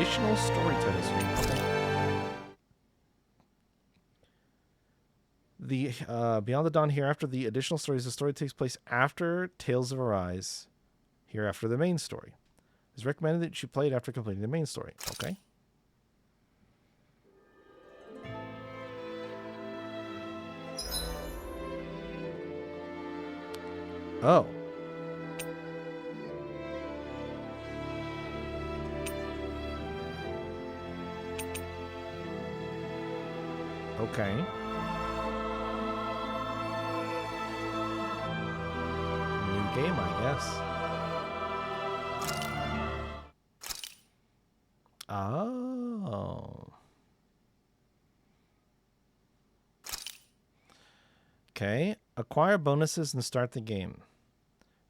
additional story titles here. Okay. The Beyond the Dawn Hereafter, the additional stories. The story takes place after Tales of Arise, Hereafter the main story. It's recommended that you play it after completing the main story. Okay. Oh. Okay. New game, I guess. Oh. Okay. Acquire bonuses and start the game.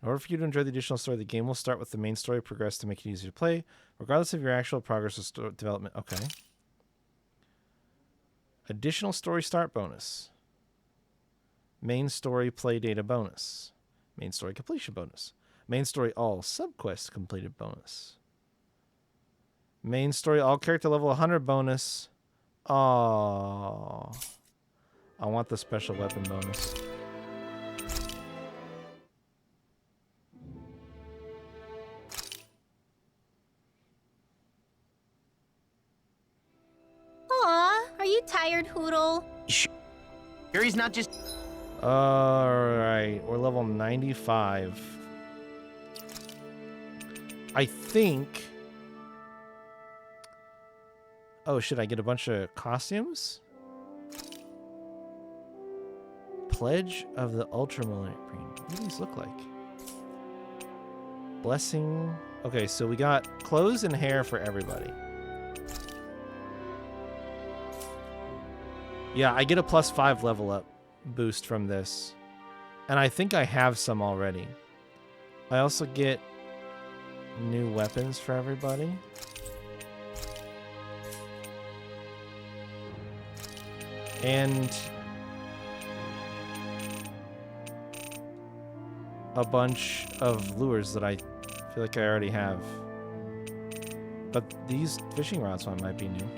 In order for you to enjoy the additional story, the game will start with the main story progress to make it easier to play, regardless of your actual progress or development. Okay. Additional story start bonus. Main story play data bonus. Main story completion bonus. Main story all subquests completed bonus. Main story all character level 100 bonus. Oh, I want the special weapon bonus. Aw, are you tired, Hootle? Sure, he's not just. Alright, we're level 95. I think... Oh, should I get a bunch of costumes? Pledge of the Ultramarine. What do these look like? Blessing... Okay, so we got clothes and hair for everybody. Yeah, I get a +5 level up boost from this. And I think I have some already. I also get new weapons for everybody. And a bunch of lures that I feel like I already have. But these fishing rods one might be new.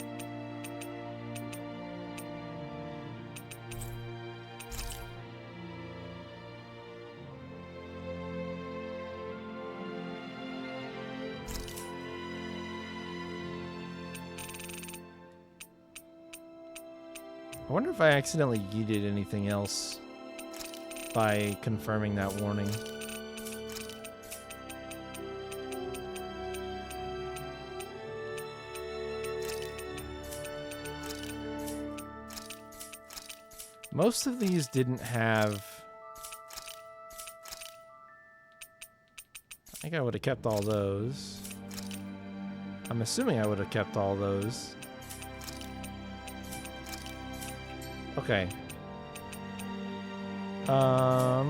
I wonder if I accidentally yeeted anything else by confirming that warning. Most of these didn't have... I think I would have kept all those. I'm assuming I would have kept all those. Okay. Oh.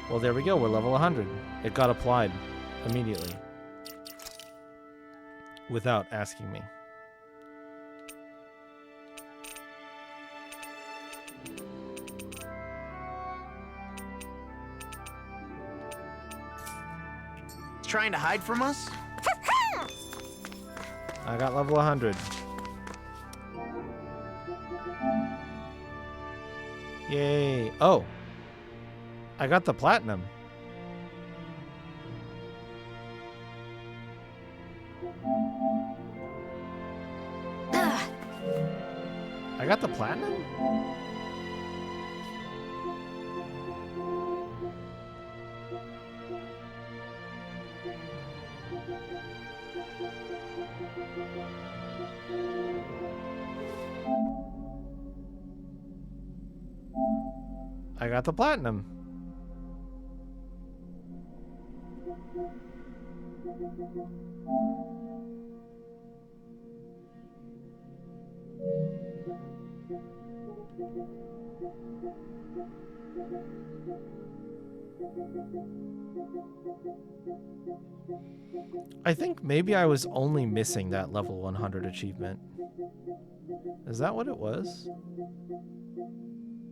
Well, there we go. We're level 100. It got applied immediately. Without asking me. Trying to hide from us? I got level 100. Yay. Oh. I got the platinum. Ugh. I got the platinum? I got the platinum. I think maybe I was only missing that level 100 achievement. Is that what it was?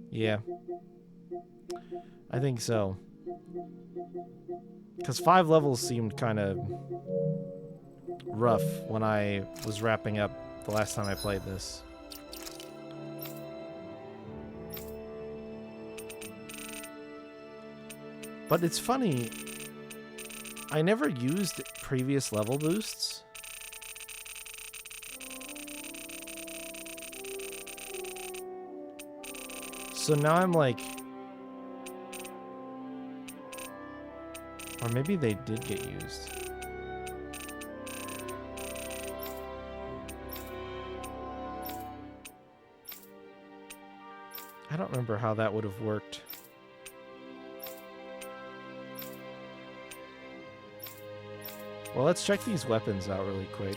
Yeah. I think so. Because 5 levels seemed kind of rough when I was wrapping up the last time I played this. But it's funny, I never used previous level boosts. So now I'm like, or maybe they did get used. I don't remember how that would have worked. Well, let's check these weapons out really quick.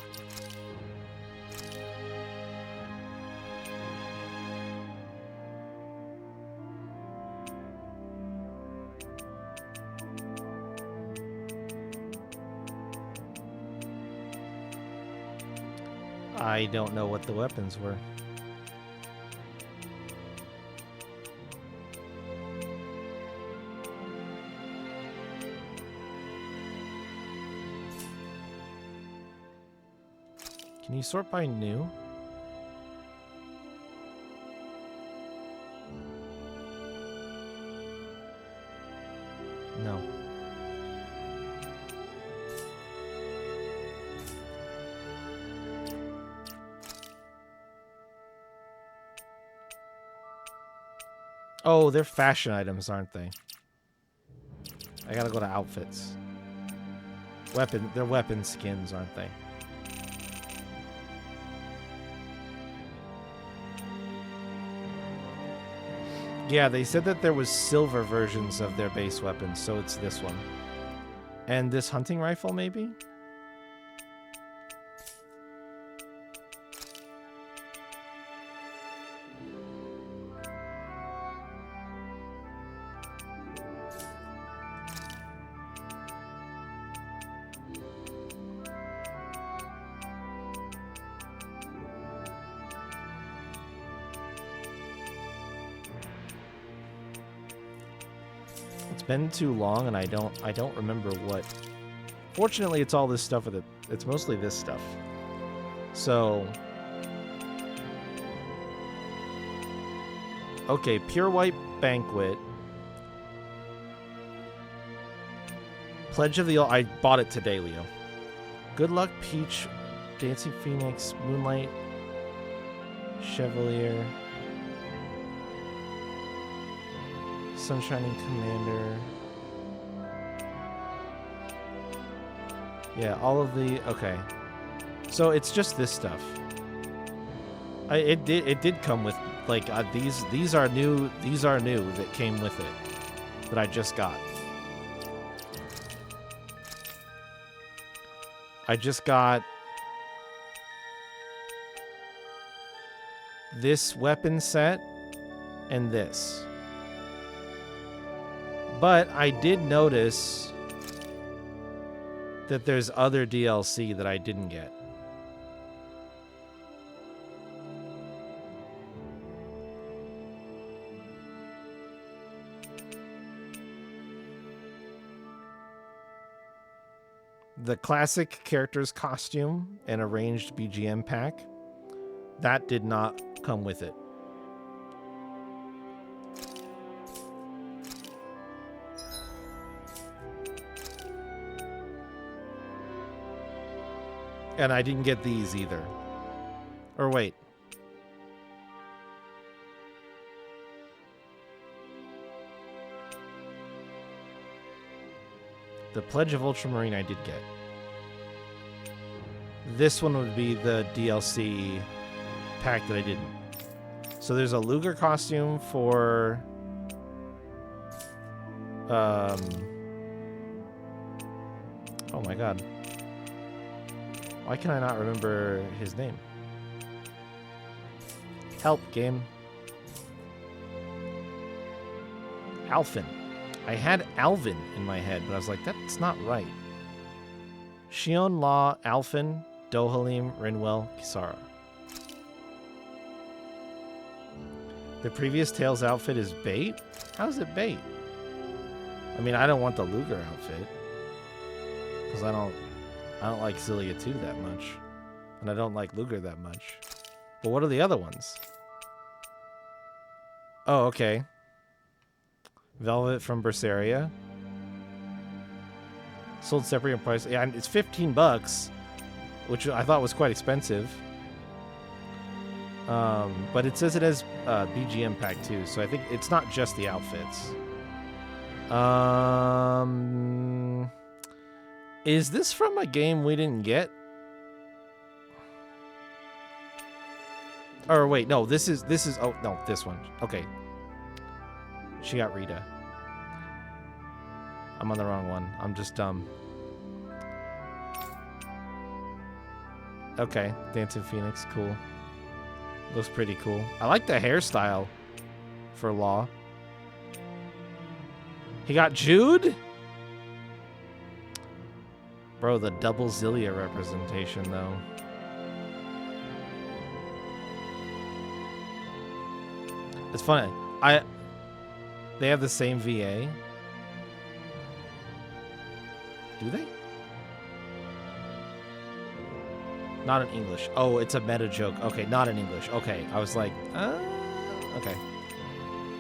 I don't know what the weapons were. Can you sort by new? No. Oh, they're fashion items, aren't they? I gotta go to outfits. They're weapon skins, aren't they? Yeah, they said that there was silver versions of their base weapons, so it's this one. And this hunting rifle, maybe? It's been too long, and I don't remember what. Fortunately, it's all this stuff with it. It's mostly this stuff. So, okay, Pure White Banquet, Pledge of the. I bought it today, Leo. Good Luck Peach, Dancing Phoenix, Moonlight, Chevalier. Sunshining Commander. Yeah, all of the. Okay, so it's just this stuff. It did come with like these are new. These are new that came with it that I just got. I just got this weapon set and this. But I did notice that there's other DLC that I didn't get. The classic character's costume and arranged BGM pack, that did not come with it. And I didn't get these either. Or wait. The Pledge of Ultramarine I did get. This one would be the DLC pack that I didn't. So there's a Luger costume for... oh my god. Why can I not remember his name? Help, game. Alphen. I had Alvin in my head, but I was like, that's not right. Shion Law, Alphen, Dohalim, Rinwell, Kisara. The previous Tails outfit is bait? How's it bait? I mean, I don't want the Luger outfit. Because I I don't like Zilia 2 that much. And I don't like Luger that much. But what are the other ones? Oh, okay. Velvet from Berseria. Sold separate in price. Yeah, it's $15, which I thought was quite expensive. But it says it has BGM pack too, so I think it's not just the outfits. Is this from a game we didn't get? Or wait, no, this is oh no, this one. Okay. She got Rita. I'm on the wrong one. I'm just dumb. Okay, Dancing Phoenix, cool. Looks pretty cool. I like the hairstyle for Law. He got Jude? Bro, the double Zilia representation, though. It's funny. They have the same VA. Do they? Not in English. Oh, it's a meta joke. Okay, not in English. Okay, I was like, okay.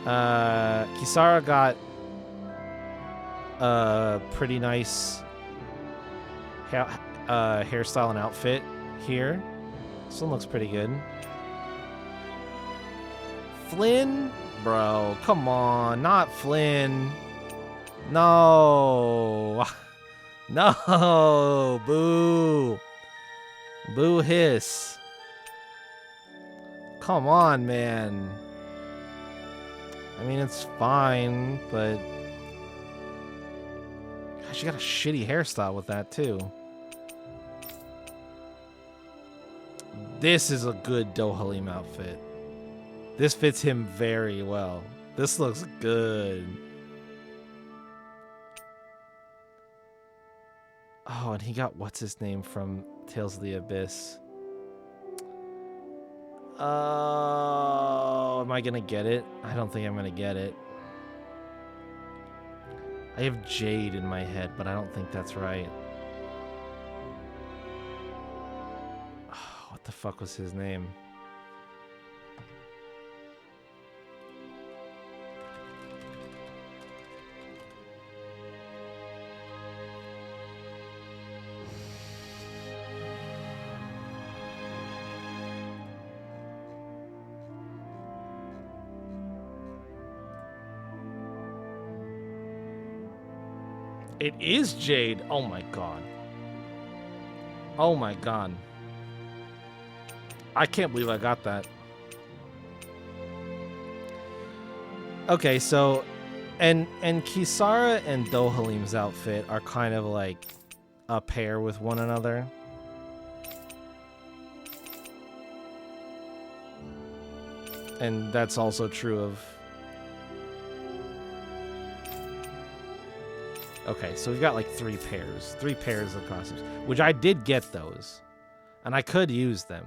Kisara got a pretty nice hairstyle and outfit here. This one looks pretty good. Flynn? Bro, come on. Not Flynn. No. No. Boo. Boo hiss. Come on, man. I mean, it's fine, but... Gosh, you got a shitty hairstyle with that, too. This is a good Dohalim outfit. This fits him very well. This looks good. Oh, and he got what's his name from Tales of the Abyss. Oh, am I gonna get it? I don't think I'm gonna get it. I have Jade in my head, but I don't think that's right. Oh, what the fuck was his name? It is Jade. Oh my god. Oh my god. I can't believe I got that. Okay, so and Kisara and Dohalim's outfit are kind of like a pair with one another. And that's also true of... Okay, so we've got like three pairs of costumes, which I did get those, and I could use them.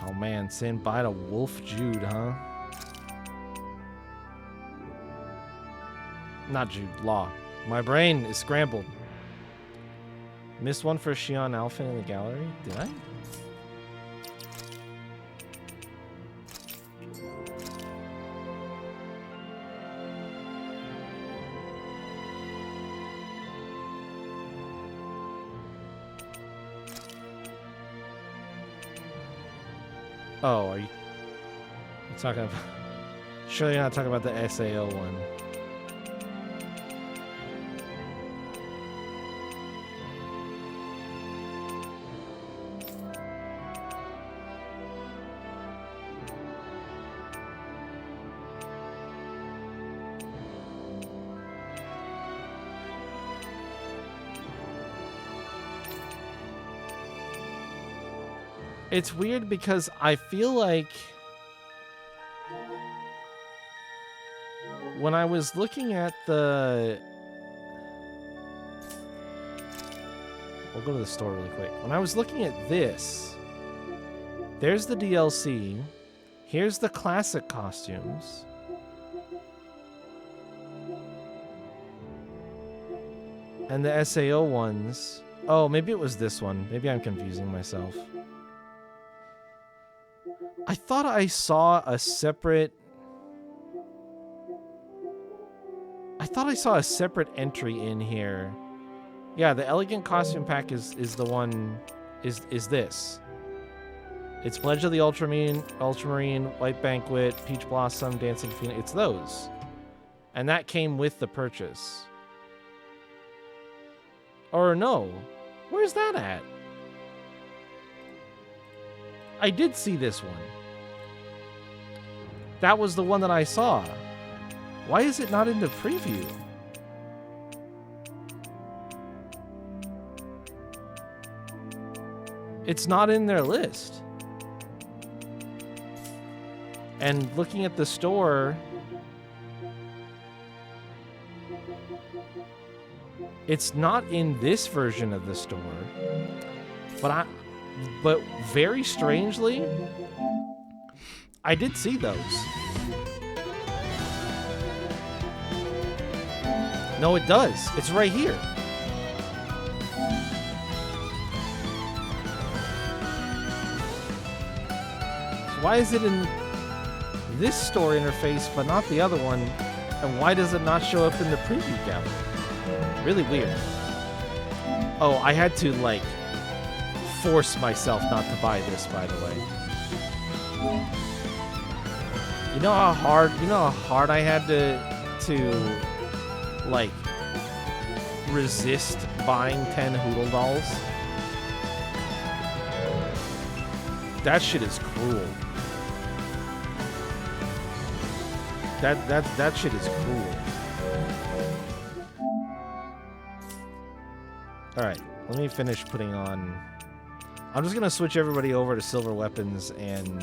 Oh man, saying bye to Wolf Jude, huh? Not Jude, Law. My brain is scrambled. Missed one for Shion Alphen in the gallery? Did I? Oh, are you talking about... Surely you're not talking about the SAO one. It's weird because I feel like when I was looking at the... We'll go to the store really quick. When I was looking at this, there's the DLC. Here's the classic costumes. And the SAO ones. Oh, maybe it was this one. Maybe I'm confusing myself. I thought I saw a separate... entry in here. Yeah, the elegant costume pack is the one... is this. It's Pledge of the Ultramarine, White Banquet, Peach Blossom, Dancing Phoenix. It's those. And that came with the purchase. Or no. Where's that at? I did see this one. That was the one that I saw. Why is it not in the preview? It's not in their list. And looking at the store, it's not in this version of the store. But very strangely, I did see those. No, it does. It's right here. Why is it in this store interface but not the other one? And why does it not show up in the preview gallery? Really weird. Oh, I had to, like, force myself not to buy this, by the way. You know how hard I had to like resist buying 10 Hoodle dolls? That shit is cruel. That shit is cruel. Alright, let me finish putting on... I'm just gonna switch everybody over to silver weapons and...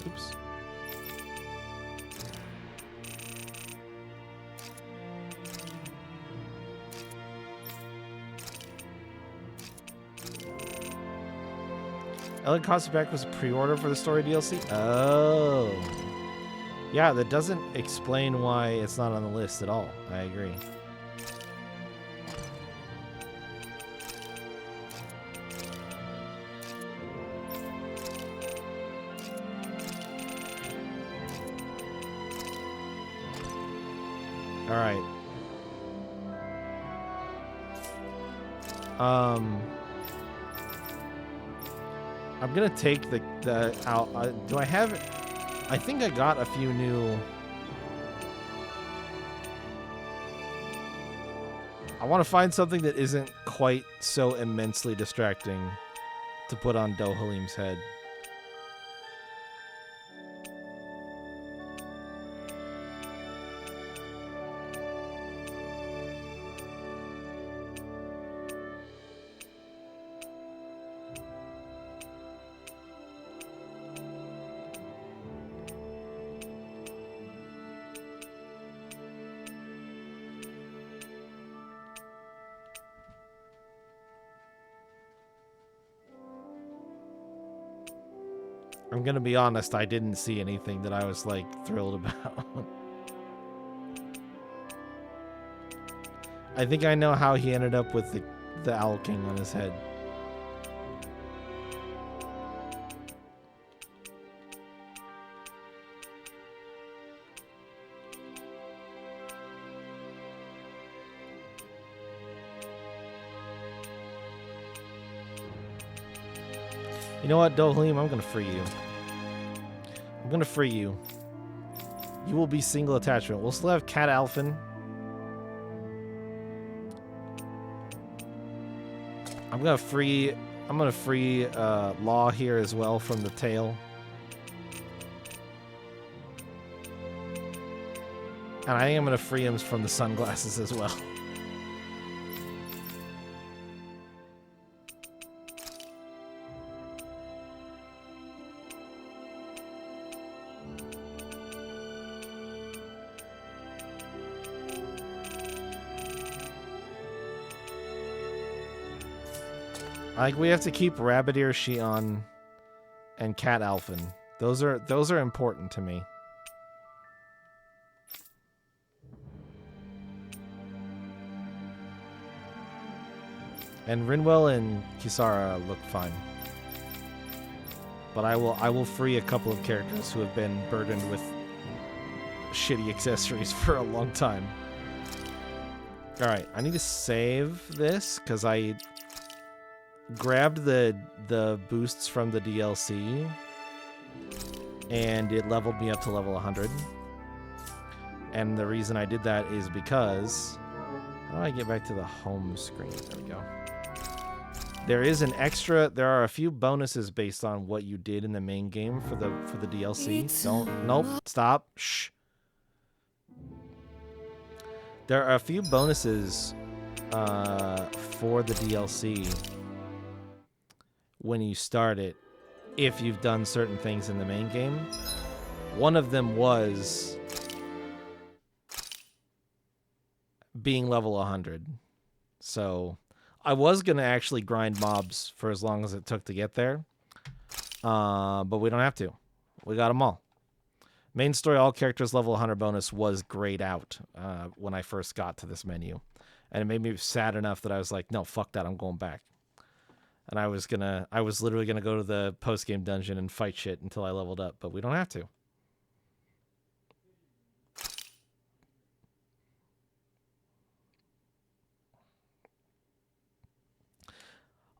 Oops. Ellen Cossack was a pre-order for the story DLC? Oh. Yeah, that doesn't explain why it's not on the list at all. I agree. All right. I'm gonna take the out. Do I have? I think I got a few new. I want to find something that isn't quite so immensely distracting to put on Dohalim's head. I'm gonna be honest, I didn't see anything that I was, like, thrilled about. I think I know how he ended up with the Owl King on his head. You know what, Dohalim? I'm gonna free you. I'm gonna free you. You will be single attachment. We'll still have Cat Alphin. I'm gonna free Law here as well from the tail. And I think I'm gonna free him from the sunglasses as well. Like, we have to keep Rabbit Ear Shion and Cat Alphen. Those are important to me. And Rinwell and Kisara look fine. But I will free a couple of characters who have been burdened with shitty accessories for a long time. Alright, I need to save this because I grabbed the boosts from the DLC and it leveled me up to level 100. And the reason I did that is because... How do I get back to the home screen? There we go. There is an extra... There are a few bonuses based on what you did in the main game for the DLC. Nope. Stop. Shh. There are a few bonuses for the DLC when you start it, if you've done certain things in the main game. One of them was being level 100. So I was going to actually grind mobs for as long as it took to get there. But we don't have to. We got them all. Main story, all characters level 100 bonus was grayed out when I first got to this menu. And it made me sad enough that I was like, no, fuck that, I'm going back. And I was literally gonna go to the post-game dungeon and fight shit until I leveled up, but we don't have to.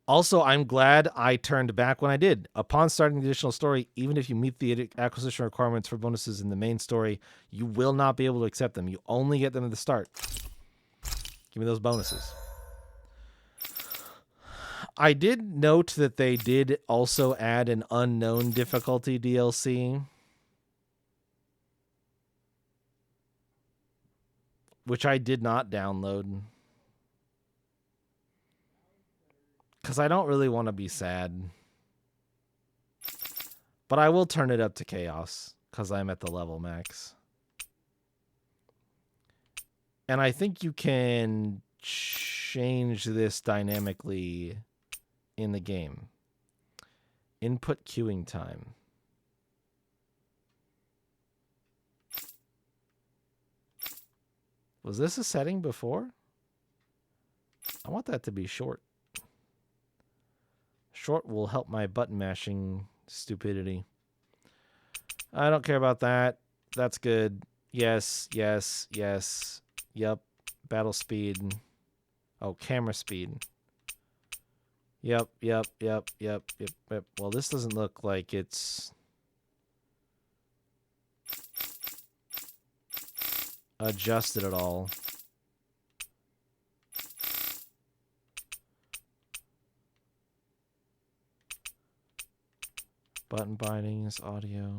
Also, I'm glad I turned back when I did. Upon starting the additional story, even if you meet the acquisition requirements for bonuses in the main story, you will not be able to accept them. You only get them at the start. Give me those bonuses. I did note that they did also add an unknown difficulty DLC, which I did not download. Because I don't really want to be sad. But I will turn it up to chaos, because I'm at the level max. And I think you can change this dynamically in the game. Input queuing time. Was this a setting before? I want that to be short. Short will help my button mashing stupidity. I don't care about that. That's good. Yes, yes, yes. Yep. Battle speed. Oh, camera speed. Yep. Well, this doesn't look like it's adjusted at all. Button bindings, audio.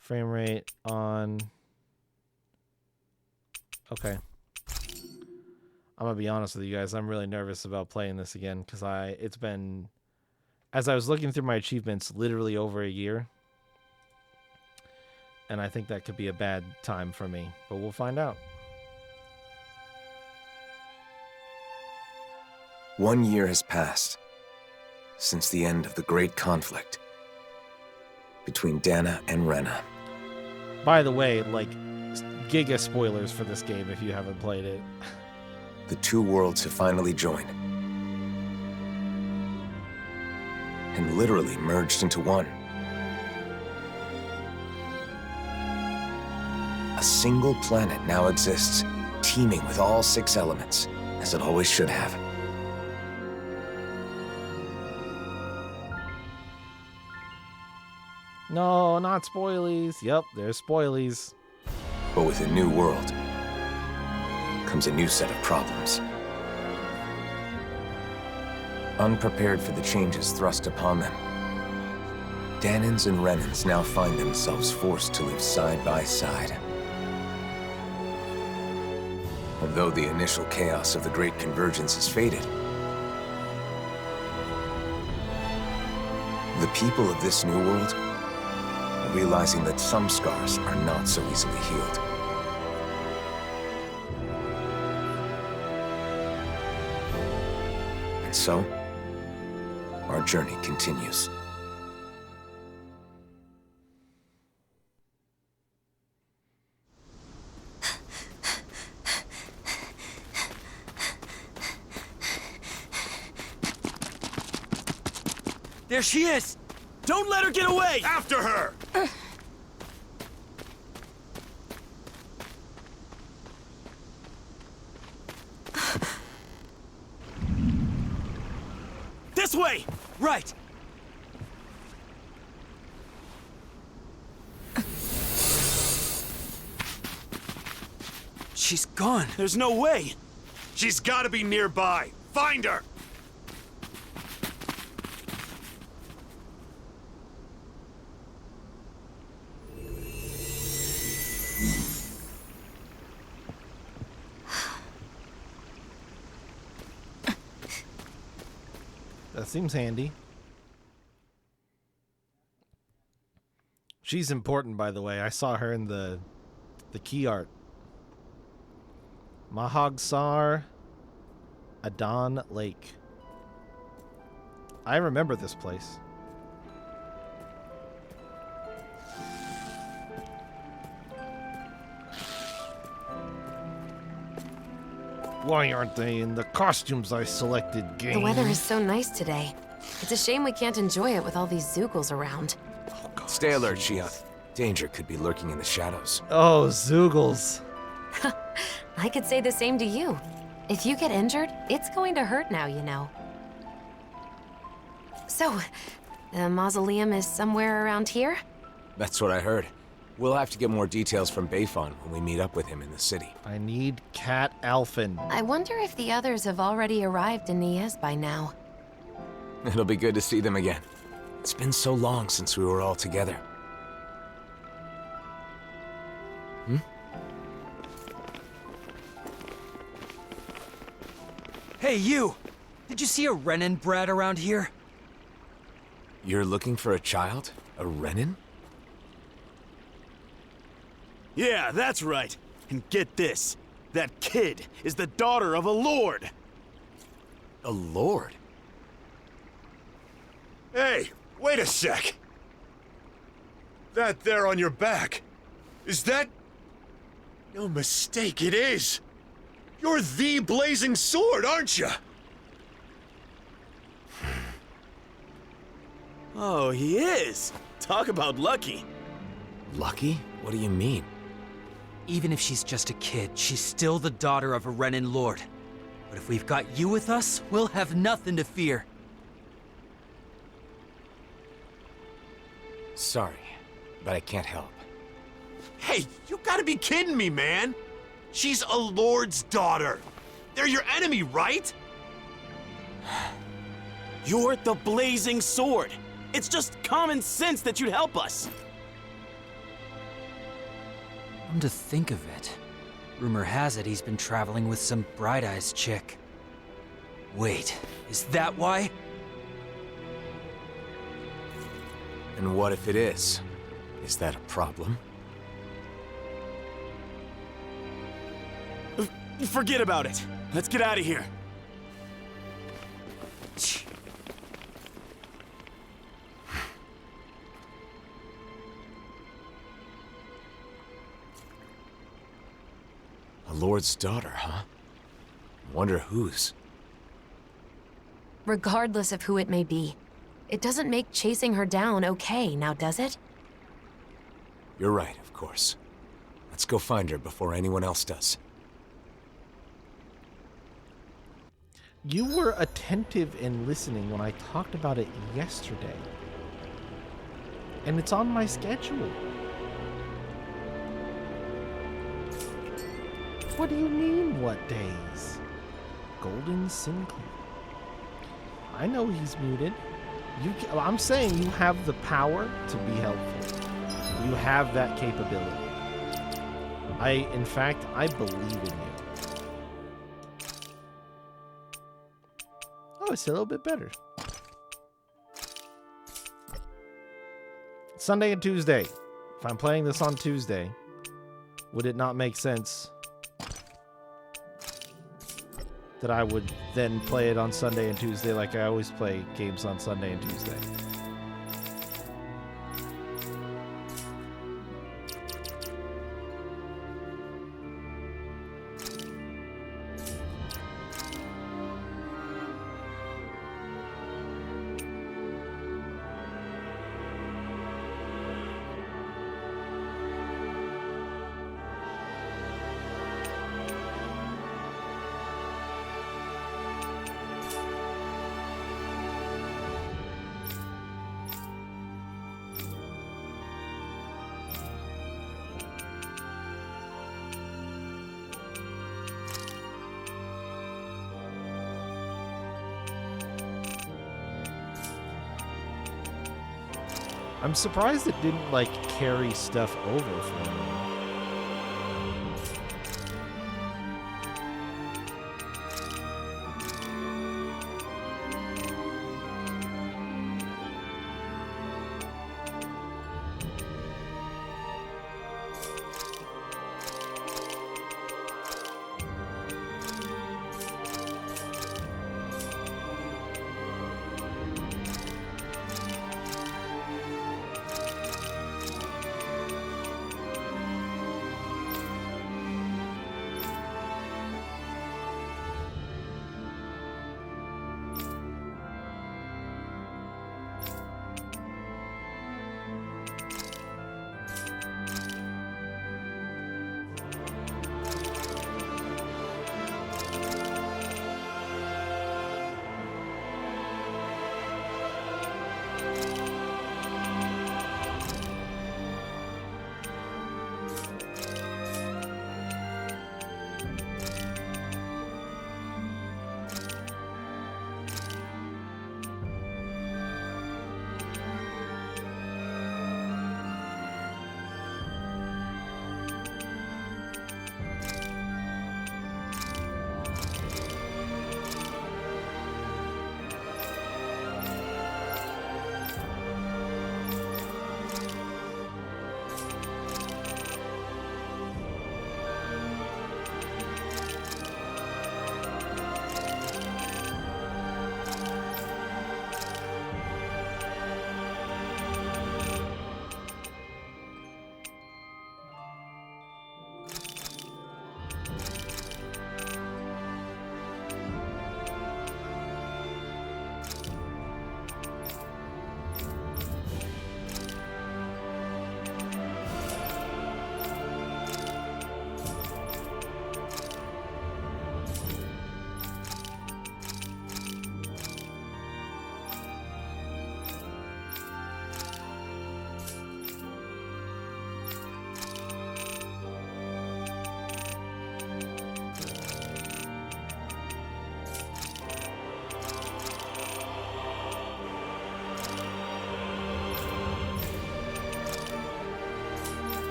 Frame rate on. Okay. I'm gonna be honest with you guys. I'm really nervous about playing this again because it's been, as I was looking through my achievements, literally over a year, and I think that could be a bad time for me. But we'll find out. 1 year has passed since the end of the great conflict between Dana and Rena. By the way, like, giga spoilers for this game if you haven't played it. The two worlds have finally joined and literally merged into one. A single planet now exists, teeming with all 6 elements, as it always should have. No, not spoilies. Yep, there's spoilies. But with a new world comes a new set of problems. Unprepared for the changes thrust upon them, Danans and Renans now find themselves forced to live side by side. And though the initial chaos of the Great Convergence has faded, the people of this new world are realizing that some scars are not so easily healed. And so, our journey continues. There she is! Don't let her get away! After her! This way! Right! She's gone. There's no way! She's gotta be nearby! Find her! That seems handy. She's important, by the way. I saw her in the key art. Mahagsar Adon Lake. I remember this place. Why aren't they in the costumes I selected, game? The weather is so nice today. It's a shame we can't enjoy it with all these Zoogles around. Oh, God. Stay alert, Shia. Danger could be lurking in the shadows. Oh, Zoogles. I could say the same to you. If you get injured, it's going to hurt now, you know. So, the mausoleum is somewhere around here? That's what I heard. We'll have to get more details from Bayfon when we meet up with him in the city. I need Cat Alphen. I wonder if the others have already arrived in Niez by now. It'll be good to see them again. It's been so long since we were all together. Hey, you! Did you see a Renin brat around here? You're looking for a child? A Renin? Yeah, that's right. And get this. That kid is the daughter of a lord. A lord? Hey, wait a sec. That there on your back. Is that... No mistake, it is. You're the Blazing Sword, aren't you? Oh, he is! Talk about lucky. Lucky? What do you mean? Even if she's just a kid, she's still the daughter of a Renin lord. But if we've got you with us, we'll have nothing to fear. Sorry, but I can't help. Hey, you gotta be kidding me, man. She's a lord's daughter. They're your enemy, right? You're the Blazing Sword. It's just common sense that you'd help us. Come to think of it, rumor has it he's been traveling with some Bright Eyes chick. Wait, is that why? And what if it is? Is that a problem? Forget about it. Let's get out of here. A lord's daughter, huh? Wonder whose. Regardless of who it may be, it doesn't make chasing her down okay, now does it? You're right, of course. Let's go find her before anyone else does. You were attentive and listening when I talked about it yesterday. And it's on my schedule. What do you mean, what days? Golden Sinclair. I know he's muted. I'm saying you have the power to be helpful. You have that capability. In fact, I believe in you. Oh, it's a little bit better. Sunday and Tuesday. If I'm playing this on Tuesday, would it not make sense that I would then play it on Sunday and Tuesday like I always play games on Sunday and Tuesday. I'm surprised it didn't, like, carry stuff over for me.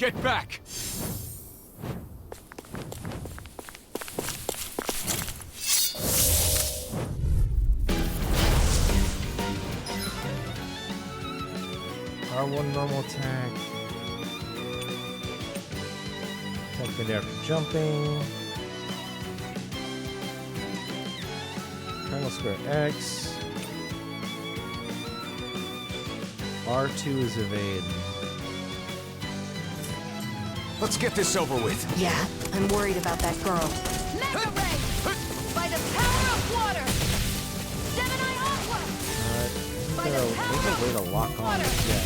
Get back! R1 normal attack. Attack mid after jumping. Triangle square X. R2 is evade. Let's get this over with. Yeah, I'm worried about that girl. Mega Ray! By the power of water! Gemini Aqua! By the power There's a way to lock on. water. Yeah,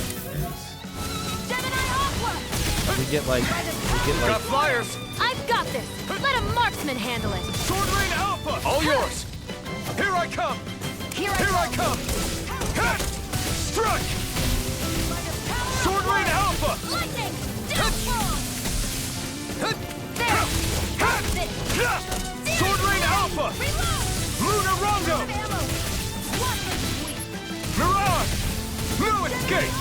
Gemini Aqua! we get like Got flyers! I've got this! Let a marksman handle it! Sword Rain Alpha! All yours! Here I come! Here Here I come! Hit! Strike! Sword Rain Rain Alpha! Lightning! Downfall! There! That's it! Sword Rain Alpha! Reload! Lunarongo! Ammo! Watch for sweep! Mirage! No escape!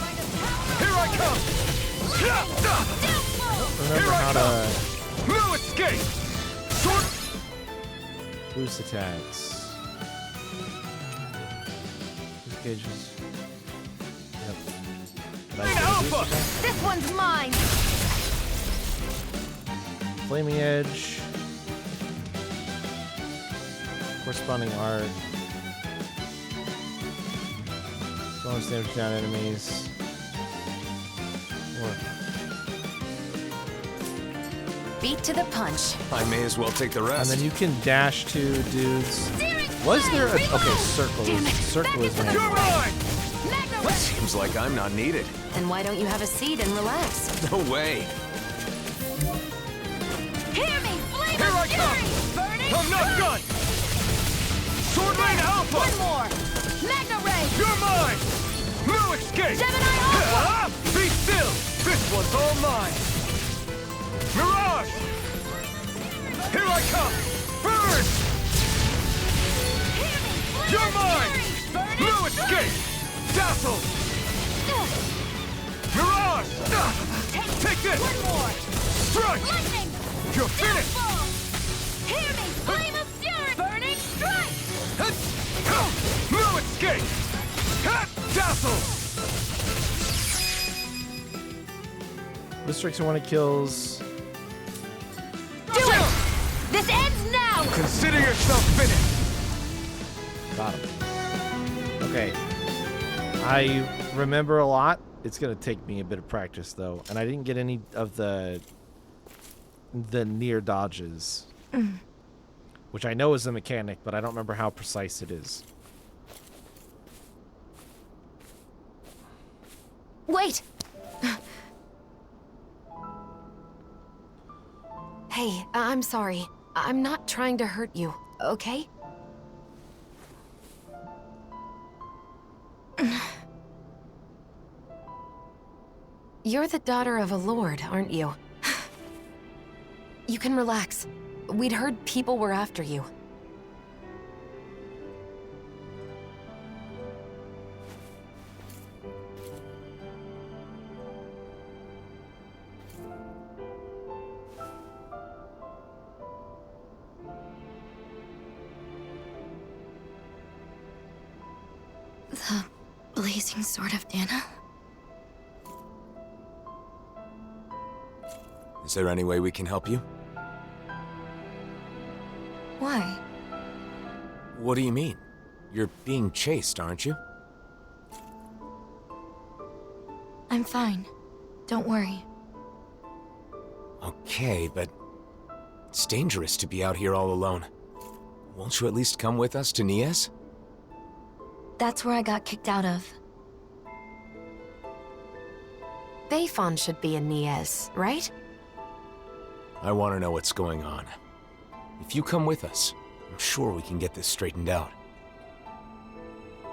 By the power of Here I come! downfall! Remember how to No escape! Sword... boost attacks. Boost gauges. Yep. Did I Rain get a boost Alpha! attack? This one's mine! Flaming Edge. Corresponding art. Bonus damage down enemies. Or Beat to the punch. I may as well take the and rest. then you can dash to dudes. Was there a okay circle? Damn it. Circle is Back into You're my mine! Magna Ray! Seems like I'm not needed. Then why don't you have a seat and relax? No way. Hear me! Flame Here of I come! fury! Burning! I'm not strike! done! Sword Rain Alpha! One more! Magna Ray! You're mine! No escape! Gemini Aqua! Be still! This one's all mine! Mirage! Here I come! Burn! Hear me! Flame You're of mine! fury! Burning! No escape! Dazzle! Mirage! Take this! One more! Strike! Lightning! You're finished! Downfall! Hear me! Flame of fury! Burning strike! No escape! Dazzle! restricts one it kills. Do it! This ends now! Consider yourself finished! Got him. Okay. I remember a lot. It's gonna take me a bit of practice though, and I didn't get any of the near dodges, which I know is a mechanic, but I don't remember how precise it is. Wait! Hey, I'm sorry. I'm not trying to hurt you, okay? You're the daughter of a lord, aren't you? You can relax. We'd heard people were after you. The blazing sword of Dana? Is there any way we can help you? Why? What do you mean? You're being chased, aren't you? I'm fine. Don't worry. Okay, but it's dangerous to be out here all alone. Won't you at least come with us to Nias? That's where I got kicked out of. Bayfon should be in Nies, right? I want to know what's going on. If you come with us, I'm sure we can get this straightened out.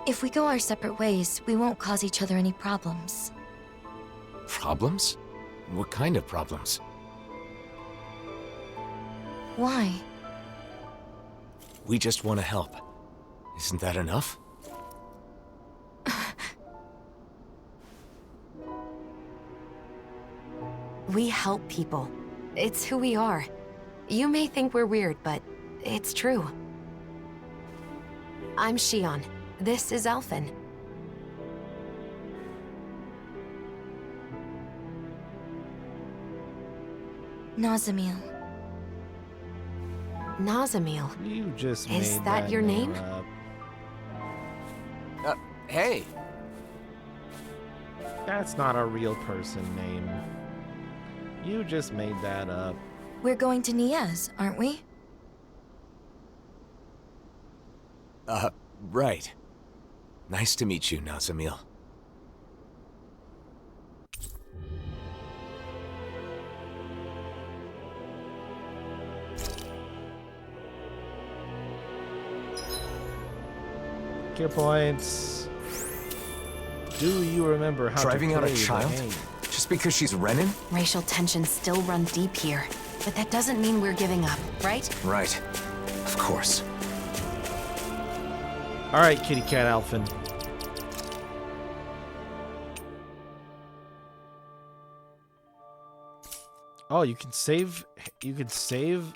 If we go our separate ways, we won't cause each other any problems. Problems? What kind of problems? Why? We just want to help. Isn't that enough? We help people. It's who we are. You may think we're weird, but it's true. I'm Shion. This is Alphen. Nazamil. Nazamil. You just Is made that your name? up. Hey! That's not a real person name. You just made that up. We're going to Nias, aren't we? Right. Nice to meet you, Nazamil. Cure points. Do you remember how Driving to out play a the child? game? Just because she's Renan? Racial tensions still run deep here, but that doesn't mean we're giving up, right? Right. Of course. All right, kitty cat Alphen. Oh, you can save. You can save.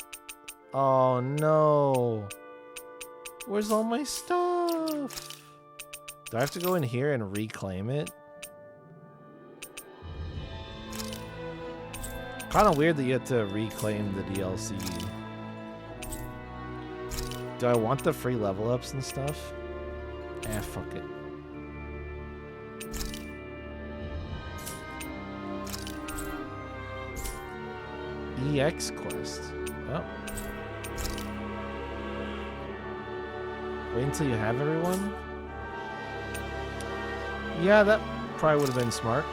Oh no. Where's all my stuff? Do I have to go in here and reclaim it? Kind of weird that you have to reclaim the DLC. Do I want the free level ups and stuff? Eh, fuck it. EX quest. Oh. Wait until you have everyone? Yeah, that probably would have been smart.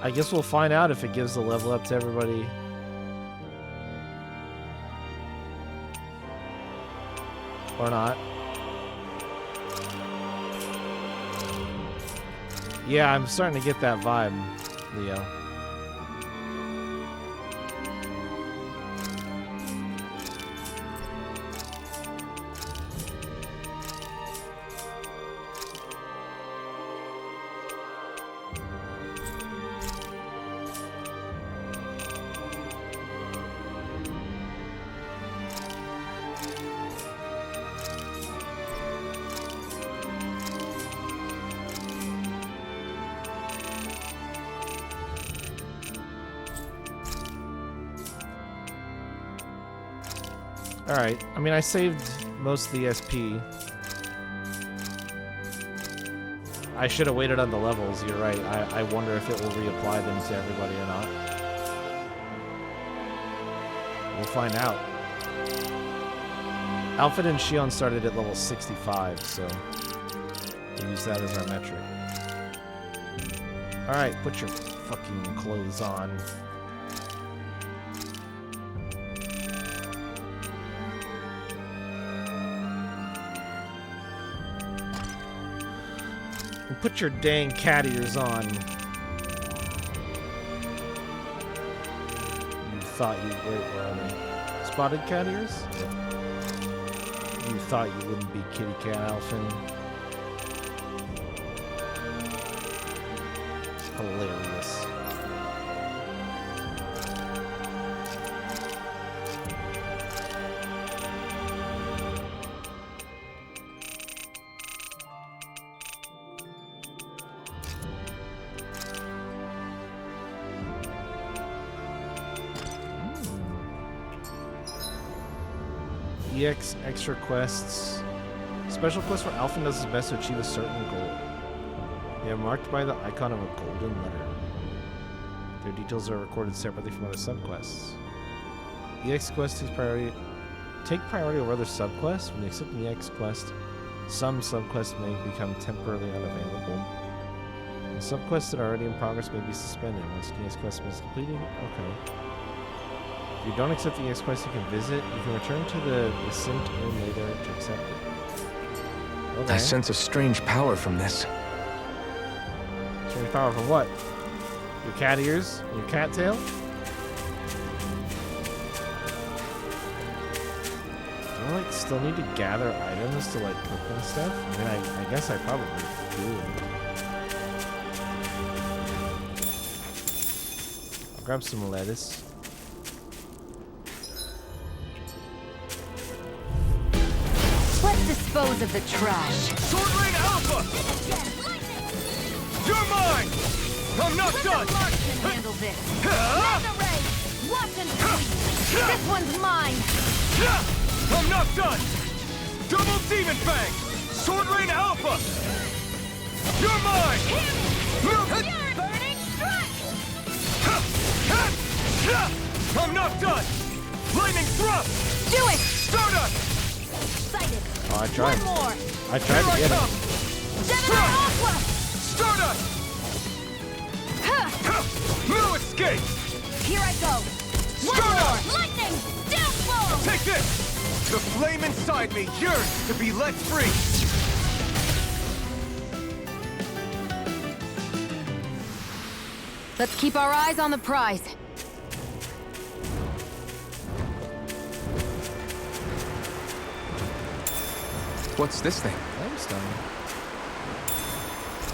I guess we'll find out if it gives the level up to everybody. Or not. Yeah, I'm starting to get that vibe, Leo. Alright, I mean, I saved most of the SP. I should have waited on the levels, you're right. I wonder if it will reapply them to everybody or not. We'll find out. Alfred and Shion started at level 65, so we'll use that as our metric. Alright, put your fucking clothes on. Put your dang cat ears on. You thought you wait, where are they? Spotted cat ears? Yeah. You thought you wouldn't be kitty cat Alphen. Hilarious. EX extra quests. Special quest where Alphen does his best to achieve a certain goal. They are marked by the icon of a golden letter. Their details are recorded separately from other subquests. EX quest takes priority. Take priority over other subquests. When you accept an EX quest, some subquests may become temporarily unavailable. And subquests that are already in progress may be suspended once the EX quest is completed. Okay. If you don't accept the EX quest you can visit, you can return to the Ascent Inn later to accept it. Okay. I sense a strange power from this. Strange power from what? Your cat ears? Your cat tail? Do I like still need to gather items to like cook and stuff? I mean, I guess I probably do. I'll grab some lettuce. Let's dispose of the trash. Sword Rain Alpha! You're mine! I'm not Let done! the Mark can handle this. Mega Ray! Watch and see! This one's mine! I'm not done! Double Demon Fang! Sword Rain Alpha! You're mine! You're burning strike! I'm not done! Lightning Thrust! Do it! Stardust! Excited! Oh, I tried. One more! I tried to Here I get come! it. Gemini Aqua! Stardust! No escape! Here I go! One Start more! up! Lightning! Downfall! Take this! The flame inside me yearns to be let free! Let's keep our eyes on the prize. What's this thing? Limestone.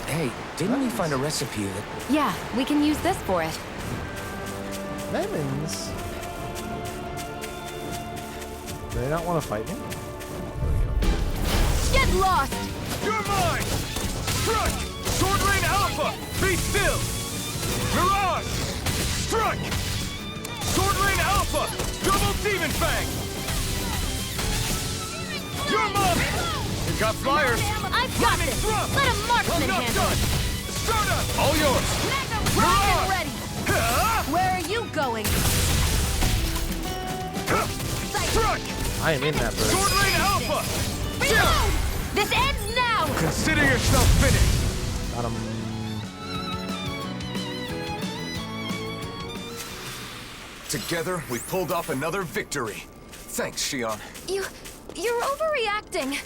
Hey, didn't we find a recipe that... Yeah, we can use this for it. Lemons. Do they not want to fight me? Get lost! You're mine! Strike! Sword Rain Alpha! Be still! Mirage! Strike! Sword Rain Alpha! Double Demon Fang! You're mine! You got flyers! I've got Lightning this! thrust! Let a marksman I'm not handle done! it! Start up! All yours! Mega Ryan Mirage! ready! Huh? Where are you going? Strike! I am in that bird. Sword Rain Alpha! Reload! This ends now! Consider yourself finished! Got him. Together, we pulled off another victory. Thanks, Shion. You're overreacting.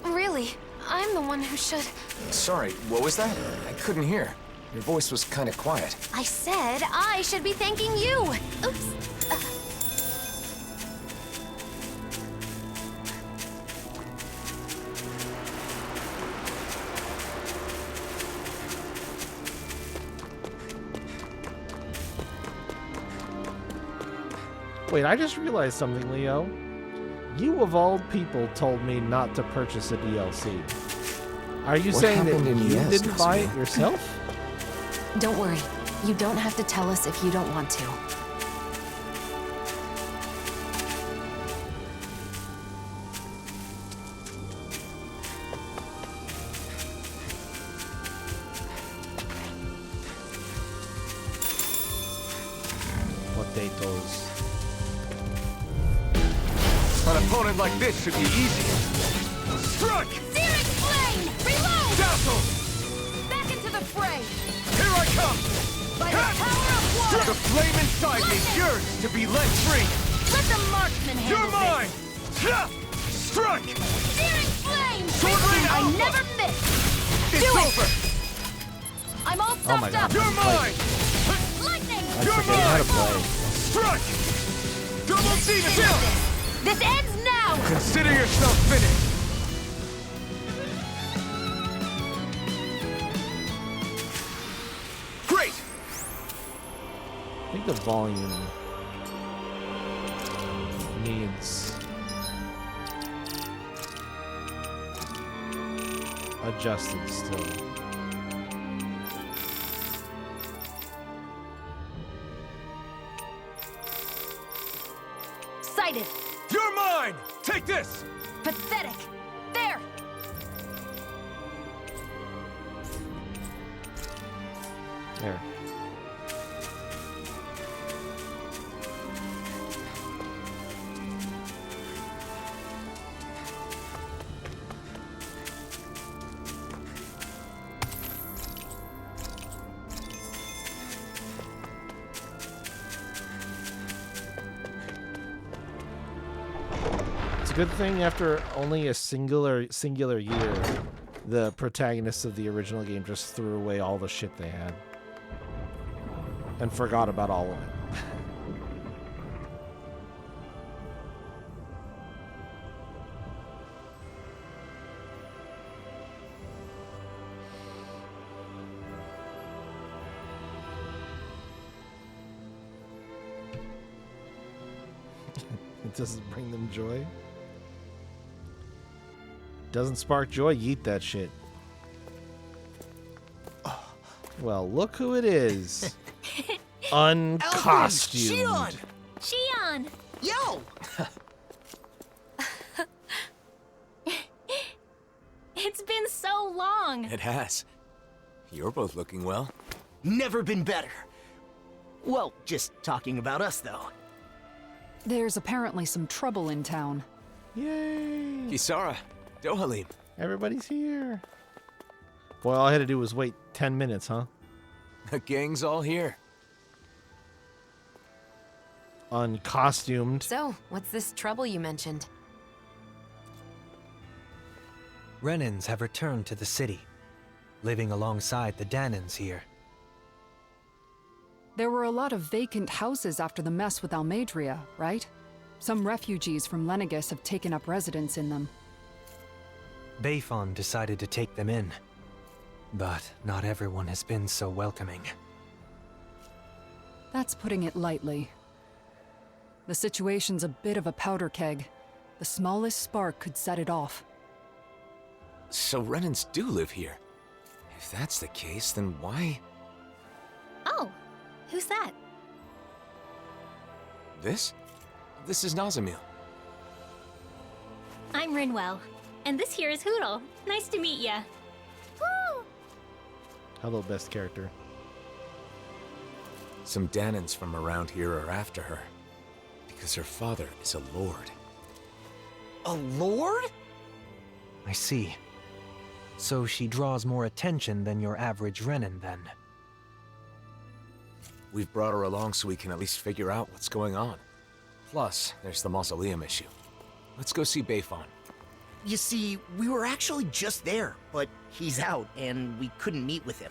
Really, I'm the one who should. Sorry, what was that? I couldn't hear. Your voice was kind of quiet. I said I should be thanking you. Oops. Wait, I just realized something, Leo. You of all people told me not to purchase a DLC. Are you What saying that happened in you Yes, didn't buy it Kasumi? yourself? Don't worry. You don't have to tell us if you don't want to. What datos? An opponent like this should be easy. Strike! Searing flame! Reload! Dazzle! Back into the fray! Here I come! By the power of The water! flame inside me yearns to be let free! Let the marksman handle You're mine! Ha! Strike! this! Searing flame! Sword Rain I Alpha! never miss! It's Do it! over! I'm all Oh my stocked God. up! You're mine! Lightning! I'm You're forgetting how to mine! play. Strike! Double demon Finish kill! this! This ends now! Consider yourself finished! Great! I think the volume needs adjusted still. Sighted! You're mine! Take this! Pathetic! There! There. It's a good thing after only a singular year, the protagonists of the original game just threw away all the shit they had and forgot about all of it. It doesn't bring them joy. Doesn't spark joy, yeet that shit. Well, look who it is. Uncostumed. Shion! Yo! It's been so long! It has. You're both looking well. Never been better. Well, just talking about us, though. There's apparently some trouble in town. Yay! Kisara, Dohalim. Everybody's here. Boy, all I had to do was wait 10 minutes, huh? The gang's all here. Uncostumed. So, what's this trouble you mentioned? Renans have returned to the city, living alongside the Danans here. There were a lot of vacant houses after the mess with Almadria, right? Some refugees from Lenegis have taken up residence in them. Bayfon decided to take them in, but not everyone has been so welcoming. That's putting it lightly. The situation's a bit of a powder keg. The smallest spark could set it off. So Renans do live here. If that's the case, then why? Oh, who's that? This? This is Nazamil. I'm Rinwell, and this here is Hootle. Nice to meet ya. Woo! Hello, best character. Some Danans from around here are after her. Because her father is a lord. A lord? I see. So she draws more attention than your average Renan, then. We've brought her along so we can at least figure out what's going on. Plus, there's the mausoleum issue. Let's go see Bayfon. You see, we were actually just there, but he's out and we couldn't meet with him.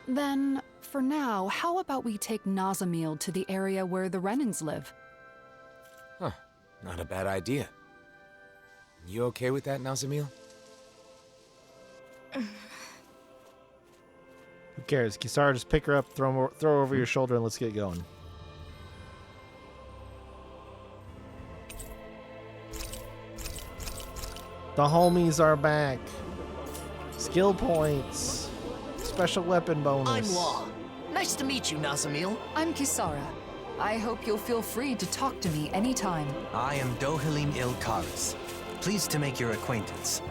Then, for now, how about we take Nazamil to the area where the Renans live? Huh. Not a bad idea. You okay with that, Nazamil? Who cares? Kisara, just pick her up, throw her over your shoulder, and let's get going. The homies are back. Skill points. Special weapon bonus. I'm Law. Nice to meet you, Nazamil. I'm Kisara. I hope you'll feel free to talk to me anytime. I am Dohalim Ilkaris. Pleased to make your acquaintance.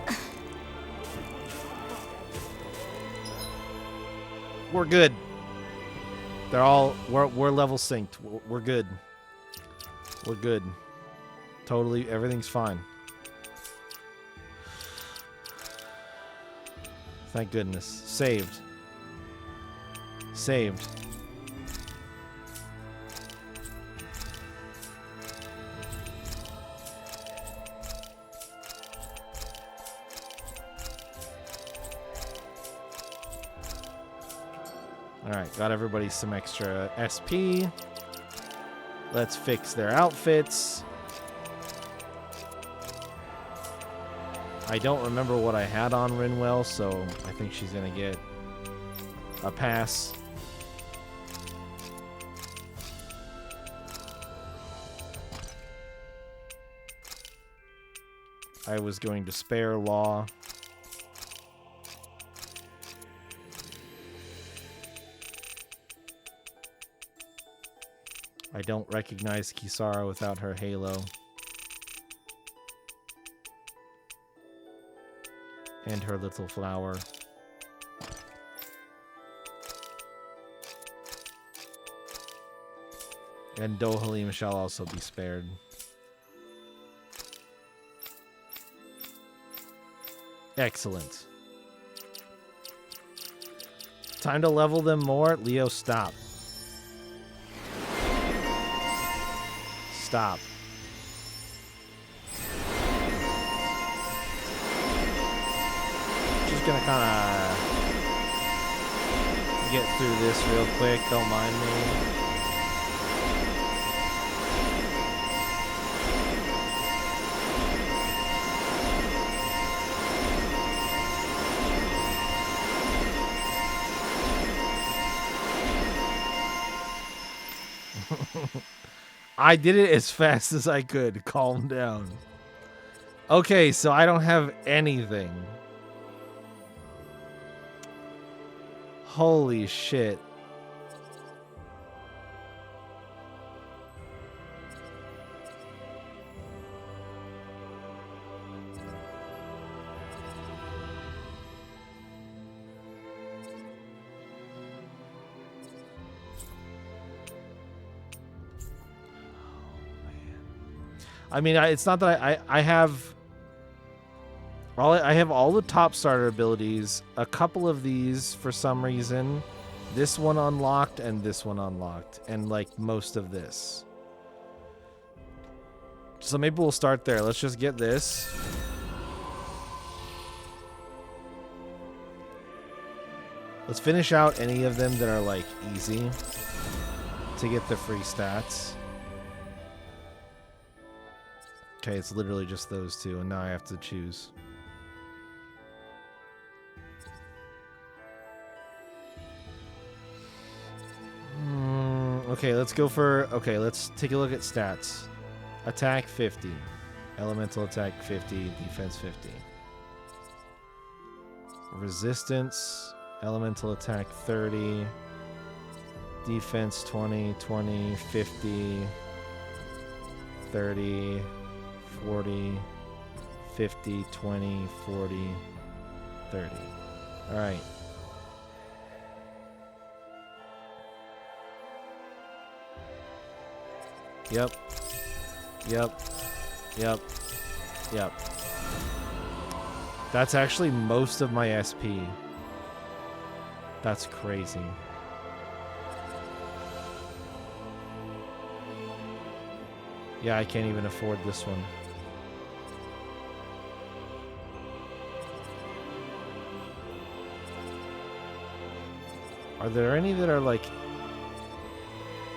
We're good. We're level synced. We're good. We're good. Totally, everything's fine. Thank goodness. Saved. Saved. Alright, got everybody some extra SP. Let's fix their outfits. I don't remember what I had on Rinwell, so I think she's gonna get a pass. I was going to spare Law. I don't recognize Kisara without her halo. And her little flower. And Dohalim shall also be spared. Excellent. Time to level them more. Leo, stop. Stop. Just gonna kind of get through this real quick. Don't mind me. I did it as fast as I could. Calm down. Okay, so I don't have anything. Holy shit. I mean, it's not that I have I have all the top starter abilities. A couple of these for some reason. This one unlocked and this one unlocked. And like most of this. So maybe we'll start there. Let's just get this. Let's finish out any of them that are like easy to get the free stats. Okay, it's literally just those two, and now I have to choose. Okay, let's go for... Okay, let's take a look at stats. Attack 50. Elemental attack 50. Defense 50. Resistance. Elemental attack 30. Defense 20, 20, 50, 30, 40, 50, 20, 40, 30. All right. Yep. Yep. Yep. Yep. That's actually most of my SP. That's crazy. Yeah, I can't even afford this one. Are there any that are like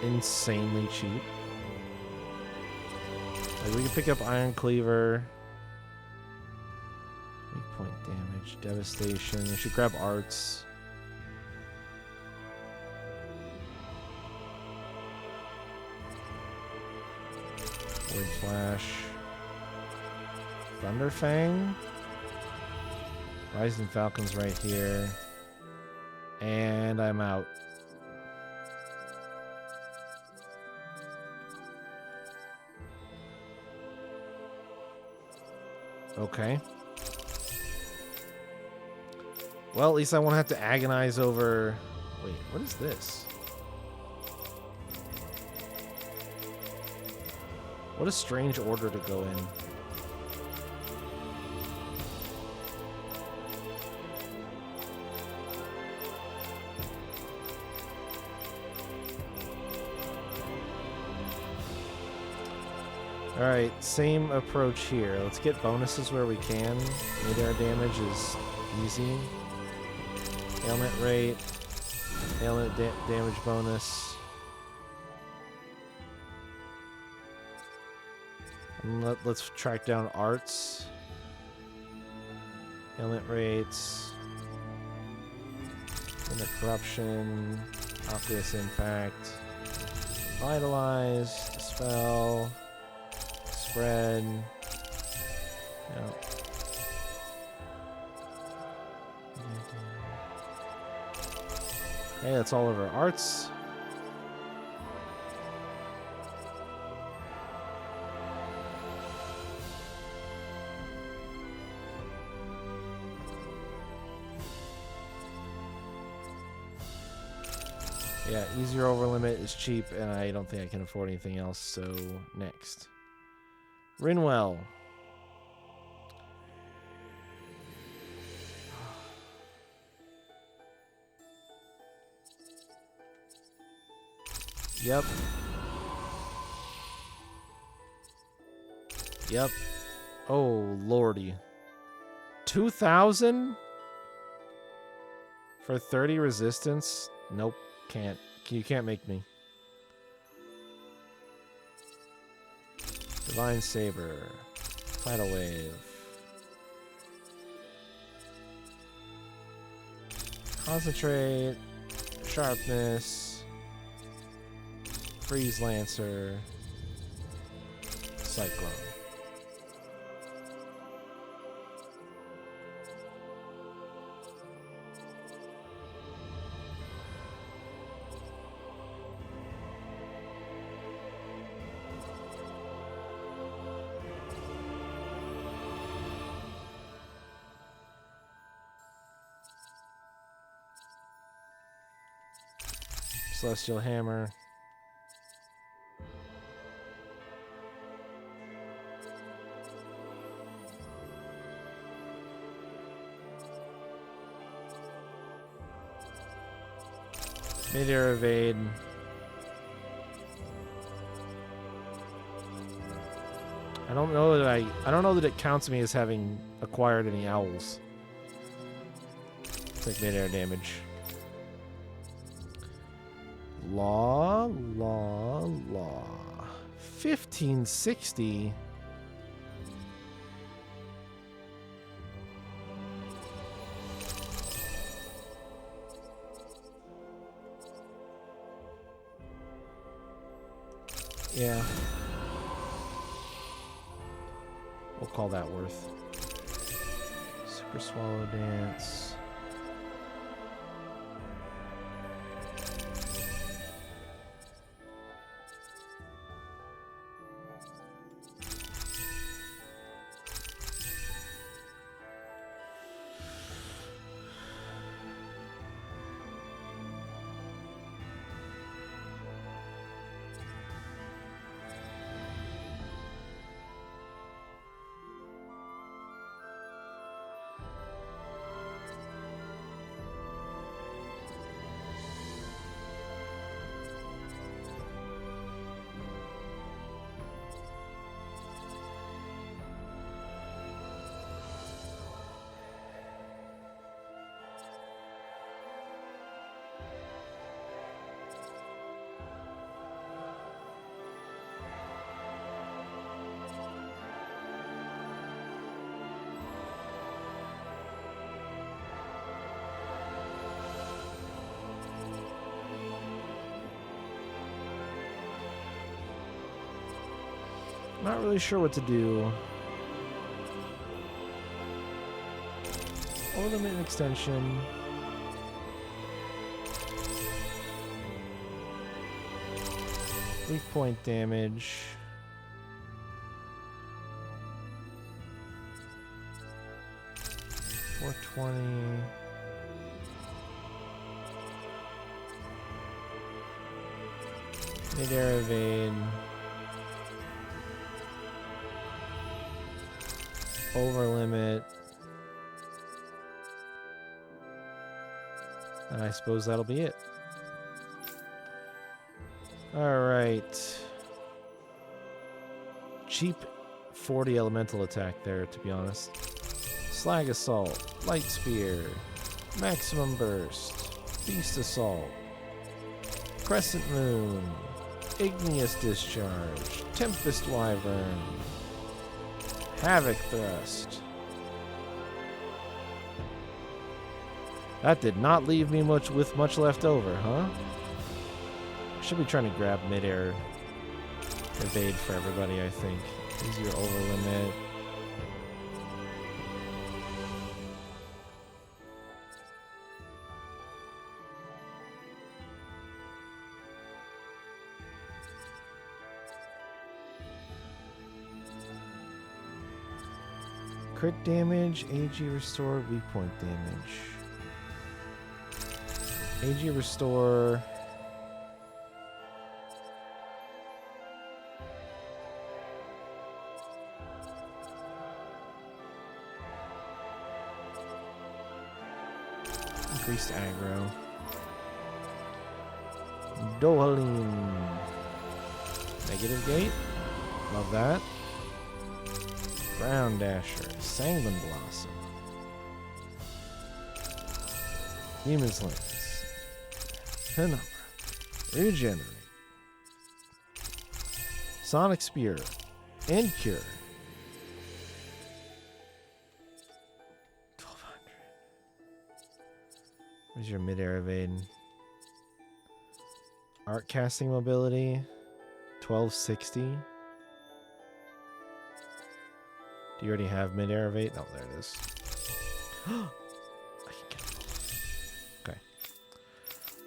insanely cheap? Like we can pick up Iron Cleaver. Weak point damage, devastation. We should grab arts. Void Flash. Thunderfang. Rising Falcon's right here. And I'm out. Okay. Well, at least I won't have to agonize over... Wait, what is this? What a strange order to go in. Alright, same approach here. Let's get bonuses where we can. Mid-air damage is easy. Ailment rate. Ailment damage bonus. And let's track down arts. Ailment rates. And the corruption. Obvious impact. Vitalize. Dispel. Spread. Yep. Okay, that's all of our arts. Yeah, easier over limit is cheap, and I don't think I can afford anything else, so next. Rinwell. Yep. Yep. Oh, lordy. 2,000? For 30 resistance? Nope. Can't. You can't make me. Divine Saber. Tidal Wave. Concentrate. Sharpness. Freeze Lancer. Cyclone. Celestial Hammer. Mid-air evade. I don't know that it counts me as having acquired any owls. Take mid-air damage. Law. 1560. Yeah. We'll call that worth. Super Swallow Dance. Not really sure what to do. Overlimit and extension. Weak point damage. $420. Mid-air evade. Over limit. And I suppose that'll be it. Alright. Cheap 40 elemental attack there, to be honest. Slag Assault, Light Spear, Maximum Burst, Beast Assault, Crescent Moon, Igneous Discharge, Tempest Wyvern, Havoc Thrust. That did not leave me with much left over, huh? Should be trying to grab mid-air evade for everybody, I think. Easier over limit. Crit damage, AG restore, weak point damage. AG restore. Increased aggro. Dohalim. Negative gate. Love that. Ground Dasher, Sanguine Blossom, Demon's Lance, Penumbra, Regenerate, Sonic Spear, and Cure. 1200. Where's your mid-air evade? Art casting mobility, 1260. Do you already have mid-air evade? Oh, there it is. I can get it. Okay.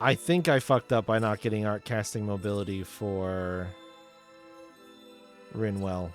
I think I fucked up by not getting art casting mobility for Rinwell.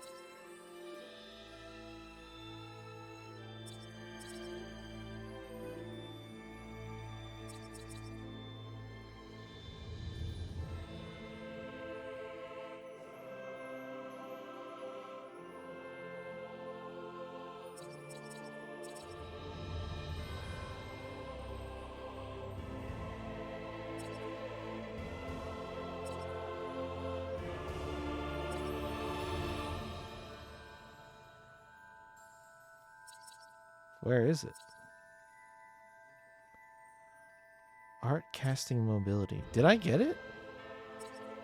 Where is it? Art casting mobility. Did I get it?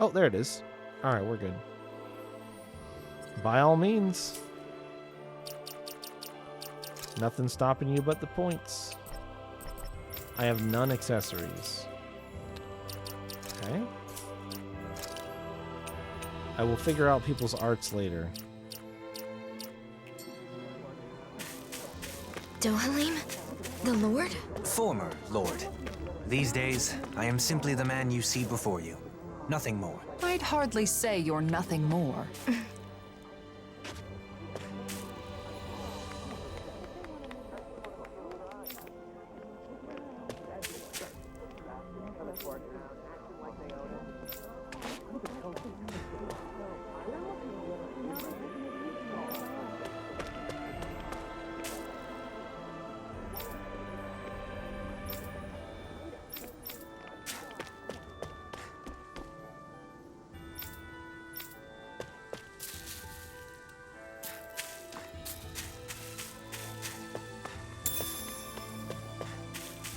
Oh, there it is. Alright, we're good. By all means. Nothing stopping you but the points. I have none accessories. Okay. I will figure out people's arts later. Dohalim? The Lord? Former Lord. These days, I am simply the man you see before you. Nothing more. I'd hardly say you're nothing more.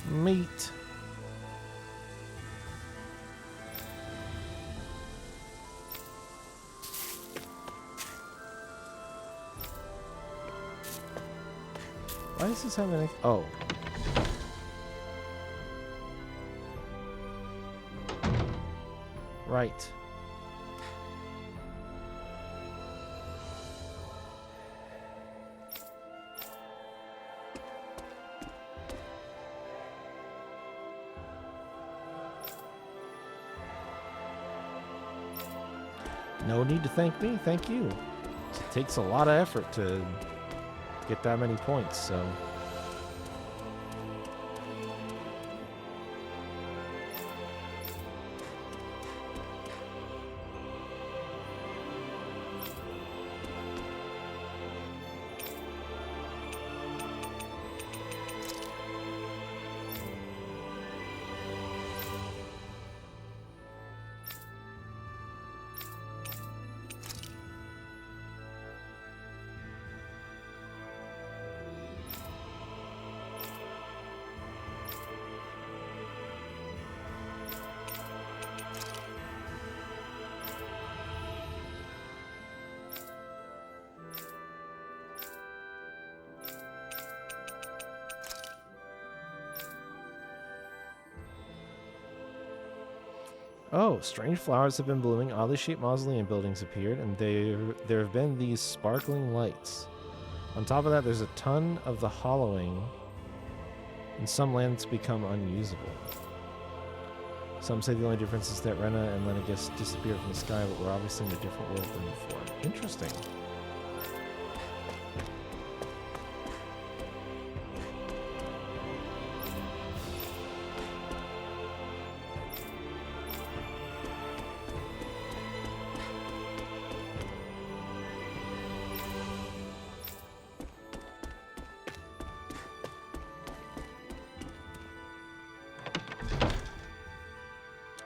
Meat. Why does this have any? Oh. Right. No need to thank me, thank you. It takes a lot of effort to get that many points, so. Oh, strange flowers have been blooming, oddly shaped mausoleum buildings appeared, and there have been these sparkling lights. On top of that, there's a ton of the hollowing, and some lands become unusable. Some say the only difference is that Rena and Lenegis disappeared from the sky, but we're obviously in a different world than before. Interesting.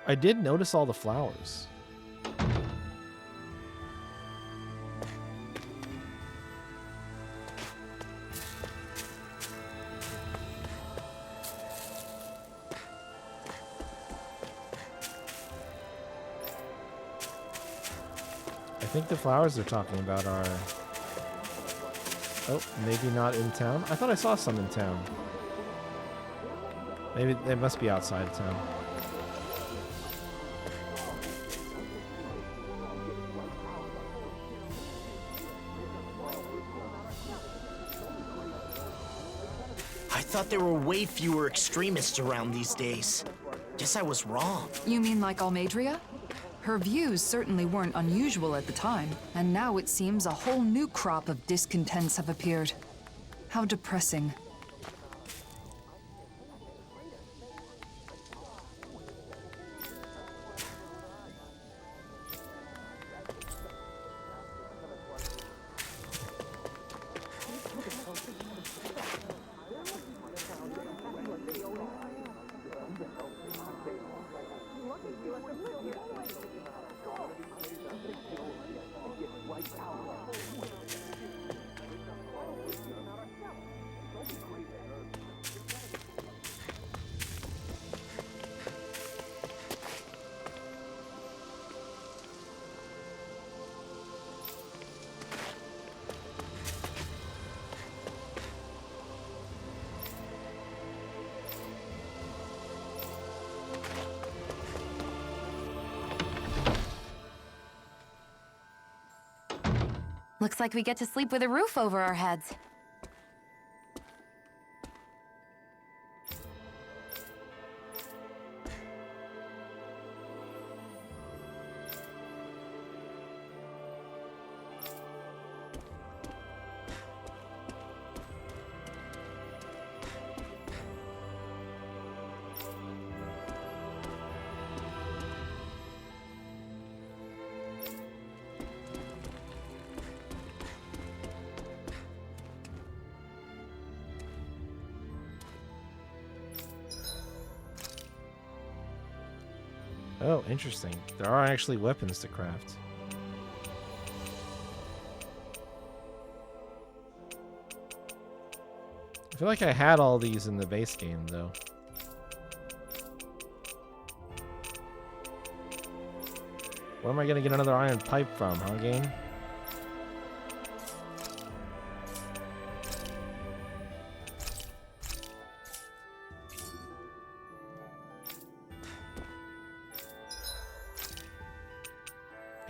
I did notice all the flowers. I think the flowers they're talking about are... Oh, maybe not in town? I thought I saw some in town. Maybe they must be outside of town. I thought there were way fewer extremists around these days. Guess I was wrong. You mean like Almeidrea? Her views certainly weren't unusual at the time, and now it seems a whole new crop of discontents have appeared. How depressing. Looks like we get to sleep with a roof over our heads. Oh, interesting. There are actually weapons to craft. I feel like I had all these in the base game, though. Where am I gonna get another iron pipe from, huh, game?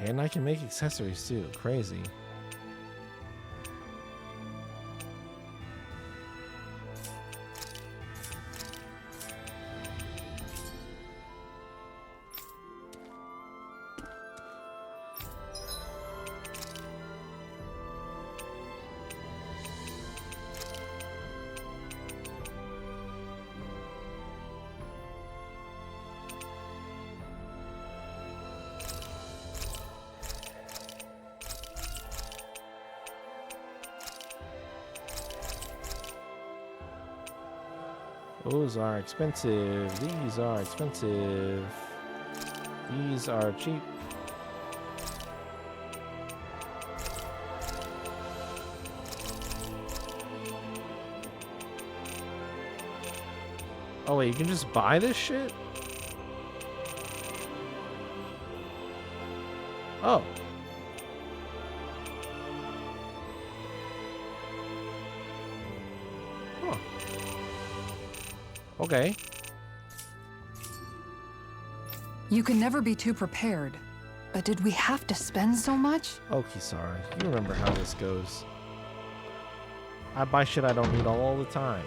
And I can make accessories too. Crazy. Those are expensive. These are expensive. These are cheap. Oh wait, you can just buy this shit? Oh. Huh. Okay. You can never be too prepared. But did we have to spend so much? Oh, Kisara, you remember how this goes. I buy shit I don't need all the time.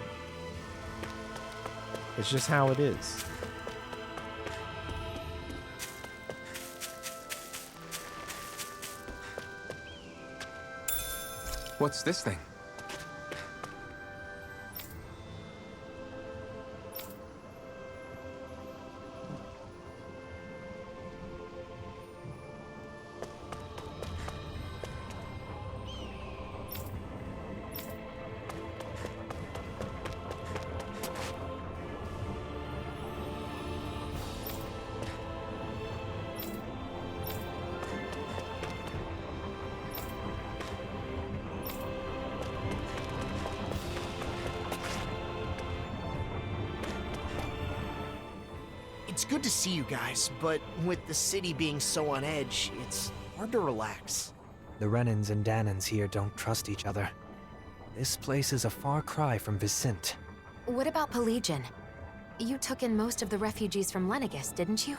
It's just how it is. What's this thing? It's good to see you guys, but with the city being so on edge, it's hard to relax. The Renans and Danans here don't trust each other. This place is a far cry from Vicente. What about Pelagian? You took in most of the refugees from Lenegis, didn't you?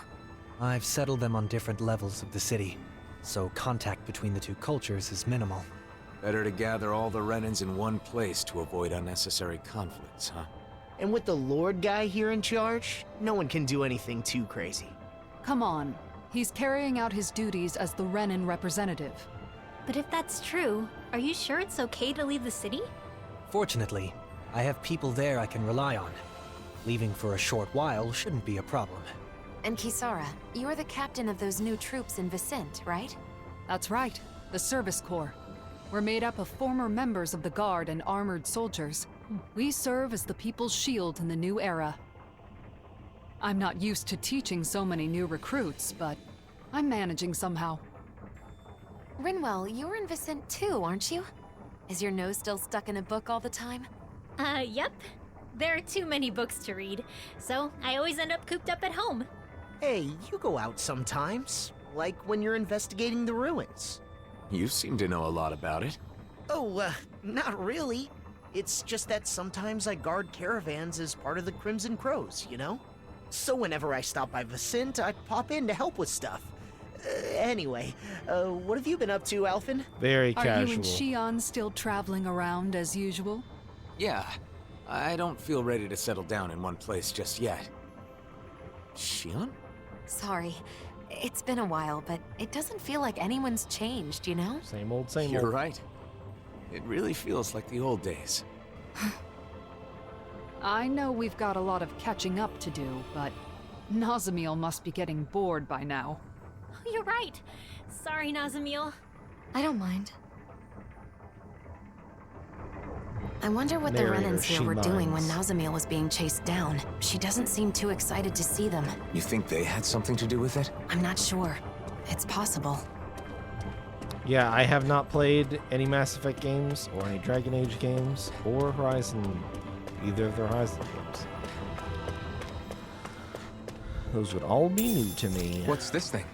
I've settled them on different levels of the city, so contact between the two cultures is minimal. Better to gather all the Renans in one place to avoid unnecessary conflicts, huh? And with the Lord guy here in charge, no one can do anything too crazy. Come on. He's carrying out his duties as the Renan representative. But if that's true, are you sure it's okay to leave the city? Fortunately, I have people there I can rely on. Leaving for a short while shouldn't be a problem. And Kisara, you're the captain of those new troops in Vicente, right? That's right. The Service Corps. We're made up of former members of the Guard and armored soldiers. We serve as the people's shield in the new era. I'm not used to teaching so many new recruits, but I'm managing somehow. Rinwell, you're in Vicente too, aren't you? Is your nose still stuck in a book all the time? Yep. There are too many books to read, so I always end up cooped up at home. Hey, you go out sometimes, like when you're investigating the ruins. You seem to know a lot about it. Oh, not really. It's just that sometimes I guard caravans as part of the Crimson Crows, you know? So whenever I stop by Vicente, I pop in to help with stuff. Anyway, what have you been up to, Alphen? Very Are casual. you and Shion still traveling around as usual? Yeah, I don't feel ready to settle down in one place just yet. Shion? Sorry. It's been a while, but it doesn't feel like anyone's changed, you know? Same old, same You're old. right. It really feels like the old days. I know we've got a lot of catching up to do, but Nazamiel must be getting bored by now. You're right. Sorry, Nazamiel. I don't mind. I wonder what the Narrator, Renans here she were doing when minds. Nazamiel was being chased down. She doesn't seem too excited to see them. You think they had something to do with it? I'm not sure. It's possible. Yeah, I have not played any Mass Effect games or any Dragon Age games or Horizon, either of the Horizon games. Those would all be new to me. What's this thing?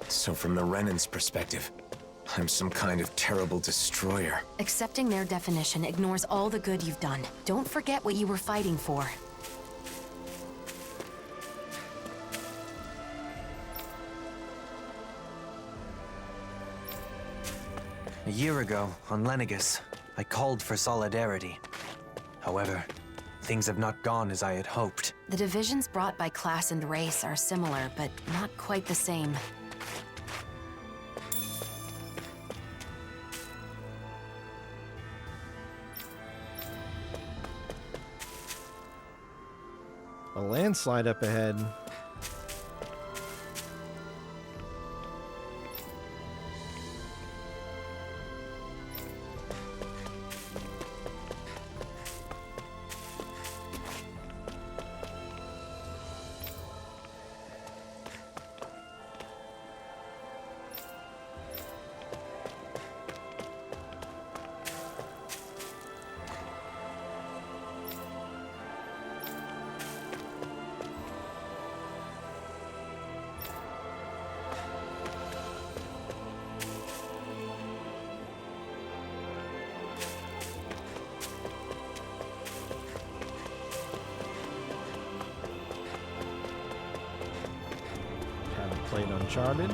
So from the Renan's perspective, I'm some kind of terrible destroyer. Accepting their definition ignores all the good you've done. Don't forget what you were fighting for. A year ago, on Lenegus, I called for solidarity. However, things have not gone as I had hoped. The divisions brought by class and race are similar, but not quite the same. A landslide up ahead. Haven't played Uncharted.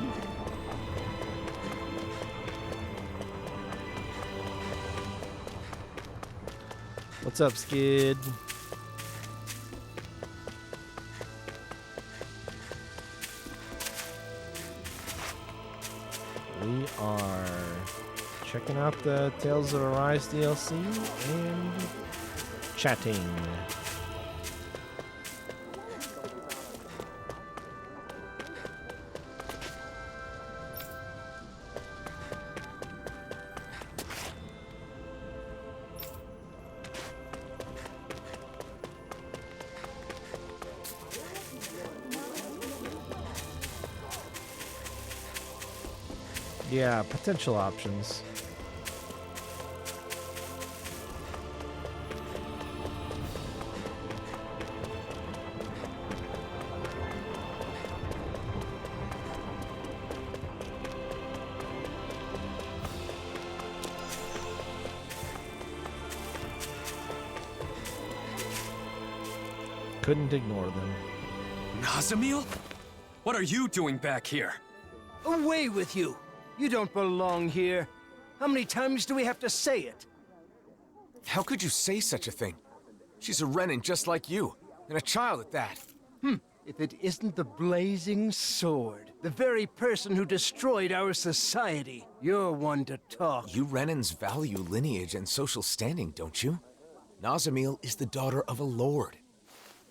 What's up, Skid? We are checking out the Tales of Arise DLC and chatting. Yeah, potential options. Couldn't ignore them. Nazamiel? What are you doing back here? Away with you! You don't belong here. How many times do we have to say it? How could you say such a thing? She's a Renan just like you, and a child at that. If it isn't the Blazing Sword, the very person who destroyed our society, you're one to talk. You Renans value lineage and social standing, don't you? Nazamiel is the daughter of a lord.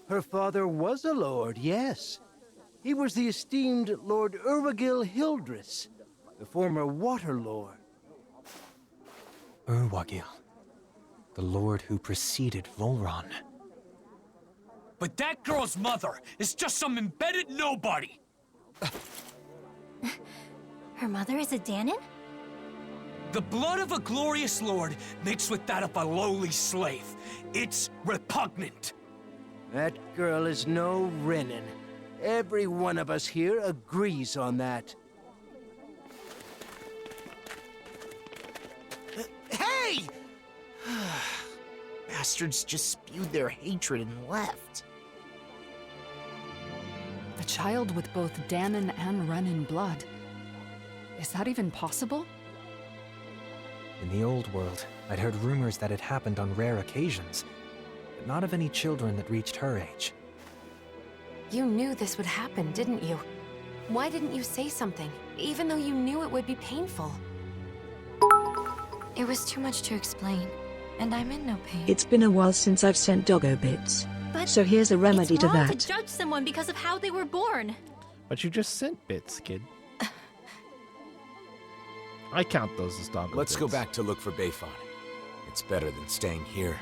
Her father was a lord, yes. He was the esteemed Lord Urwagil Hildress, the former Water Lord. Urwagil, the lord who preceded Volron. But that girl's mother is just some embedded nobody! Her mother is a Danon? The blood of a glorious lord mixed with that of a lowly slave. It's repugnant. That girl is no Renan. Every one of us here agrees on that. Hey! Bastards just spewed their hatred and left. A child with both Danon and Renan blood. Is that even possible? In the old world, I'd heard rumors that it happened on rare occasions, but not of any children that reached her age. You knew this would happen, didn't you? Why didn't you say something, even though you knew it would be painful? It was too much to explain, and I'm in no pain. It's been a while since I've sent doggo bits. But so here's a remedy it's to wrong that. to judge someone because of how they were born. But you just sent bits, kid. I count those as dog Let's bits. go back to look for Bayfon. It's better than staying here.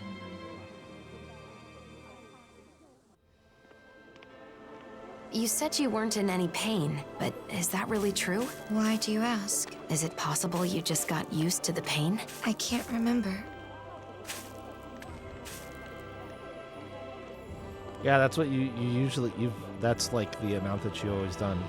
You said you weren't in any pain, but is that really true? Why do you ask? Is it possible you just got used to the pain? I can't remember. Yeah, that's what you usually that's like the amount that you always done.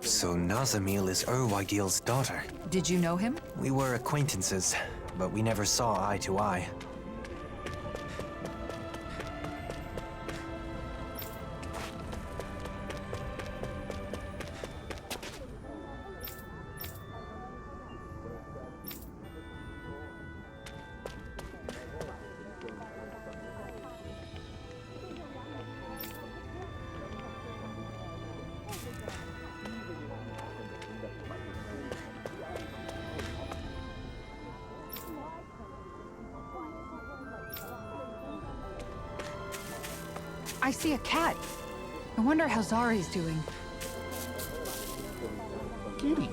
So Nazamil is Urwagil's daughter. Did you know him? We were acquaintances, but we never saw eye to eye. I see a cat. I wonder how Zari's doing. Kitty.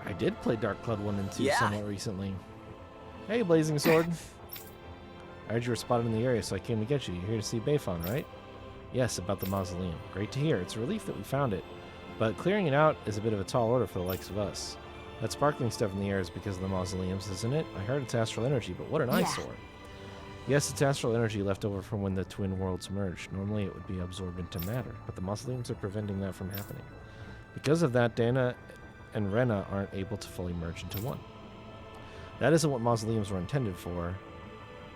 I did play Dark Cloud 1 and 2 somewhat recently. Hey, Blazing Sword. I heard you were spotted in the area, so I came to get you. You're here to see Bayfon, right? Yes, about the mausoleum. Great to hear. It's a relief that we found it. But clearing it out is a bit of a tall order for the likes of us. That sparkling stuff in the air is because of the mausoleums, isn't it? I heard it's astral energy, but what an eyesore. Yes, it's astral energy left over from when the twin worlds merged. Normally it would be absorbed into matter, but the mausoleums are preventing that from happening. Because of that, Dana and Rena aren't able to fully merge into one. That isn't what mausoleums were intended for,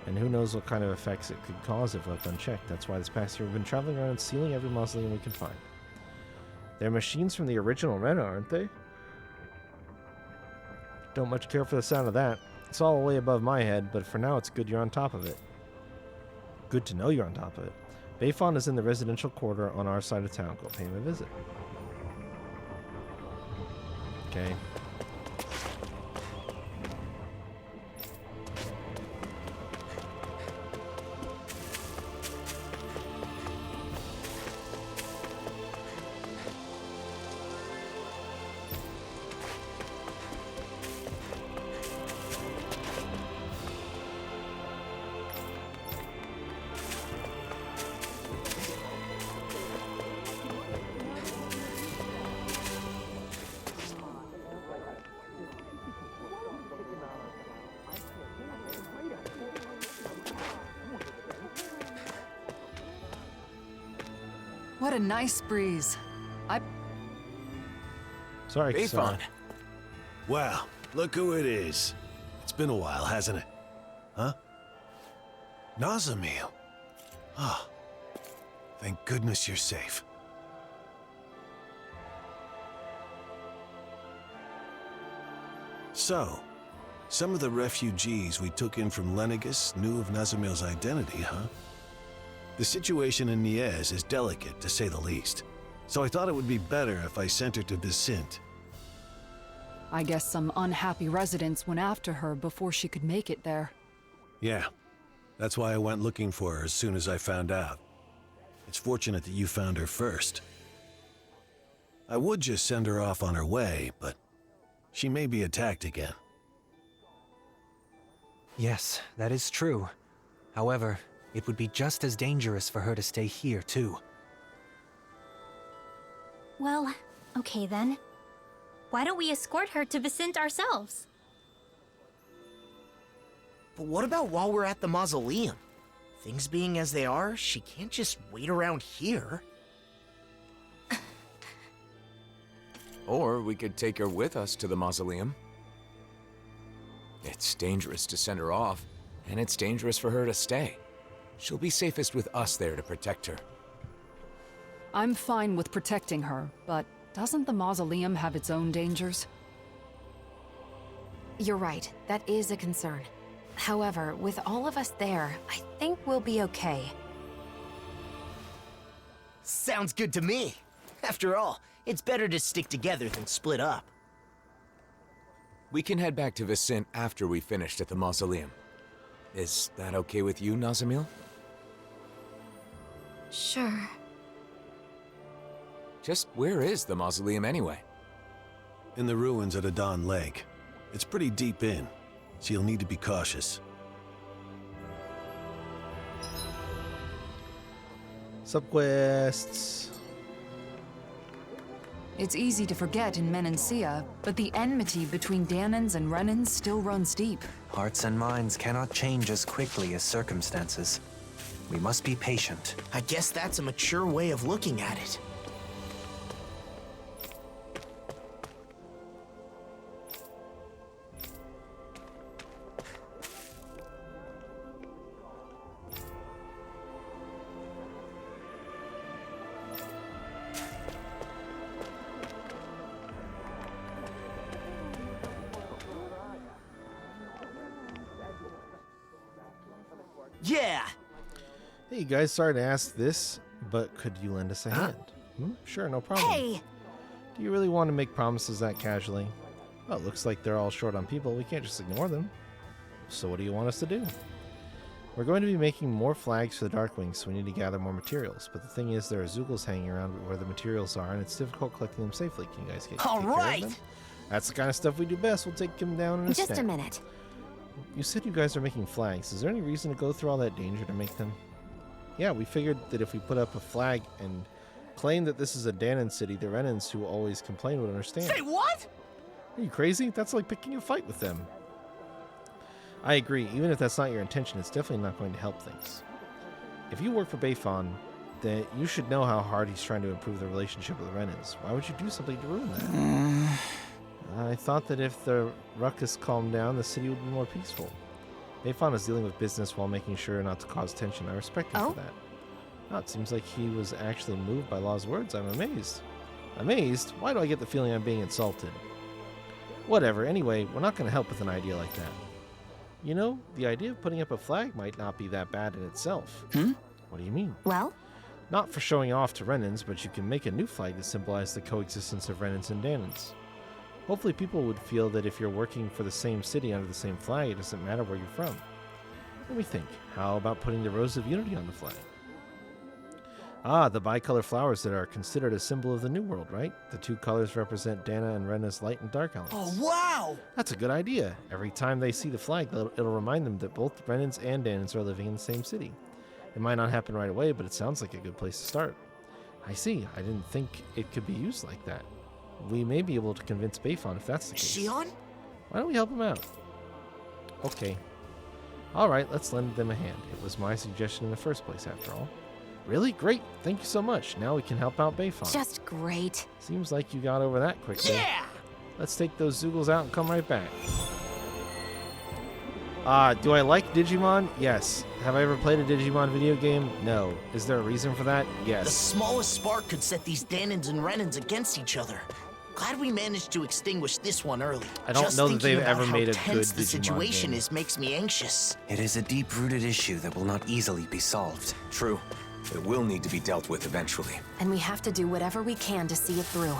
and who knows what kind of effects it could cause if left unchecked. That's why this past year we've been traveling around sealing every mausoleum we can find. They're machines from the original Rena, aren't they? Don't much care for the sound of that. It's all way above my head, but for now it's good you're on top of it. Good to know you're on top of it. Bayfon is in the residential quarter on our side of town. Go pay him a visit. Okay. What a nice breeze. Sorry, Bayfon. Wow, look who it is. It's been a while, hasn't it? Huh? Nazamil. Ah, thank goodness you're safe. So, some of the refugees we took in from Lenegus knew of Nazamil's identity, huh? The situation in Niez is delicate, to say the least. So I thought it would be better if I sent her to Vicente. I guess some unhappy residents went after her before she could make it there. Yeah, that's why I went looking for her as soon as I found out. It's fortunate that you found her first. I would just send her off on her way, but she may be attacked again. Yes, that is true. However, it would be just as dangerous for her to stay here, too. Well, okay then. Why don't we escort her to Vicente ourselves? But what about while we're at the mausoleum? Things being as they are, she can't just wait around here. Or we could take her with us to the mausoleum. It's dangerous to send her off, and it's dangerous for her to stay. She'll be safest with us there to protect her. I'm fine with protecting her, but doesn't the mausoleum have its own dangers? You're right, that is a concern. However, with all of us there, I think we'll be okay. Sounds good to me. After all, it's better to stick together than split up. We can head back to Vicente after we finished at the mausoleum. Is that okay with you, Nazamil? Sure. Just where is the mausoleum anyway? In the ruins at Adon Lake. It's pretty deep in, so you'll need to be cautious. Subquests. It's easy to forget in Menancia, but the enmity between Dahnans and Renans still runs deep. Hearts and minds cannot change as quickly as circumstances. We must be patient. I guess that's a mature way of looking at it. Yeah! Hey, you guys, sorry to ask this, but could you lend us a hand? Sure, no problem. Hey! Do you really want to make promises that casually? Well, it looks like they're all short on people. We can't just ignore them. So what do you want us to do? We're going to be making more flags for the Darkwing, so we need to gather more materials. But the thing is, there are Zoogles hanging around where the materials are, and it's difficult collecting them safely. Can you guys take care of them? That's the kind of stuff we do best. We'll take them down in a Just snap. a minute. You said you guys are making flags. Is there any reason to go through all that danger to make them? Yeah, we figured that if we put up a flag and claim that this is a Dahnan city, the Renans who always complain would understand. Say what? Are you crazy? That's like picking a fight with them. I agree. Even if that's not your intention, it's definitely not going to help things. If you work for Bayfon, then you should know how hard he's trying to improve the relationship with the Renans. Why would you do something to ruin that? I thought that if the ruckus calmed down, the city would be more peaceful. Bayfon is dealing with business while making sure not to cause tension. I respect him for that. Oh, it seems like he was actually moved by Law's words. I'm amazed. Amazed? Why do I get the feeling I'm being insulted? Whatever. Anyway, we're not going to help with an idea like that. You know, the idea of putting up a flag might not be that bad in itself. What do you mean? Well? Not for showing off to Renans, but you can make a new flag to symbolize the coexistence of Renans and Dahnans. Hopefully people would feel that if you're working for the same city under the same flag, it doesn't matter where you're from. Let me think. How about putting the Rose of Unity on the flag? Ah, the bicolor flowers that are considered a symbol of the New World, right? The two colors represent Dahna and Rena's light and dark elements. Oh, wow! That's a good idea. Every time they see the flag, it'll remind them that both Renans and Dahnans are living in the same city. It might not happen right away, but it sounds like a good place to start. I see. I didn't think it could be used like that. We may be able to convince Bayfon if that's the case. Is she on? Why don't we help him out? Okay. All right, let's lend them a hand. It was my suggestion in the first place, after all. Really? Great. Thank you so much. Now we can help out Bayfon. Just great. Seems like you got over that quickly. Yeah! Let's take those Zoogles out and come right back. Do I like Digimon? Yes. Have I ever played a Digimon video game? No. Is there a reason for that? Yes. The smallest spark could set these Dahnans and Renans against each other. Glad we managed to extinguish this one early. I don't know that they've ever made a good tense the Digimon situation game. is makes me anxious. It is a deep-rooted issue that will not easily be solved. True. It will need to be dealt with eventually. And we have to do whatever we can to see it through.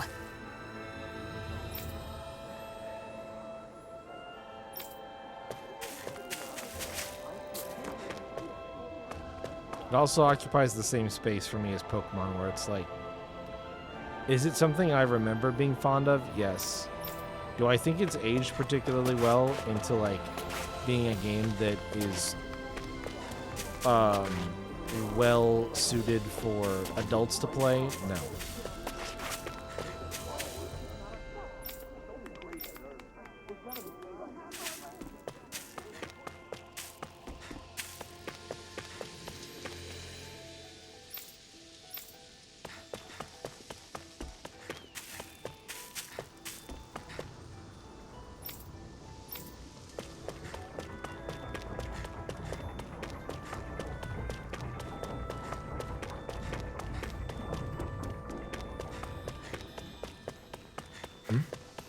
It also occupies the same space for me as Pokemon, where it's like, is it something I remember being fond of? Yes. Do I think it's aged particularly well into like being a game that is well suited for adults to play? No.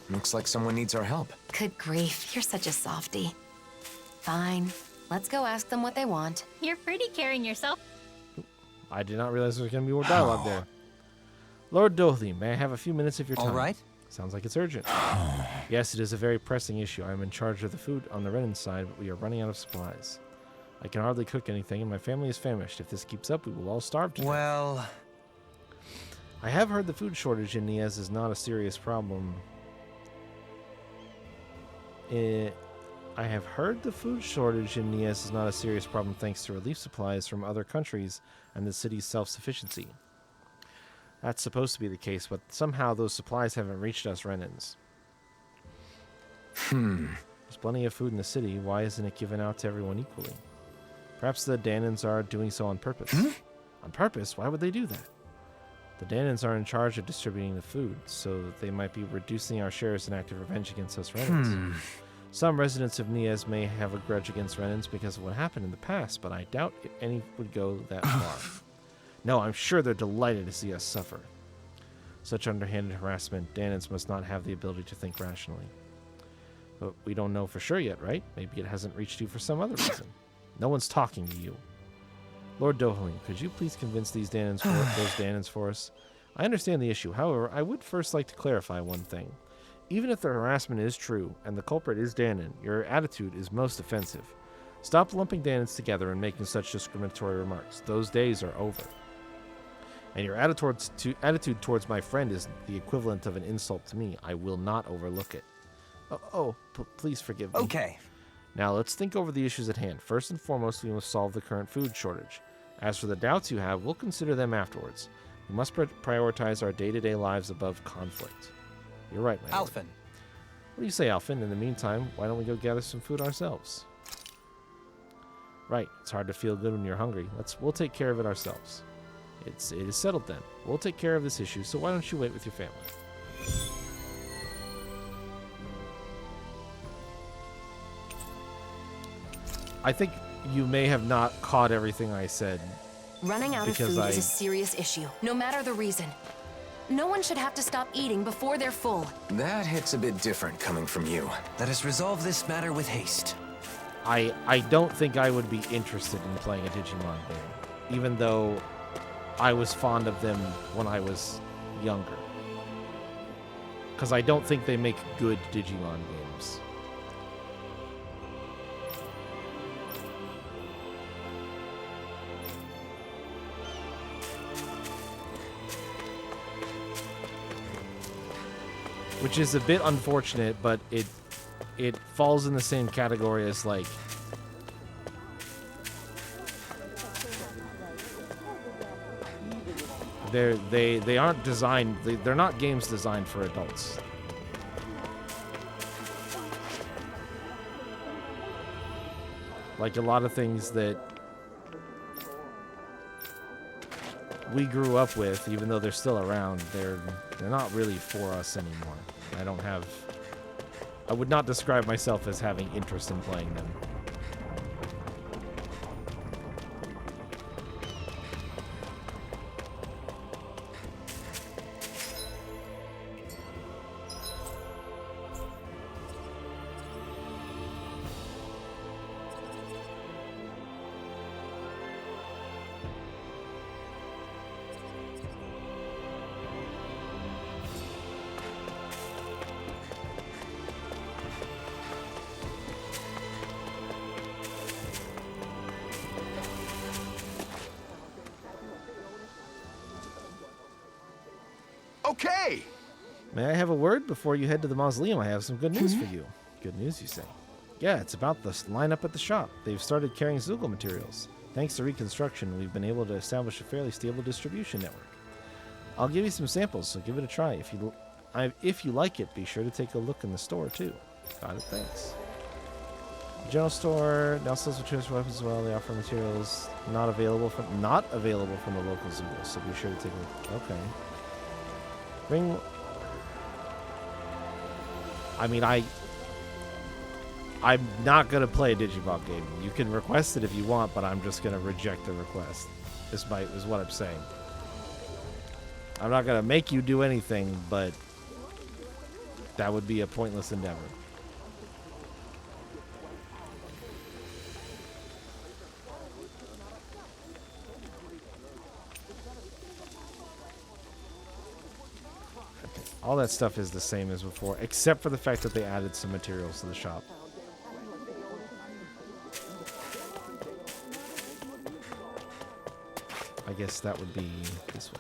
Looks like someone needs our help. Good grief, you're such a softie. Fine, let's go ask them what they want. You're pretty carrying yourself. I did not realize there was going to be more dialogue there. Lord Dohly, may I have a few minutes of your time? All right. Sounds like it's urgent. Yes, it is a very pressing issue. I am in charge of the food on the Renan side, but we are running out of supplies. I can hardly cook anything, and my family is famished. If this keeps up, we will all starve to death. Well, I have heard the food shortage in Niez is not a serious problem. I have heard the food shortage in Niez is not a serious problem thanks to relief supplies from other countries and the city's self-sufficiency. That's supposed to be the case, but somehow those supplies haven't reached us Renans. There's plenty of food in the city. Why isn't it given out to everyone equally? Perhaps the Danans are doing so on purpose. On purpose? Why would they do that? The Danans are in charge of distributing the food, so they might be reducing our shares in active revenge against us Renans. Some residents of Niez may have a grudge against Renans because of what happened in the past, but I doubt if any would go that far. No, I'm sure they're delighted to see us suffer. Such underhanded harassment, Danans must not have the ability to think rationally. But we don't know for sure yet, right? Maybe it hasn't reached you for some other reason. No one's talking to you. Lord Dohling, could you please convince those Danans for us? I understand the issue. However, I would first like to clarify one thing. Even if the harassment is true, and the culprit is Danan, your attitude is most offensive. Stop lumping Danans together and making such discriminatory remarks. Those days are over. And your attitude towards my friend is the equivalent of an insult to me. I will not overlook it. Please forgive me. Okay. Now let's think over the issues at hand. First and foremost, we must solve the current food shortage. As for the doubts you have, we'll consider them afterwards. We must prioritize our day-to-day lives above conflict. You're right, my lord. Alphen. What do you say, Alphen? In the meantime, why don't we go gather some food ourselves? Right, it's hard to feel good when you're hungry. We'll take care of it ourselves. It is settled then. We'll take care of this issue, so why don't you wait with your family? I think you may have not caught everything I said. Running out of food is a serious issue, no matter the reason. No one should have to stop eating before they're full. That hits a bit different coming from you. Let us resolve this matter with haste. I don't think I would be interested in playing a Digimon game, even though I was fond of them when I was younger. Because I don't think they make good Digimon games. Which is a bit unfortunate, but it falls in the same category as like they aren't designed, they're not games designed for adults. Like a lot of things that we grew up with, even though they're still around, they're not really for us anymore. I would not describe myself as having interest in playing them. Okay. May I have a word before you head to the mausoleum? I have some good news for you. Good news, you say? Yeah, it's about the lineup at the shop. They've started carrying Zoogle materials. Thanks to reconstruction, we've been able to establish a fairly stable distribution network. I'll give you some samples, so give it a try. If you like it, be sure to take a look in the store too. Got it, thanks. General store now sells materials for weapons as well. They offer materials not available from the local Zoogle, so be sure to take a look. Okay. I'm not gonna play a Digimon game. You can request it if you want, but I'm just gonna reject the request. Is what I'm saying. I'm not gonna make you do anything, but that would be a pointless endeavor. Okay. All that stuff is the same as before, except for the fact that they added some materials to the shop. I guess that would be this way.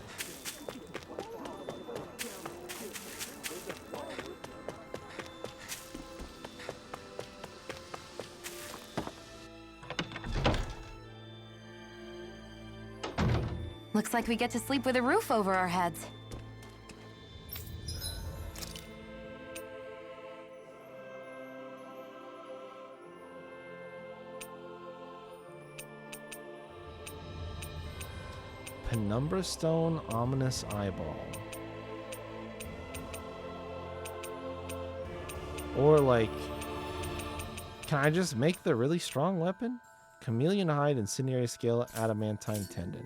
Looks like we get to sleep with a roof over our heads. Penumbra Stone, Ominous Eyeball. Or like, can I just make the really strong weapon? Chameleon Hide, Incendiary Scale, Adamantine Tendon.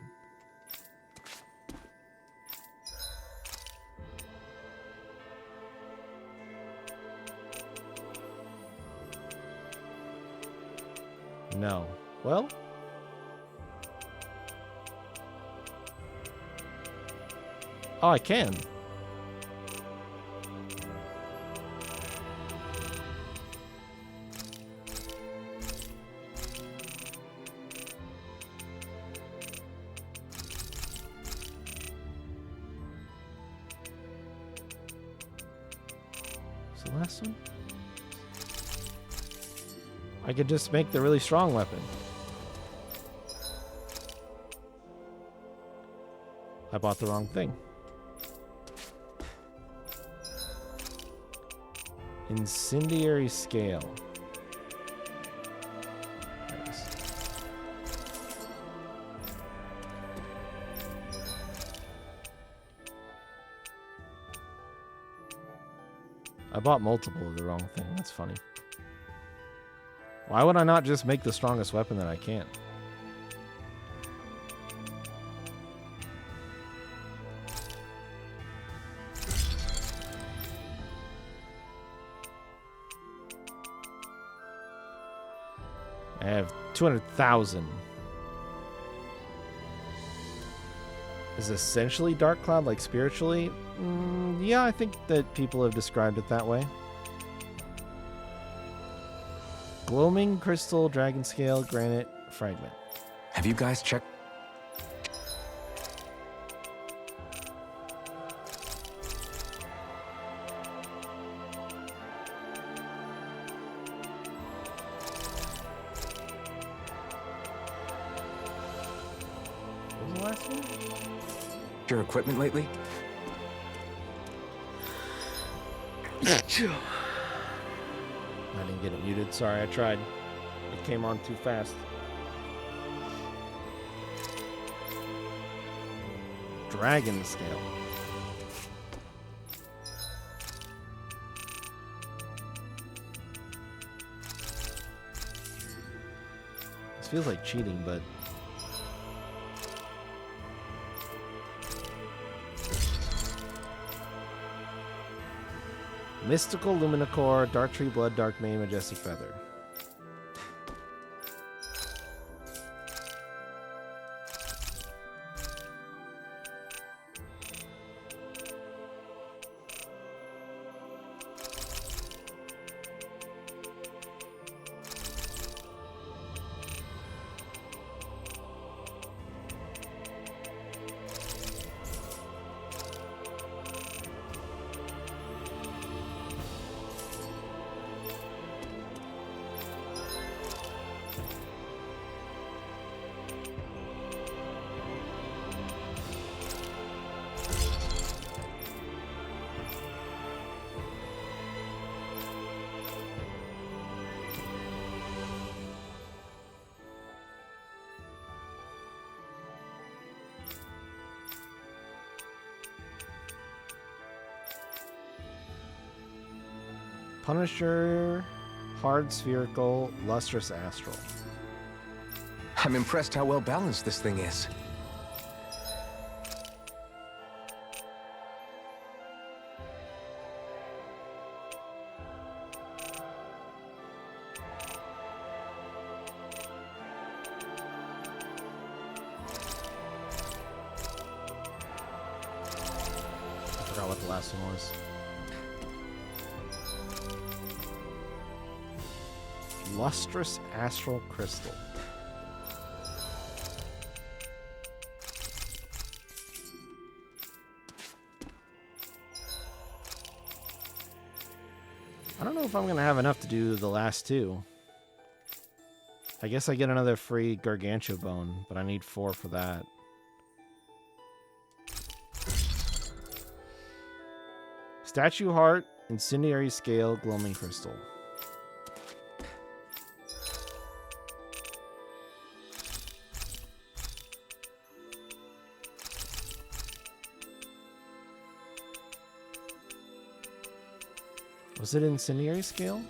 No. Well, oh, I can. What's the last one? I could just make the really strong weapon. I bought the wrong thing. Incendiary Scale. There it is. I bought multiple of the wrong thing. That's funny. Why would I not just make the strongest weapon that I can? I have 200,000. Is essentially Dark Cloud like spiritually? Yeah, I think that people have described it that way. Gloaming Crystal, Dragon Scale, Granite, Fragment. Have you guys checked? What was the last one? Your equipment lately? I didn't get it muted. Sorry, I tried. It came on too fast. Dragon Scale. This feels like cheating, but... Mystical Luminicore, Dark Tree Blood, Dark Mane, Majestic Feather. Punisher, hard spherical, lustrous astral. I'm impressed how well balanced this thing is. I forgot what the last one was. Lustrous astral crystal. I don't know if I'm going to have enough to do the last two. I guess I get another free Gargantua bone, but I need 4 for that. Statue heart, incendiary scale, gloaming crystal. Was it incendiary scale?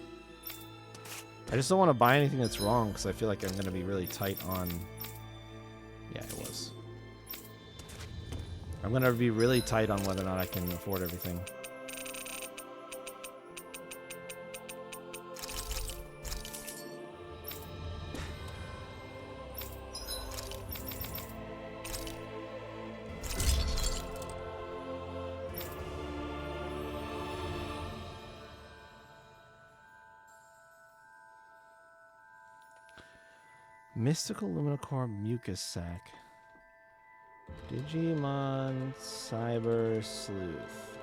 I just don't want to buy anything that's wrong because I feel like I'm going to be really tight on... Yeah, it was. I'm going to be really tight on whether or not I can afford everything. Mystical Luminocore Mucus Sac. Digimon Cyber Sleuth.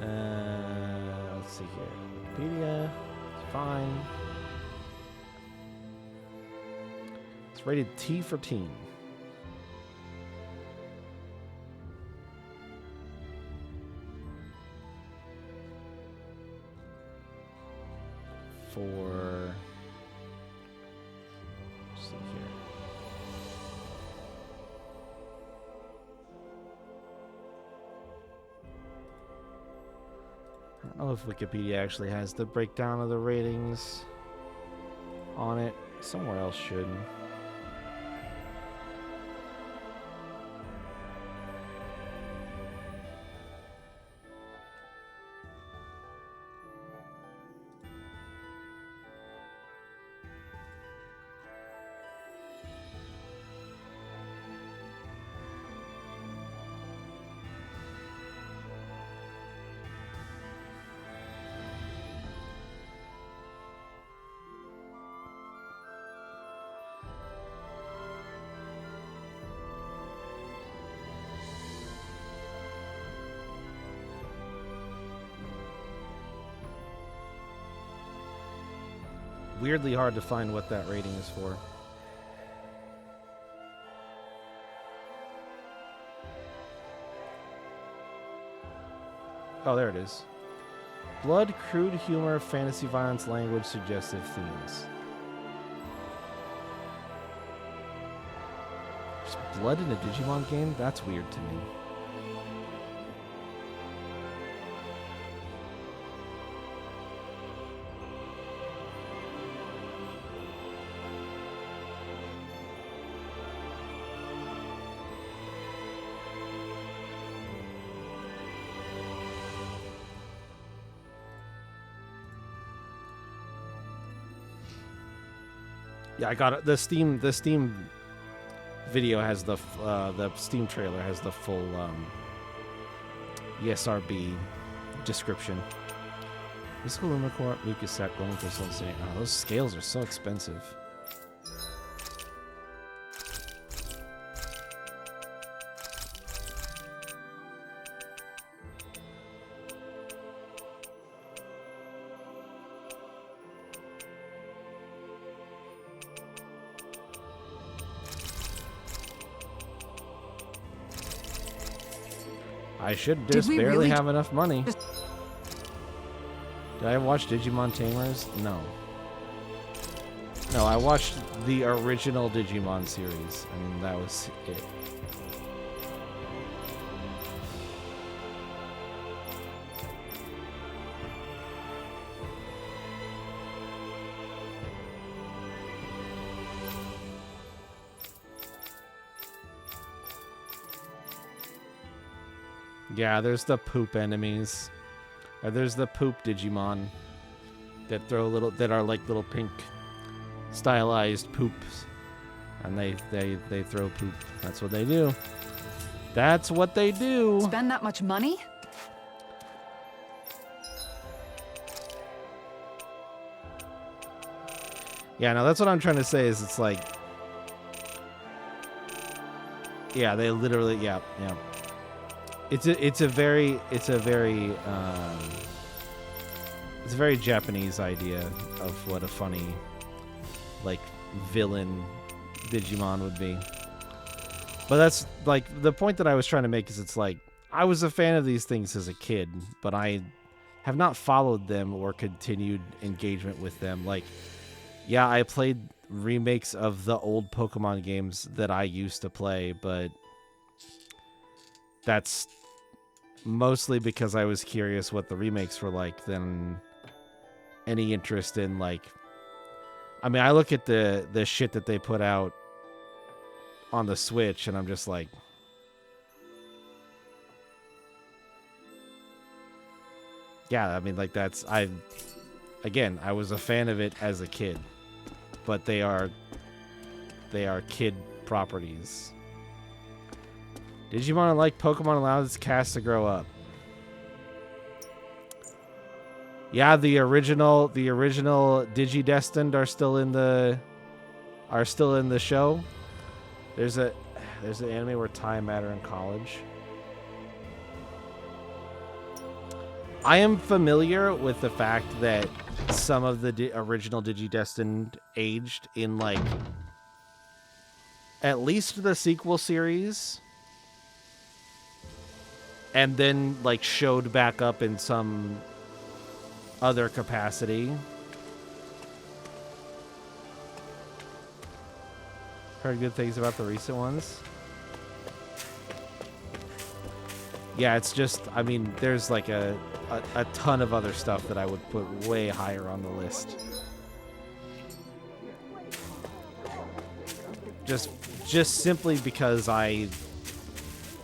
Let's see here. Wikipedia. It's fine. It's rated T for teen. For let's see here. I don't know if Wikipedia actually has the breakdown of the ratings on it. Somewhere else should. Weirdly hard to find what that rating is for. Oh, there it is. Blood, crude humor, fantasy violence, language, suggestive themes. There's blood in a Digimon game? That's weird to me. Yeah, I got it. The Steam video has the Steam trailer has the full ESRB description. Mystical Luminocore, Mucus Sac, Glowing Crystal, oh, those scales are so expensive. I should just barely really have enough money. Did I watch Digimon Tamers? No. No, I watched the original Digimon series, and that was it. Yeah, there's the poop enemies. Or there's the poop Digimon that are like little pink stylized poops. And they throw poop. That's what they do. That's what they do. Spend that much money? Yeah, no, that's what I'm trying to say is it's like, yeah, they literally, yeah. It's a very Japanese idea of what a funny, like, villain Digimon would be. But that's, like, the point that I was trying to make is it's like, I was a fan of these things as a kid, but I have not followed them or continued engagement with them. Like, yeah, I played remakes of the old Pokemon games that I used to play, but that's mostly because I was curious what the remakes were like than any interest in, like, I mean, I look at the shit that they put out on the Switch and I'm just like, yeah, I mean, like, I was a fan of it as a kid, but they are kid properties. Digimon, like Pokemon, allows its cast to grow up. Yeah, the original Digidestined are still in the show. There's an anime where Tai met her in college. I am familiar with the fact that some of the original Digidestined aged in, like, at least the sequel series, and then, like, showed back up in some other capacity. Heard good things about the recent ones. Yeah, it's just, I mean, there's like a ton of other stuff that I would put way higher on the list. Just simply because I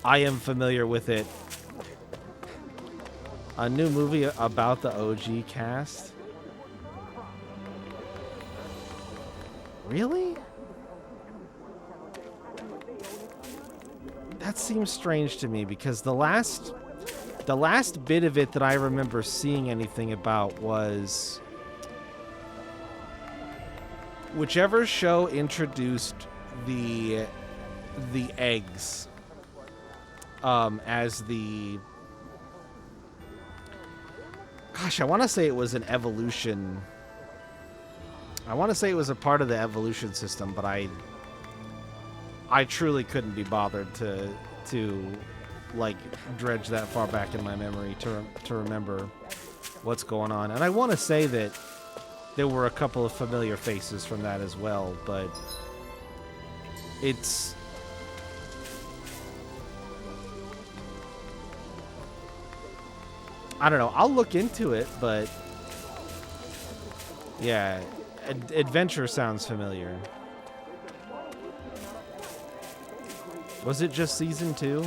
am familiar with it. A new movie about the OG cast? Really? That seems strange to me because the last bit of it that I remember seeing anything about was whichever show introduced the eggs as the, gosh, I want to say it was an evolution. I want to say it was a part of the evolution system, but I truly couldn't be bothered to like dredge that far back in my memory to remember what's going on. And I want to say that there were a couple of familiar faces from that as well, but it's, I don't know. I'll look into it, but yeah, Adventure sounds familiar. Was it just season 2?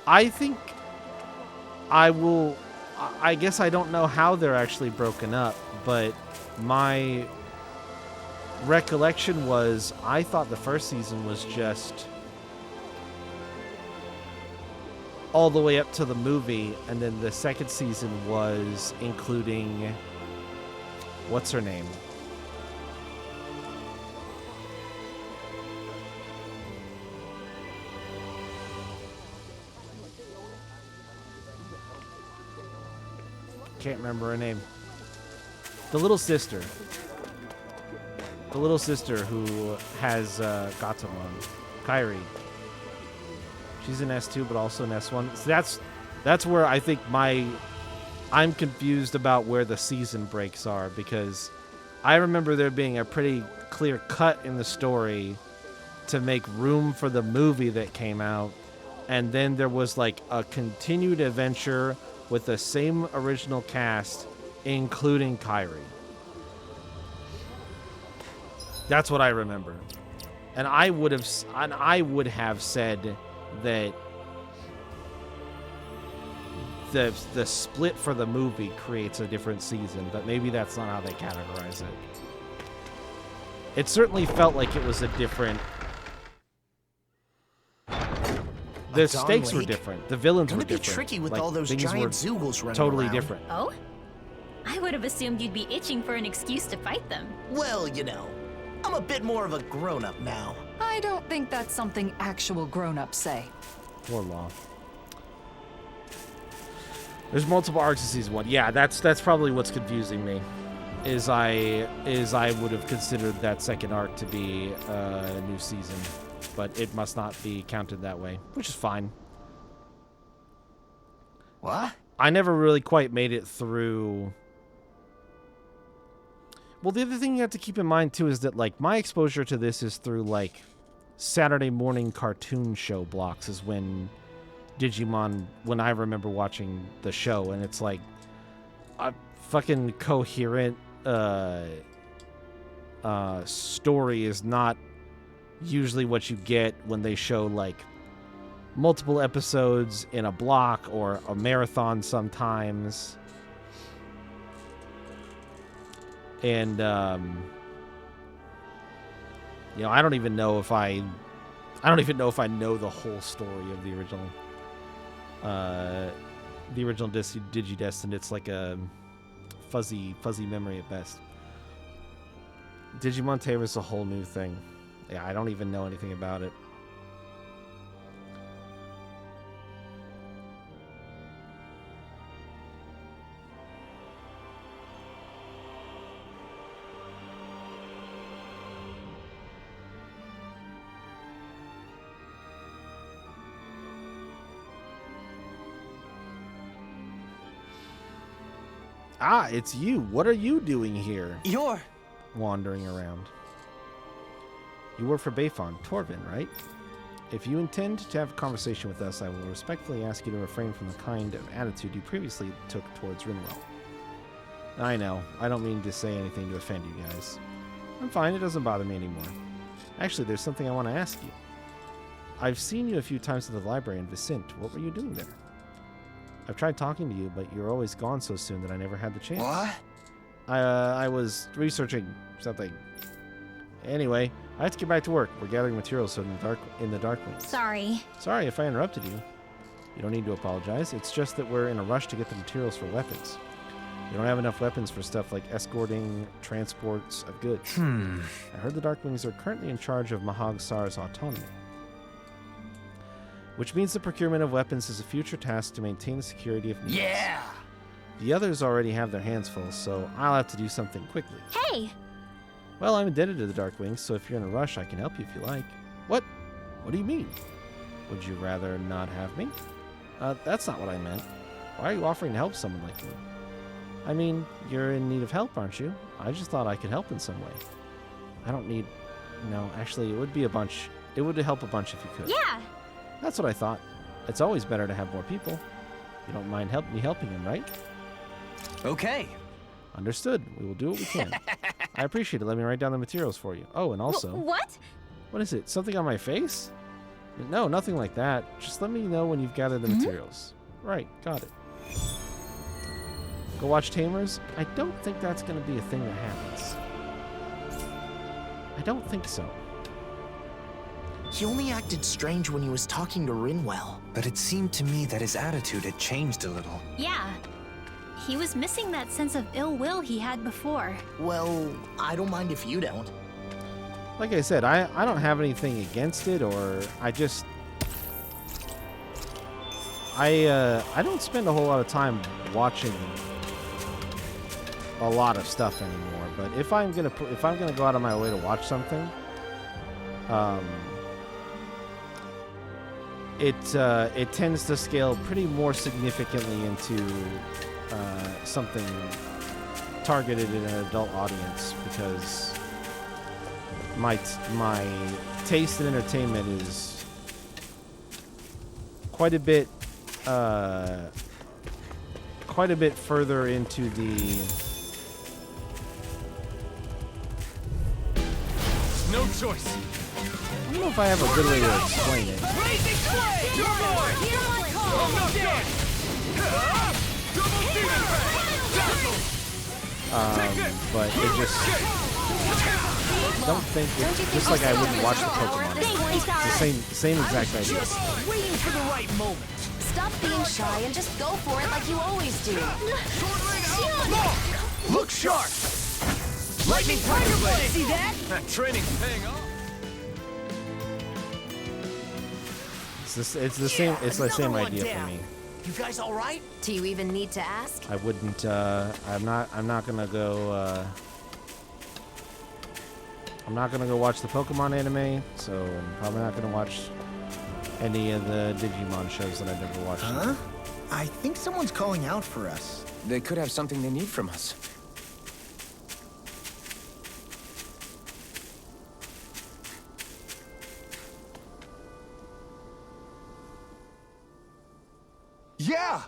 I think I guess I don't know how they're actually broken up, but my recollection was I thought the first season was just all the way up to the movie, and then the second season was including, what's her name? Can't remember her name. The little sister. The little sister who has Gatomon. Kairi. She's in S2, but also in S1. So that's where I think I'm confused about where the season breaks are, because I remember there being a pretty clear cut in the story to make room for the movie that came out, and then there was like a continued adventure with the same original cast, including Kyrie. That's what I remember. And I would have said that the split for the movie creates a different season, but maybe that's not how they categorize it. It certainly felt like it was a different. The stakes were different. The villains were different. It's gonna be tricky with like, all those giant Zeugles running totally around. different. Oh? I would have assumed you'd be itching for an excuse to fight them. Well, you know, I'm a bit more of a grown-up now. I don't think that's something actual grown-ups say. Or law. There's multiple arcs in season 1. Yeah, that's probably what's confusing me. Is I would have considered that second arc to be a new season, but it must not be counted that way, which is fine. What? I never really quite made it through. Well, the other thing you have to keep in mind too is that like my exposure to this is through like Saturday morning cartoon show blocks is when Digimon, when I remember watching the show, and it's like a fucking coherent story is not usually what you get when they show like multiple episodes in a block or a marathon sometimes. And you know, I don't even know if I know the whole story of the original Digidestined. It's like a fuzzy memory at best. Digimon Tamers is a whole new thing. Yeah, I don't even know anything about it. Ah, it's you. What are you doing here? You're wandering around. You work for Bayfon, Torvin, right? If you intend to have a conversation with us, I will respectfully ask you to refrain from the kind of attitude you previously took towards Rinwell. I know. I don't mean to say anything to offend you guys. I'm fine. It doesn't bother me anymore. Actually, there's something I want to ask you. I've seen you a few times at the library in Vicente. What were you doing there? I've tried talking to you, but you're always gone so soon that I never had the chance. What? I was researching something. Anyway, I have to get back to work. We're gathering materials in the Darkwings. Sorry. Sorry if I interrupted you. You don't need to apologize. It's just that we're in a rush to get the materials for weapons. You don't have enough weapons for stuff like escorting transports of goods. I heard the Darkwings are currently in charge of Mahag Sar's autonomy, which means the procurement of weapons is a future task to maintain the security of needs. Yeah! The others already have their hands full, so I'll have to do something quickly. Hey! Well, I'm indebted to the Darkwings, so if you're in a rush, I can help you if you like. What? What do you mean? Would you rather not have me? That's not what I meant. Why are you offering to help someone like me? I mean, you're in need of help, aren't you? I just thought I could help in some way. I don't need... No, actually, it would be a bunch. It would help a bunch if you could. Yeah! That's what I thought. It's always better to have more people. You don't mind me helping him, right? Okay. Understood. We will do what we can. I appreciate it. Let me write down the materials for you. Oh, and also... What? What is it? Something on my face? No, nothing like that. Just let me know when you've gathered the materials. Right, got it. Go watch Tamers? I don't think that's going to be a thing that happens. I don't think so. He only acted strange when he was talking to Rinwell. But it seemed to me that his attitude had changed a little. Yeah. He was missing that sense of ill will he had before. Well, I don't mind if you don't. Like I said, I don't have anything against it, or I just... I don't spend a whole lot of time watching a lot of stuff anymore, but if I'm gonna go out of my way to watch something, it tends to scale pretty more significantly into something targeted at an adult audience because my taste in entertainment is quite a bit further into the No choice. I don't know if I have a good way to explain it. Blazing flame! You're mine! I'm not done! Double demon bang! But it just don't think it, just like I wouldn't watch the Pokemon. It's the same exact idea. Just waiting for the right moment. Stop being shy and just go for it like you always do. Look sharp! Lightning Tiger Blade! See that? That training's paying off. It's the same idea for me. You guys all right? Do you even need to ask? I wouldn't. I'm not gonna go. I'm not gonna go watch the Pokemon anime, so I'm probably not gonna watch any of the Digimon shows that I've never watched. Huh? I think someone's calling out for us. They could have something they need from us. Yeah!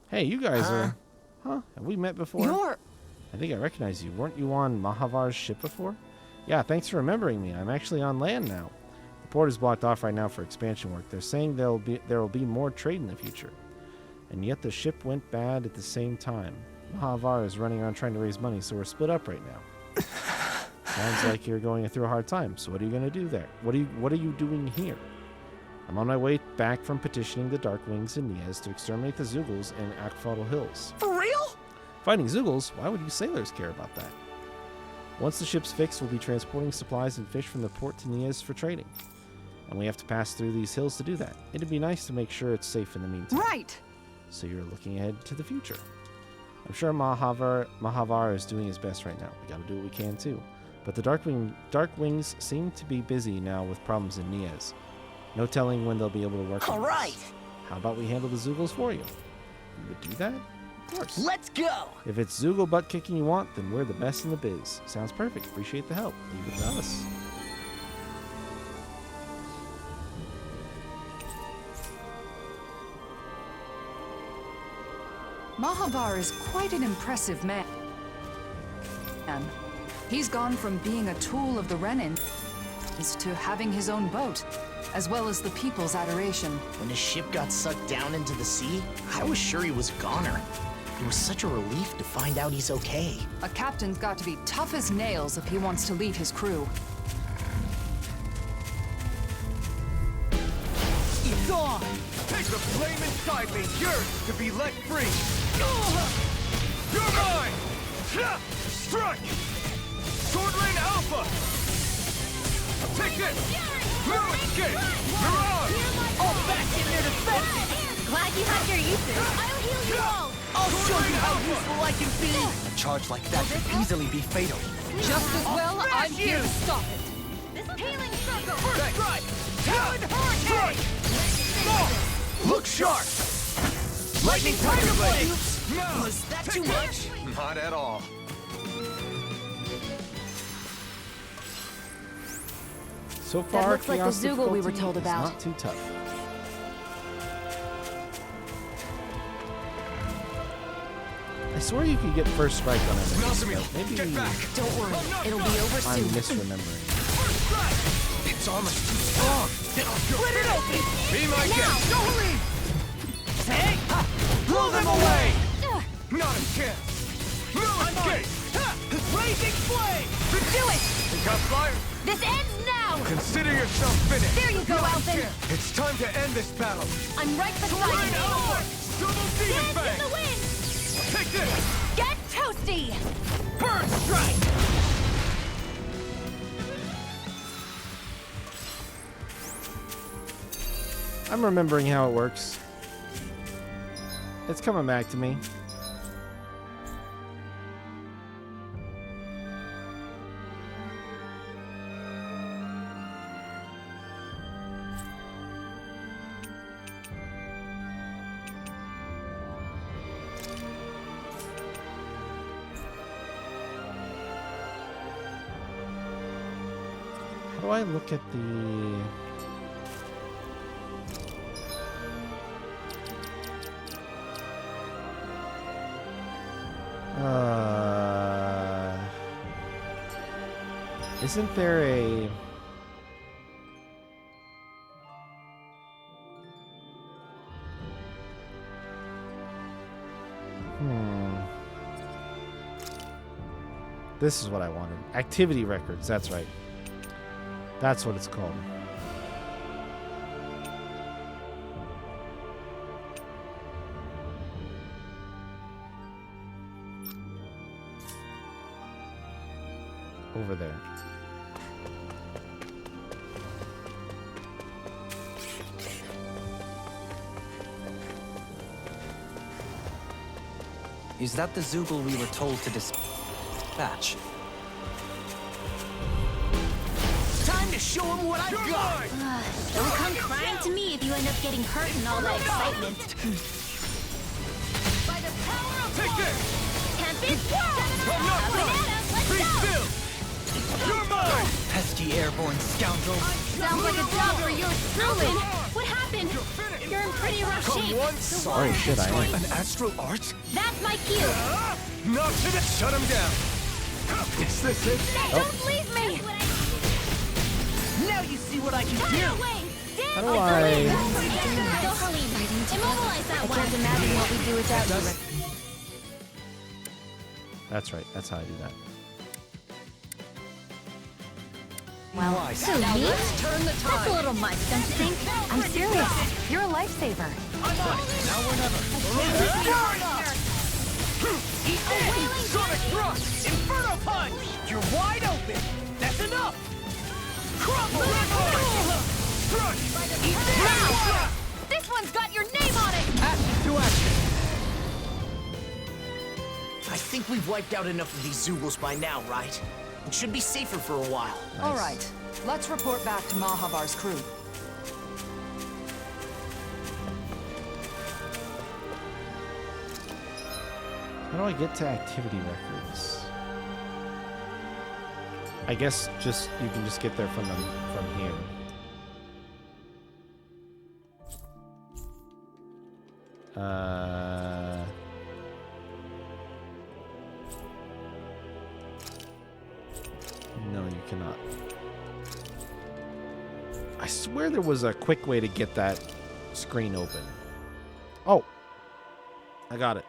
Hey, you guys are... Huh? Have we met before? You're... I think I recognize you. Weren't you on Mahavar's ship before? Yeah, thanks for remembering me. I'm actually on land now. The port is blocked off right now for expansion work. They're saying there will be more trade in the future. And yet the ship went bad at the same time. Mahavar is running around trying to raise money, so we're split up right now. Sounds like you're going through a hard time. So what are you going to do there? What are you doing here? I'm on my way back from petitioning the Darkwings and Nias to exterminate the Zoogles in Akfadal Hills. For real? Fighting Zoogles? Why would you sailors care about that? Once the ship's fixed, we'll be transporting supplies and fish from the port to Nias for trading. And we have to pass through these hills to do that. It'd be nice to make sure it's safe in the meantime. Right! So you're looking ahead to the future. I'm sure Mahavar is doing his best right now. We gotta do what we can too. But the Darkwings seem to be busy now with problems in Nias. No telling when they'll be able to work on this. Alright! How about we handle the Zoogles for you? You would do that? Of course. Let's go! If it's Zoogle butt kicking you want, then we're the best in the biz. Sounds perfect. Appreciate the help. Leave it to us. Mahavar is quite an impressive man. He's gone from being a tool of the Renin to having his own boat, as well as the people's adoration. When his ship got sucked down into the sea, I was sure he was a goner. It was such a relief to find out he's okay. A captain's got to be tough as nails if he wants to lead his crew. It's on! Take the flame inside me, yours to be let free! You're mine! Strike! Sword Rain Alpha! Take this! No escape! Mirage! All back in their defense! Glad you had your uses. I'll heal you all! I'll show you how useful I can be! A charge like that could easily be fatal. Just as well, I'm here to stop it. This healing circle. First strike! Talon Hurricane! Look sharp! Lightning Tiger Blade! No! Was that too much? Not at all. So far, looks like the Chaos Zoogle we were difficulty told is about. not too tough. I swear you could get first strike on it. Maybe Get back! Don't worry, it'll be over I'm soon. misremembering. It's almost too strong! Split it open! Be my guest! Don't leave! Hey! Blow them away! Not a chance! No escape! Blazing flame! Do it! You got fire? This ends now! Consider yourself finished! There you go, Not a Alvin. chance. It's time to end this battle! I'm right beside Rain you. Alpha! Double Demon Dance Bang! in the wind! Take this! Get toasty! Burn strike! I'm remembering how it works. It's coming back to me. How do I look at the... Isn't there a... This is what I wanted. Activity records, that's right. That's what it's called. Over there. Is that the Zoogle we were told to dispatch? Time to show him what I've got! Don't come crying to me if you end up getting hurt in all that excitement. By the power of Take water! this! Tempest, I'm not done! let's Be go! still! You're mine! Pesky airborne scoundrel! Sounds like a job for you, truly! What happened? You're in pretty rough shape. Sorry, shit, I am. An astral arch? That's my cue. Not to the... Shut him down! Is this it? Don't leave me! Now you see what I can do! How do I... Go, Harleen. Immobilize that I one. can't imagine what we'd do without you. That's right, that's how I do that. Well, So me? Turn the That's a little much, don't you think? I'm serious. You're a lifesaver. Now or never! Sonic thrust! Inferno punch! You're wide open! That's enough! Crumble! This one's got your name on it! Action to action! I think we've wiped out enough of these Zoogles by now, right? It should be safer for a while. All right, let's report back to Mahavar's crew. How do I get to activity records? I guess just you can just get there from here. No, you cannot. I swear there was a quick way to get that screen open. Oh, I got it.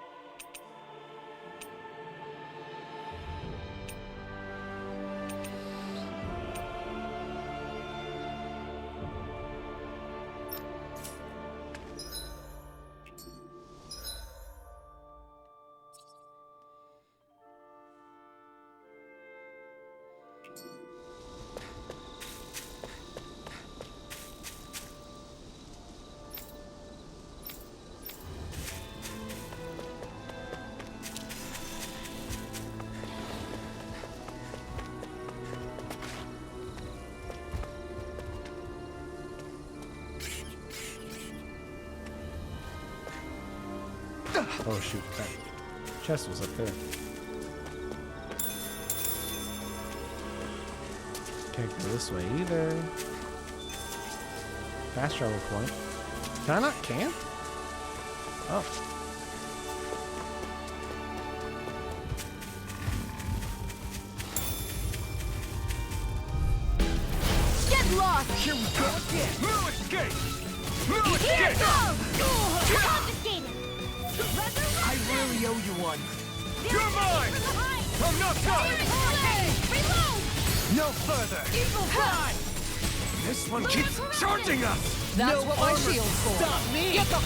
Oh shoot, that chest was up there. Can't go this way either. Fast travel point. Can I not camp? Oh. Get lost! Here we go again! No escape! No Here escape! goes! Confiscated. I really owe you one. You're mine! I'm not done! Reload! No further! Evil God! This one keeps charging us! That's No what my armor shield's for. stop me! Get the...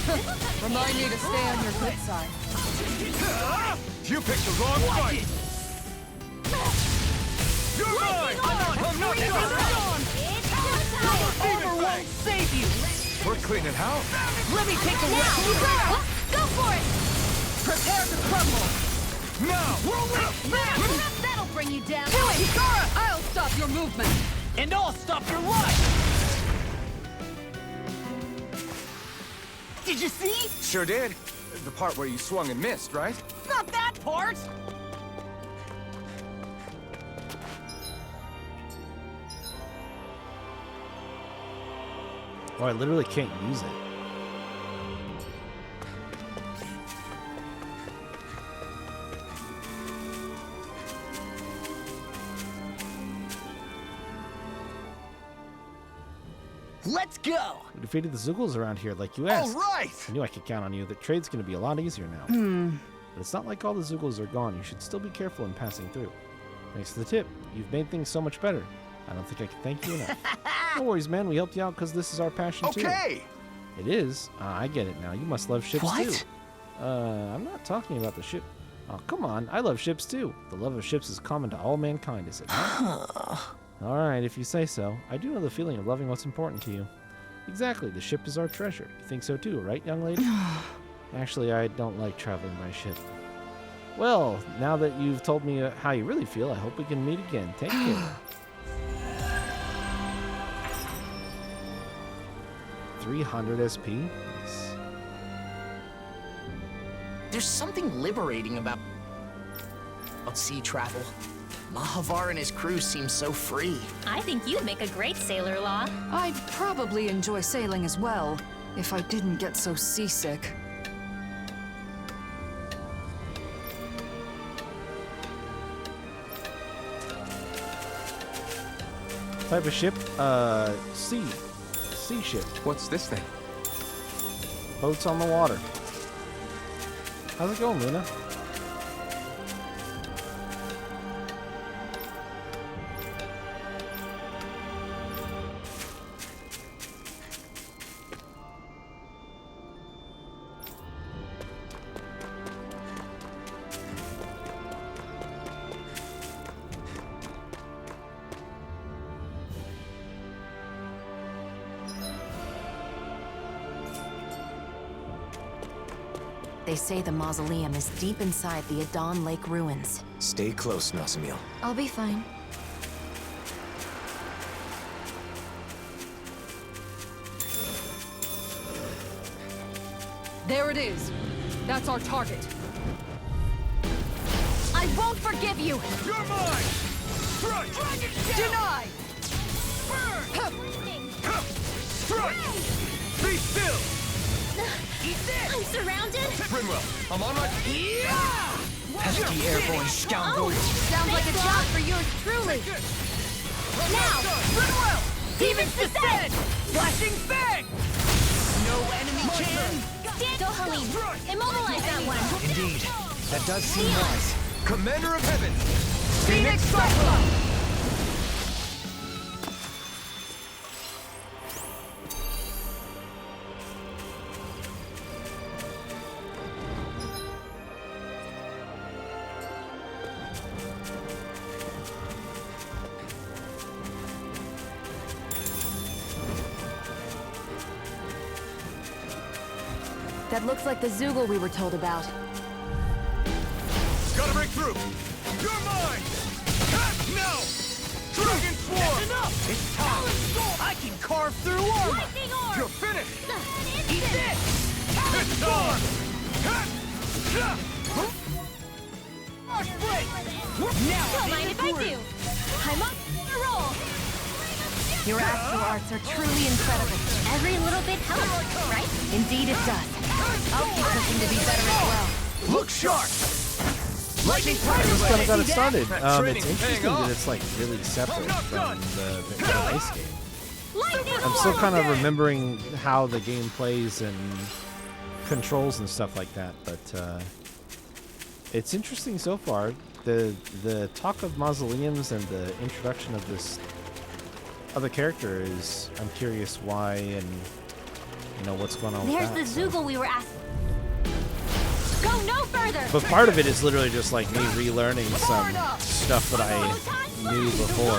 Remind me to stay on your good side. You picked the wrong fight! You're mine! I'm not done! Armor won't save you! We're cleaning house! Let me take the rest! Go for it! Prepare to crumble! Now! That'll bring you down! Do it, Hikara! I'll stop your movement! And I'll stop your life! Did you see? Sure did. The part where you swung and missed, right? Not that part! Oh, I literally can't use it. Let's go! We defeated the Zoogles around here like you asked. All right! I knew I could count on you. The trade's going to be a lot easier now. But it's not like all the Zoogles are gone. You should still be careful in passing through. Thanks to the tip, you've made things so much better. I don't think I can thank you enough. No worries, man. We helped you out because this is our passion, too. Okay! It is? I get it now. You must love ships, What? too. I'm not talking about the ship. Oh, come on. I love ships, too. The love of ships is common to all mankind, is it not? All right, if you say so. I do know the feeling of loving what's important to you. Exactly. The ship is our treasure. You think so, too, right, young lady? Actually, I don't like traveling by ship. Well, now that you've told me how you really feel, I hope we can meet again. Take care. 300 SP? Nice. There's something liberating about sea travel. Mahavar and his crew seem so free. I think you'd make a great sailor, Law. I'd probably enjoy sailing as well, if I didn't get so seasick. Type of ship? Sea ship. What's this thing? Boats on the water. How's it going, Luna? They say the mausoleum is deep inside the Adon Lake ruins. Stay close, Nasamil. I'll be fine. There it is. That's our target. I won't forgive you! You're mine! Strike! Deny! Strike! Be still! Eat this! I'm surrounded! Brimwell, I'm on my... Pesky airborne scoundrel! Sounds like a job for yours truly! Now! Brimwell! Demons descend! Flashing fang! No enemy can! Stand go, Helene! Immobilize that one! Indeed. That does seem wise. Commander of Heaven! Phoenix Cyclone! That looks like the Zoogle we were told about. Gotta break through! You're mine! No! Dragon Swarm! Enough! It's time! I can carve through armor! Lightning orb! You're finished! Eat this! It's time! Arch break! Now Don't mind if I do! I'm on a roll! Your astral arts are truly incredible. Every little bit helps, right? Indeed it does. I'll keep pushing to be better as well. Look sharp! Lightning I just kind of got it started. training It's interesting paying that off. it's like really separate from the base game. Lightning I'm still orb! kind of remembering how the game plays and controls and stuff like that, but it's interesting so far. The talk of mausoleums and the introduction of this other character is, I'm curious why and what's going on There's with the that. Zoogle we were after. Go no further! But part of it is literally just like me relearning some stuff that I knew before.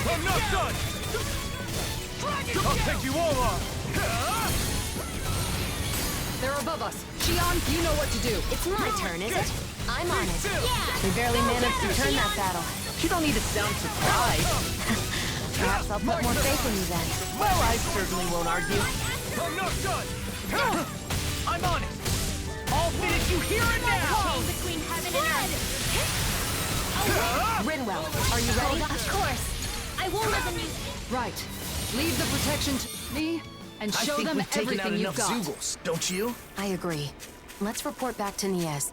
I'm not done! I'll take you all on! They're above us. Shion, you know what to do. It's my turn, is it? I'm on it. Yeah! We barely managed to turn that battle. You don't need to sound surprised. Perhaps I'll put more faith in you then. Well, I certainly won't argue. I'm not done! I'm on it. I'll finish you here and now. Between heaven and earth. Rinwell, are you ready? Of course. I won't let them use Right. Leave the protection to me and show them we've taken out everything you've enough got. Zeugles, don't you? I agree. Let's report back to Nies.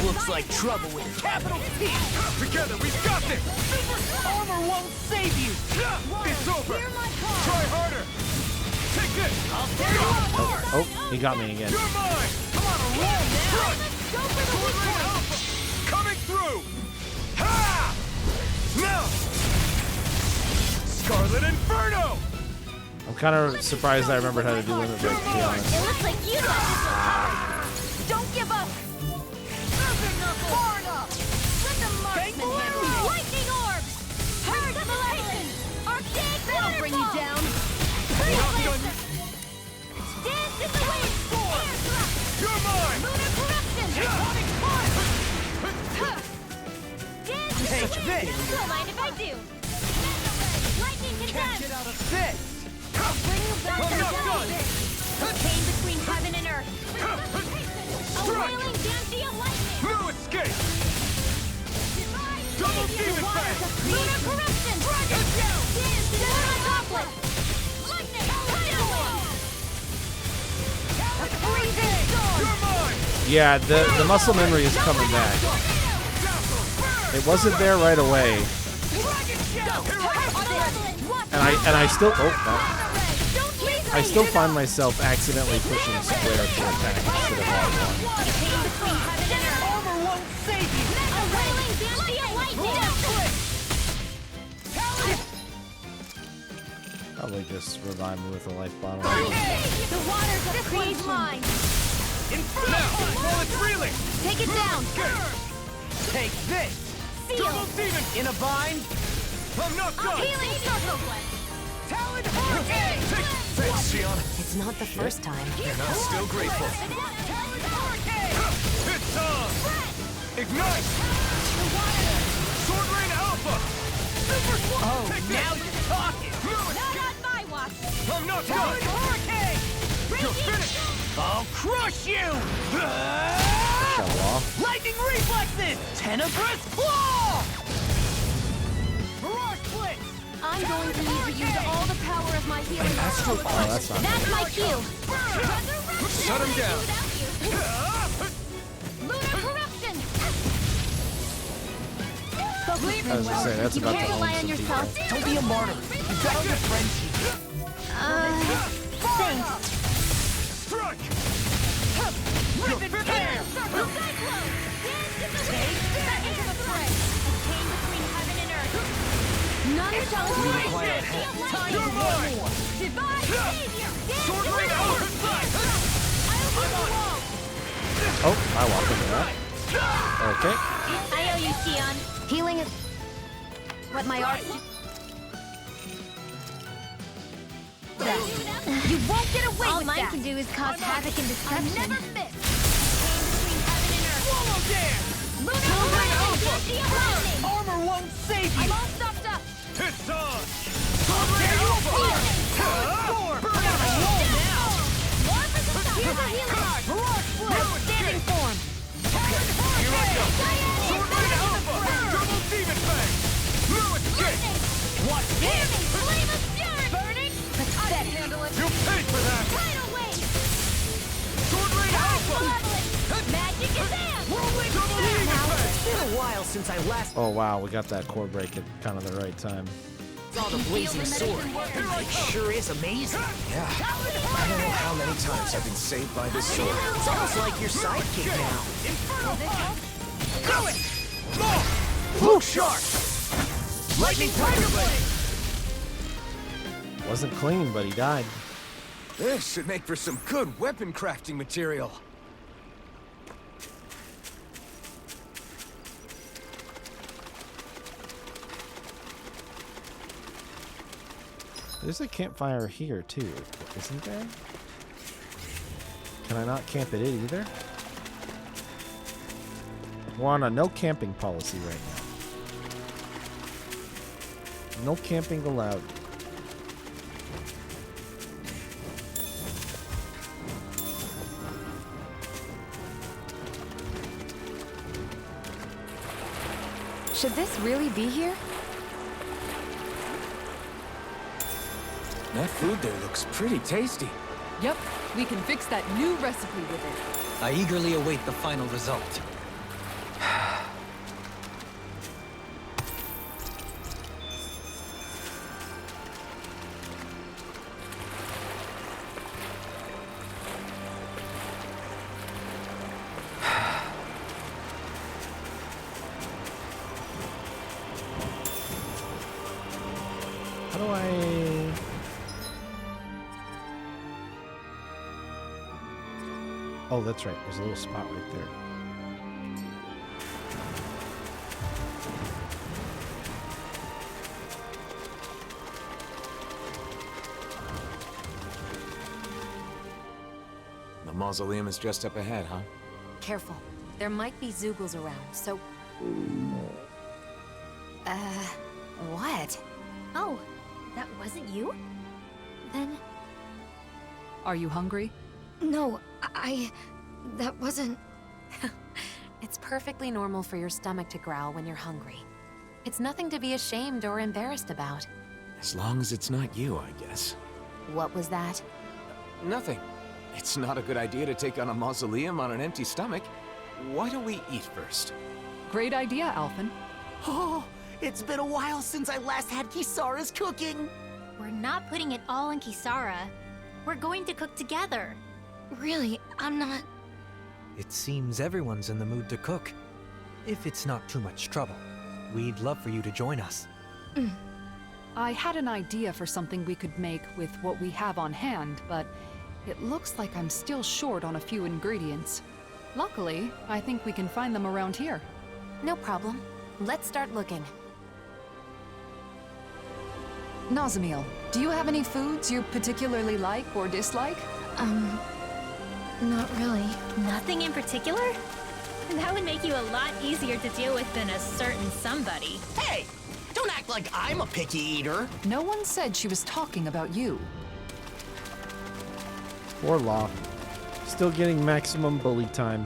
Looks like trouble with a capital T. Together, we've got this. Armor won't save you. It's over. Try harder. Take this. I'll tear you apart. Oh, he got me again. You're mine. Come on, a roll now. Go for the weak Alpha. Coming through. Ha! Now. Scarlet Inferno. I'm kind of surprised I remembered how to do limit break, to be honest. It looks like you got this one covered. Don't give up. Hard up. Let the marksman handle it. Lightning orbs. Hard revelation. Arctic that'll bring you down. Dance in the wind. Air thrust. You're mine. Lunar corruption. Sonic punch. Dance in the Take wind. this. Don't mind if I do. Lightning Can't condensed. get out of this. I'll bring you back I'm to not double done. this. Chain between heaven and earth. A wailing Banshee of lightning. No escape. Double demon fang. Lunar corruption. Dragon down. Dance in the goblet. Lightning. Tidal. A freezing storm. You're mine. Yeah, the muscle memory is coming back. It wasn't there right away, and I still I still find myself accidentally pushing square to attack instead of R1. Chain between heaven and earth. Armor won't save you. A wailing Banshee of lightning. Probably just revive me with a life bottle. The waters of creation. Mine. Now, while it's reeling. Take it down. Take this. Seal. Double demon. In a bind? I'm not done. Healing circle. Talon hurricane. Thanks, Xion. It's not the first time. I'm still grateful. Talon hurricane. It's on. Ignite. Sword Rain Alpha. Super Sword. Oh, Take now this. you're talking. Not on my watch. I'm not done. Hurricane. You're finished. I'll crush you! Show off. Lightning reflexes! Tenebrous claw! Mirage Blitz. I'm going to need to use all the power of my healing. Oh, that's not That's my cue. Shut him down. Lunar corruption. I was gonna say, that's You about can't to rely own on some yourself. people. Don't be a martyr. You've got all your friends here. Thanks. Strike. Rip it fair. Circle cyclone. Dance in the wind. Into the fray. A chain between heaven and earth. None shall escape. quiet. Time You're mine. Divine savior. Dance Sword in the Rain wind. Alpha. I'll move the wall. Oh, I walked into that. Okay. I owe you, Xion. Healing is what my art. You won't get away All with mine that. can do is cause havoc and destruction. I'll never miss. Chain between heaven and earth. Swallow dance. Lunar corruption. Lightning. Armor won't save I'm you! all stopped up. It's on. Sword Rain Alpha. Burn out a roll now! More for the sun. Here's a healing art. Mirage Blitz. Outstanding form. Here I go. Sword Rain Alpha. Double demon fang. No escape. What? Healing. Flame of fury. Burning. Pathetic. You paid for that. Tidal wave. Sword Rain Alpha. Malevolent. Magic is there. Whirlwind double demon fang. It's been a while since I last Oh wow, we got that core break at kind of the right time. saw the blazing sword. It sure is amazing. Yeah. I don't know how many times I've been saved by this sword. It's almost like your sidekick now. Do it. More. Blue Shark. Lightning Tiger Blade. Wasn't clean, but he died. This should make for some good weapon crafting material. There's a campfire here too, isn't there? Can I not camp at it either? We're on a no camping policy right now. No camping allowed. Should this really be here? That food there looks pretty tasty. Yep, we can fix that new recipe with it. I eagerly await the final result. How do I... Oh, that's right. There's a little spot right there. The mausoleum is just up ahead, huh? Careful. There might be Zeugles around, so... what? Oh, that wasn't you? Then... Are you hungry? No, that wasn't... It's perfectly normal for your stomach to growl when you're hungry. It's nothing to be ashamed or embarrassed about. As long as it's not you, I guess. What was that? Nothing. It's not a good idea to take on a mausoleum on an empty stomach. Why don't we eat first? Great idea, Alphen. Oh, it's been a while since I last had Kisara's cooking. We're not putting it all on Kisara. We're going to cook together. Really, I'm not... It seems everyone's in the mood to cook. If it's not too much trouble, we'd love for you to join us. I had an idea for something we could make with what we have on hand, but it looks like I'm still short on a few ingredients. Luckily, I think we can find them around here. No problem. Let's start looking. Nazamiel, do you have any foods you particularly like or dislike? Not really. Nothing in particular? That would make you a lot easier to deal with than a certain somebody. Hey! Don't act like I'm a picky eater. No one said she was talking about you. Poor Law. Still getting maximum bully time.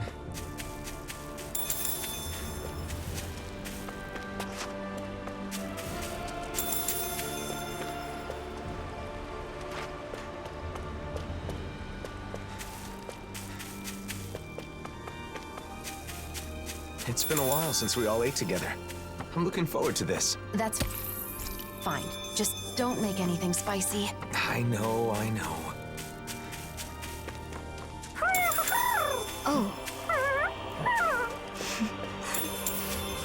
It's been a while since we all ate together. I'm looking forward to this. That's fine. Just don't make anything spicy. I know, I know. Oh.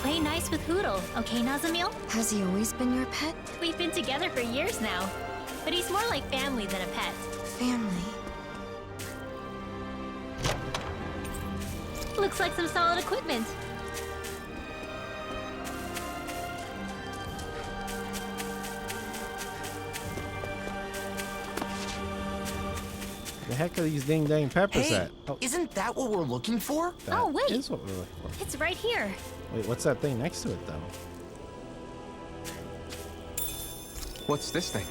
Play nice with Hootle, okay, Nazamiel? Has he always been your pet? We've been together for years now. But he's more like family than a pet. Family. Looks like some solid equipment. The heck are these ding-dang peppers Hey, at? Oh, isn't that what we're looking for? that Oh, wait. is what we're looking for. It's right here. Wait, what's that thing next to it, though? What's this thing?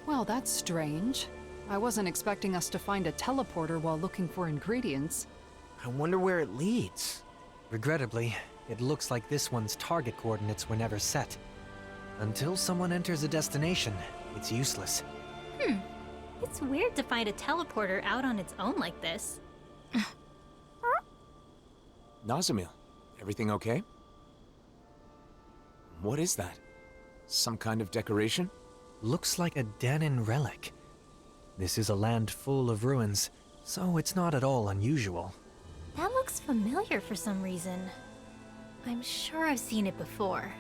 Well, that's strange. I wasn't expecting us to find a teleporter while looking for ingredients. I wonder where it leads. Regrettably, it looks like this one's target coordinates were never set. Until someone enters a destination, it's useless. It's weird to find a teleporter out on its own like this. Nazamiel, everything okay? What is that? Some kind of decoration? Looks like a Danin relic. This is a land full of ruins, so it's not at all unusual. That looks familiar for some reason. I'm sure I've seen it before.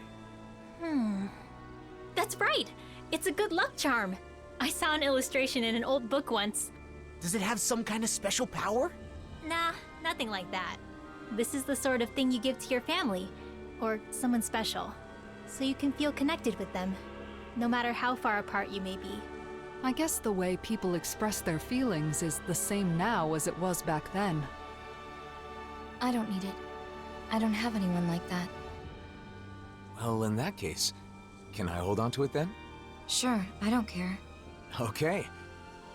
That's right! It's a good luck charm! I saw an illustration in an old book once. Does it have some kind of special power? Nah, nothing like that. This is the sort of thing you give to your family, or someone special, so you can feel connected with them, no matter how far apart you may be. I guess the way people express their feelings is the same now as it was back then. I don't need it. I don't have anyone like that. Well, in that case, can I hold on to it then? Sure, I don't care. Okay.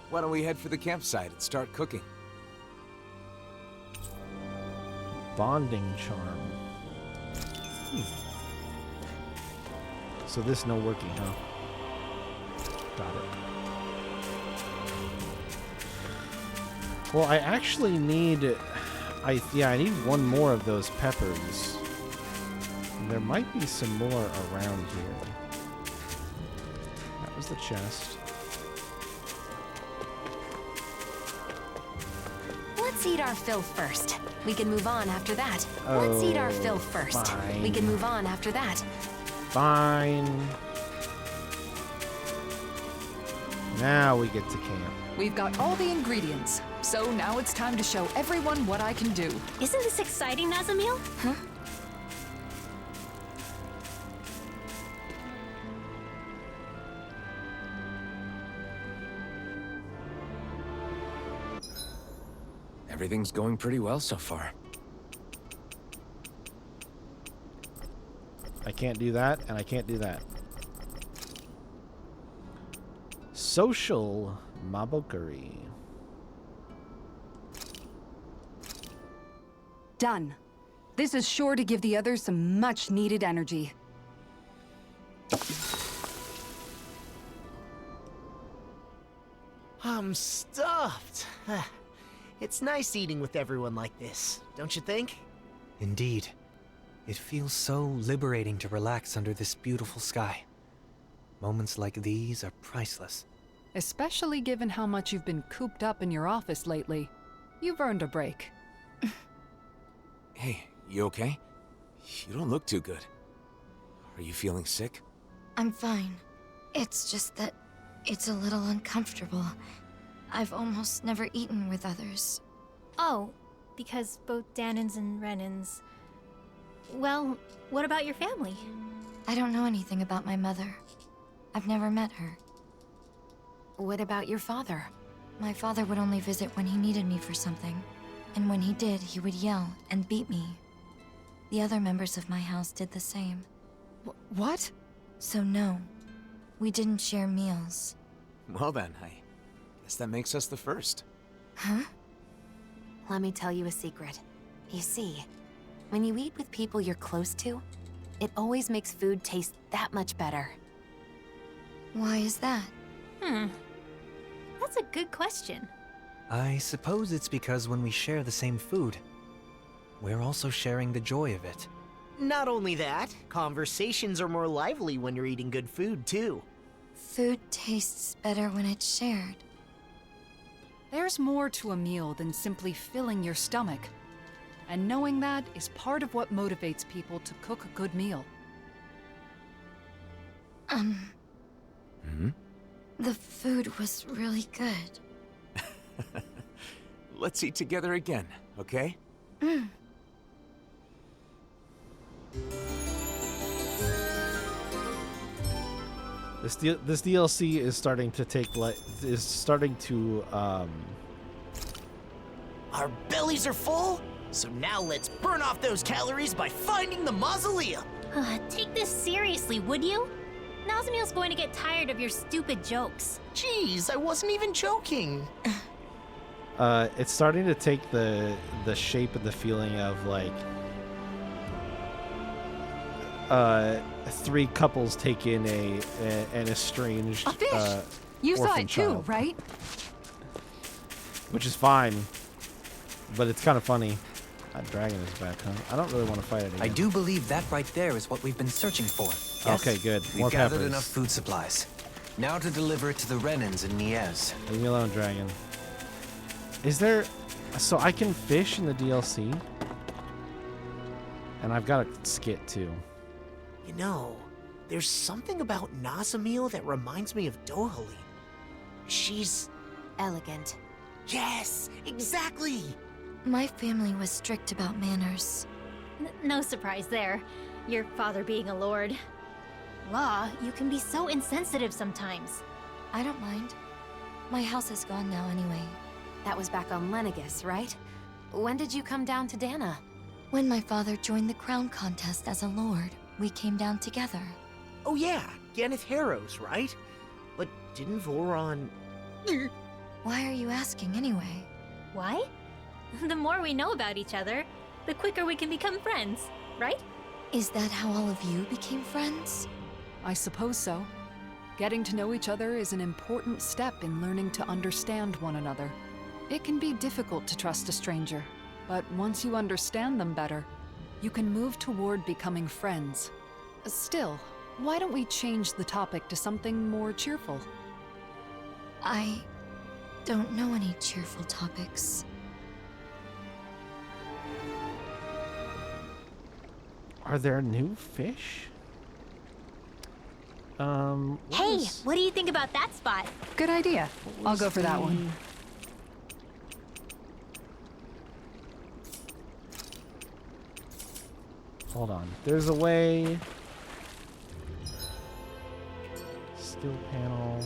Why don't we head for the campsite and start cooking? Bonding charm. So this no working, huh? Got it. Well, I actually need... I need one more of those peppers. There might be some more around here. That was the chest. Let's eat our fill first. We can move on after that. Let's eat our fill first. Fine. We can move on after that. Fine. Now we get to camp. We've got all the ingredients, so now it's time to show everyone what I can do. Isn't this exciting, Nazamil? Huh? Everything's going pretty well so far. I can't do that, and I can't do that. Social Mabokuri. Done. This is sure to give the others some much-needed energy. I'm stuffed. It's nice eating with everyone like this, don't you think? Indeed. It feels so liberating to relax under this beautiful sky. Moments like these are priceless. Especially given how much you've been cooped up in your office lately. You've earned a break. Hey, you okay? You don't look too good. Are you feeling sick? I'm fine. It's just that it's a little uncomfortable. I've almost never eaten with others. Oh, because both Danins and Renins... Well, what about your family? I don't know anything about my mother. I've never met her. What about your father? My father would only visit when he needed me for something. And when he did, he would yell and beat me. The other members of my house did the same. What? So no, we didn't share meals. Well then, I guess that makes us the first. Huh? Let me tell you a secret. You see, when you eat with people you're close to, it always makes food taste that much better. Why is that? That's a good question. I suppose it's because when we share the same food, we're also sharing the joy of it. Not only that, conversations are more lively when you're eating good food, too. Food tastes better when it's shared. There's more to a meal than simply filling your stomach. And knowing that is part of what motivates people to cook a good meal. The food was really good. Let's eat together again, okay? This DLC is starting to Our bellies are full, so now let's burn off those calories by finding the mausoleum. Take this seriously, would you? Nazamil's going to get tired of your stupid jokes. Jeez, I wasn't even joking. It's starting to take the shape and the feeling of like three couples take in an estranged A fish! You saw orphan it too, child, right? which is fine, but it's kind of funny. That dragon is back, huh? I don't really want to fight it again. I do believe that right there is what we've been searching for. Yes, Okay, good. More We've gathered peppers. enough food supplies. Now to deliver it to the Renins in Niez. Leave me alone, dragon. Is there... So I can fish in the DLC? And I've got a skit, too. You know, there's something about Nazamil that reminds me of Dohalim. She's... elegant. Yes, exactly! My family was strict about manners. No surprise there. Your father being a lord. Law, you can be so insensitive sometimes. I don't mind. My house is gone now anyway. That was back on Lenegis, right? When did you come down to Dana? When my father joined the crown contest as a lord, we came down together. Oh yeah, Ganeth Harrows, right? But didn't Voron... Why are you asking anyway? Why? The more we know about each other, the quicker we can become friends, right? Is that how all of you became friends? I suppose so. Getting to know each other is an important step in learning to understand one another. It can be difficult to trust a stranger, but once you understand them better, you can move toward becoming friends. Still, why don't we change the topic to something more cheerful? I don't know any cheerful topics. Are there new fish? Hey, what do you think about that spot? Good idea. I'll go for that one. Hold on. There's a way. Skill panel.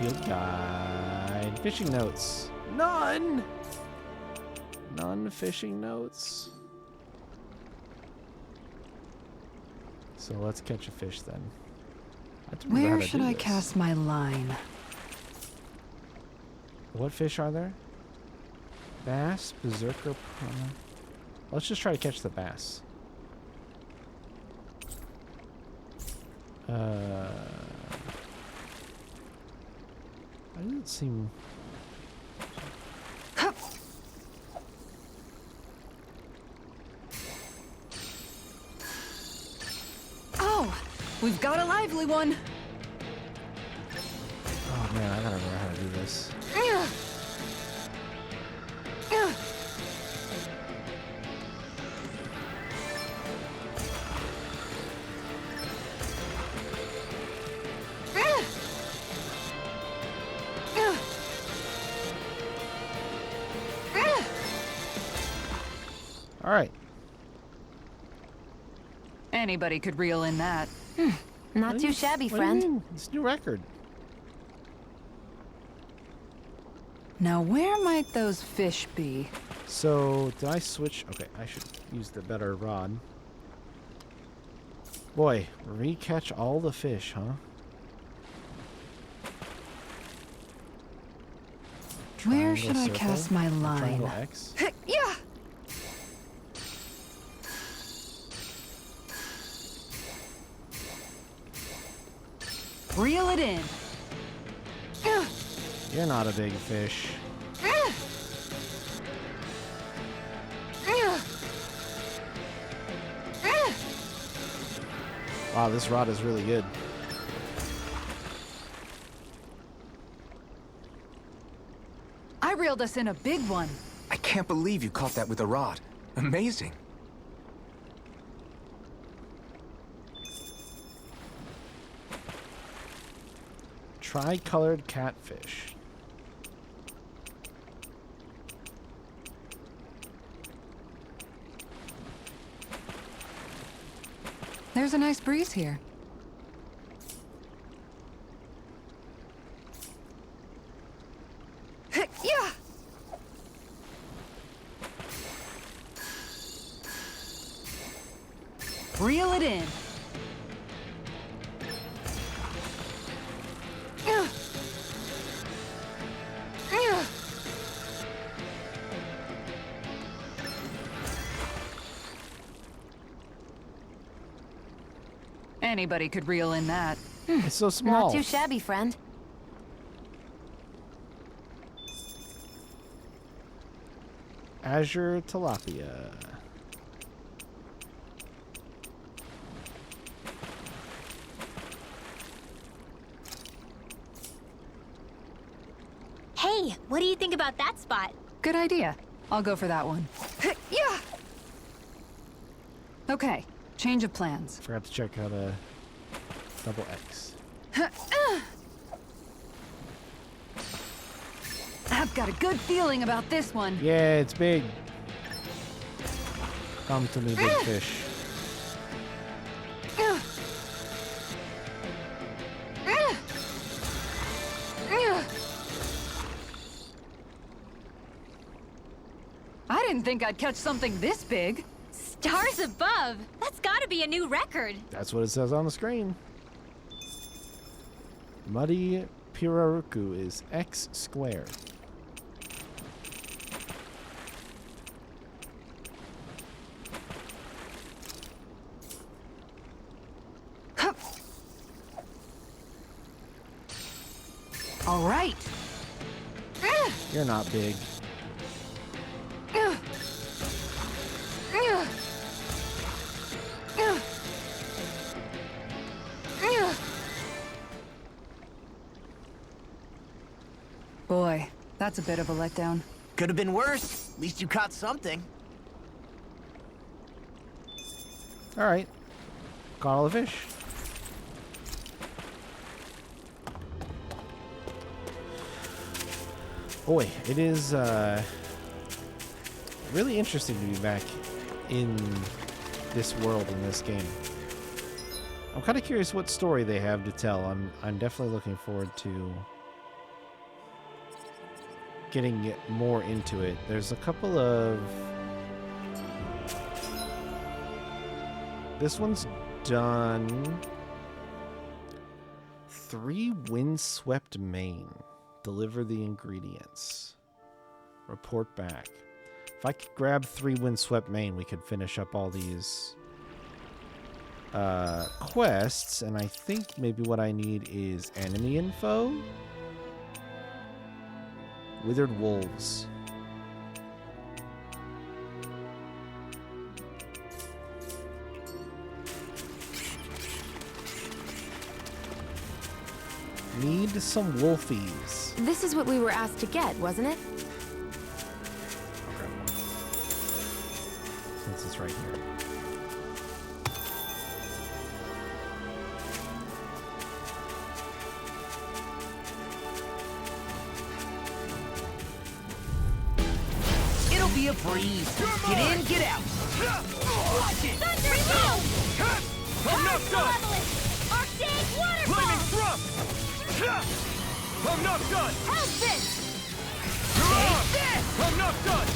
Field guide. Fishing notes. None! None fishing notes. So let's catch a fish then. I have to remember how Where to should do I this. cast my line? What fish are there? Bass, berserker, piranha. Let's just try to catch the bass. I didn't seem. Oh, we've got a lively one. Oh man, I gotta remember how to do this. All right. Anybody could reel in that. Not too shabby, What do you friend. mean? It's a new record. Now, where might those fish be? So, did I switch? Okay, I should use the better rod. Boy, re-catch all the fish, huh? Where Triangle, should I circle, cast my or line? Triangle X. Yeah. Reel it in. You're not a big fish. Wow, this rod is really good. I reeled us in a big one. I can't believe you caught that with a rod. Amazing. Tri-colored catfish. There's a nice breeze here. Yeah. Reel it in. Anybody could reel in that. It's so small. Not too shabby, friend. Azure tilapia. Hey, what do you think about that spot? Good idea. I'll go for that one. Yeah. Okay, change of plans. Forgot to check out a double X. I've got a good feeling about this one. Yeah, it's big. Come to me, big fish. Didn't think I'd catch something this big. Stars above! That's gotta be a new record. That's what it says on the screen. Muddy Piraruku is x squared. All right. You're not big. Boy, that's a bit of a letdown. Could have been worse. At least you caught something. All right. Caught all the fish. Boy, it is really interesting to be back in this world, in this game. I'm kind of curious what story they have to tell. I'm definitely looking forward to getting more into it. There's a couple of... This one's done. 3 Windswept Main. Deliver the ingredients. Report back. If I could grab 3 Windswept Main, we could finish up all these quests. And I think maybe what I need is enemy info. Withered Wolves. Need some wolfies. This is what we were asked to get, wasn't it? Since it's right here. It'll be a breeze. Get in, get out. Watch it. I'm not done. Arctic waterfall! Flaming thrust. I'm not done. How's this? I'm not done.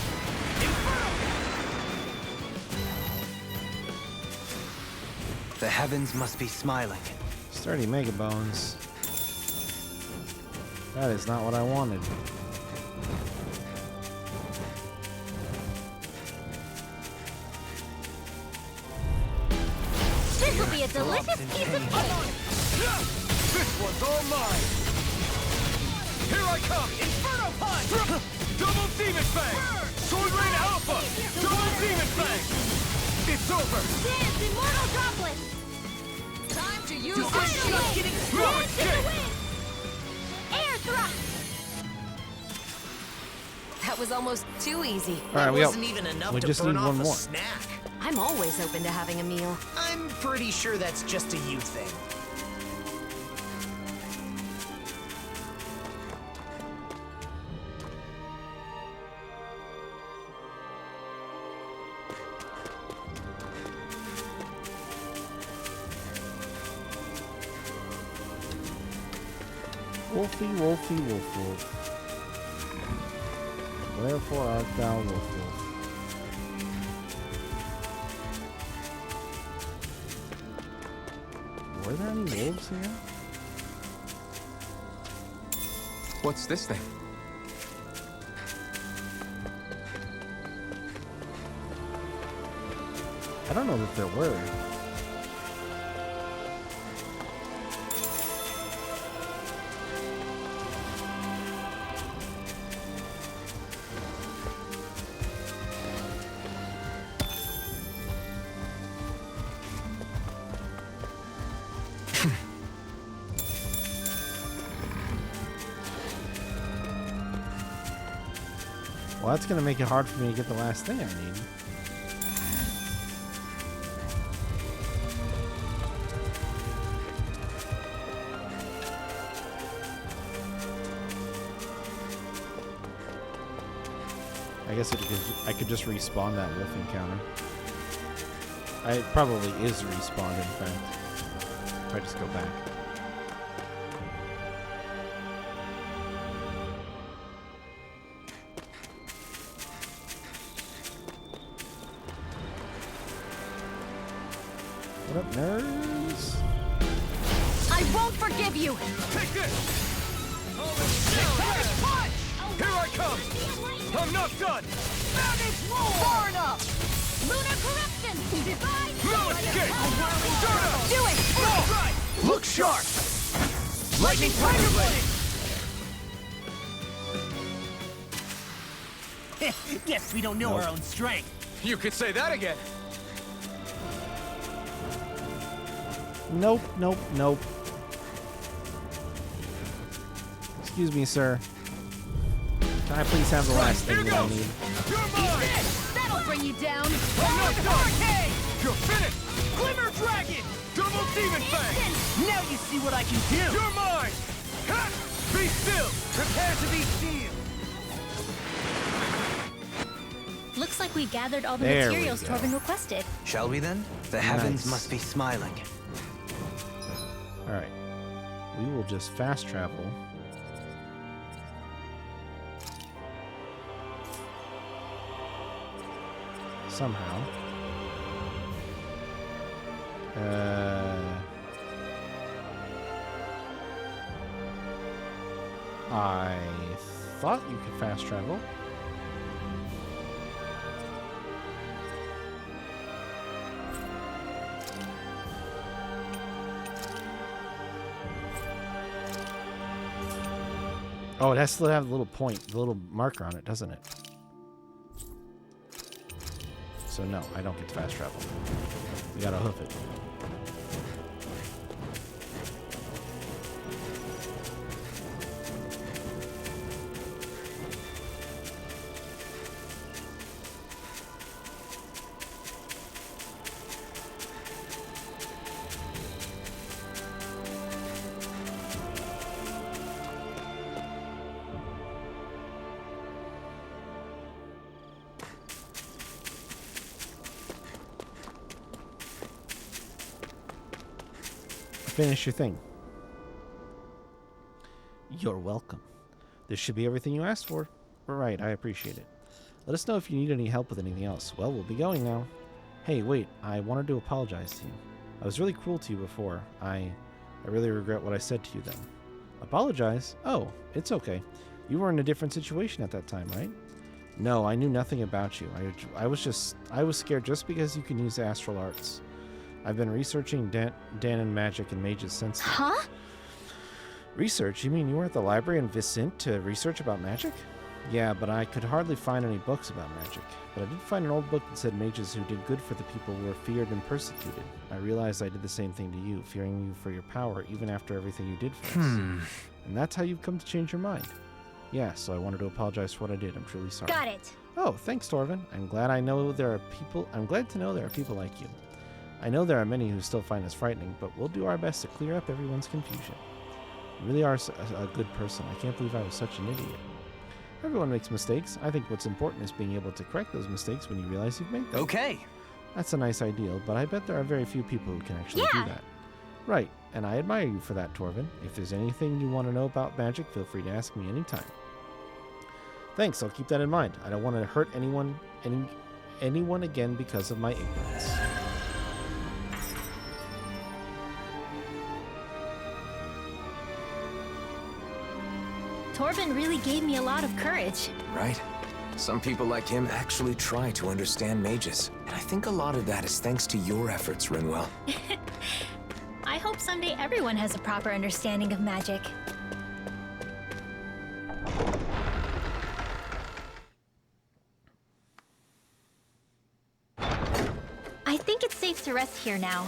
The heavens must be smiling. 30 mega bones. That is not what I wanted. This will be a delicious piece of cake! This one's all mine. Here I come. Inferno punch. Double demon fang. Sword Rain Alpha. Double demon fang. It's over. Dance, immortal droplet! Time to use This this is shot. getting Lord King. Air thrust! That was almost too easy. All right, we Wasn't even enough to just burn need off one a more. snack. I'm always open to having a meal. I'm pretty sure that's just a you thing. Wolfie, Wolfie, Wolf, Wolf. Wherefore art thou, Wolf, Wolf? Were there any wolves here? What's this thing? I don't know that there were. Well, that's going to make it hard for me to get the last thing I need. I guess I could just respawn that wolf encounter. It probably is respawned, in fact. If I just go back. What up, nerds? I won't forgive you! Take this! Punch! Here I come! I'm not done! Savage roll! Far enough! Lunar corruption! Divine! No escape! Do it! All right! Look sharp! Lightning Tiger Blade! Guess we don't know our own strength. You could say that again. Nope, nope, nope. Excuse me, sir. Can I please have the last thing that I need? You're mine! That'll bring you down! I'm not done! You're finished! Glimmer Dragon! Double Demon Fang! Now you see what I can do! You're mine! Ha! Be still! Prepare to be sealed! Looks like we gathered all the There we materials go. Torvin requested. Shall we then? The heavens Nice. must be smiling. Alright. We will just fast travel. Somehow. I thought you could fast travel. Oh, it has to have the little point, the little marker on it, doesn't it? So no, I don't get to fast travel. We gotta hoof it. Finish your thing. You're welcome. This should be everything you asked for. Right, I appreciate it. Let us know if you need any help with anything else. Well, we'll be going now. Hey, wait, I wanted to apologize to you. I was really cruel to you before. I really regret what I said to you then. Apologize? Oh, it's okay. You were in a different situation at that time, right? No, I knew nothing about you. I was scared just because you can use astral arts. I've been researching Danon magic and mages since then. Huh? Research? You mean you were at the library in Vicint to research about magic? Yeah, but I could hardly find any books about magic. But I did find an old book that said mages who did good for the people were feared and persecuted. I realized I did the same thing to you, fearing you for your power even after everything you did for us. And that's how you've come to change your mind. Yeah, so I wanted to apologize for what I did. I'm truly sorry. Got it. Oh, thanks, Torvin. I'm glad to know there are people like you. I know there are many who still find us frightening, but we'll do our best to clear up everyone's confusion. You really are a good person. I can't believe I was such an idiot. Everyone makes mistakes. I think what's important is being able to correct those mistakes when you realize you've made them. Okay. That's a nice ideal, but I bet there are very few people who can actually do that. Right, and I admire you for that, Torvin. If there's anything you want to know about magic, feel free to ask me anytime. Thanks, I'll keep that in mind. I don't want to hurt anyone again because of my ignorance. Torvin really gave me a lot of courage. Right? Some people like him actually try to understand mages. And I think a lot of that is thanks to your efforts, Rinwell. I hope someday everyone has a proper understanding of magic. I think it's safe to rest here now.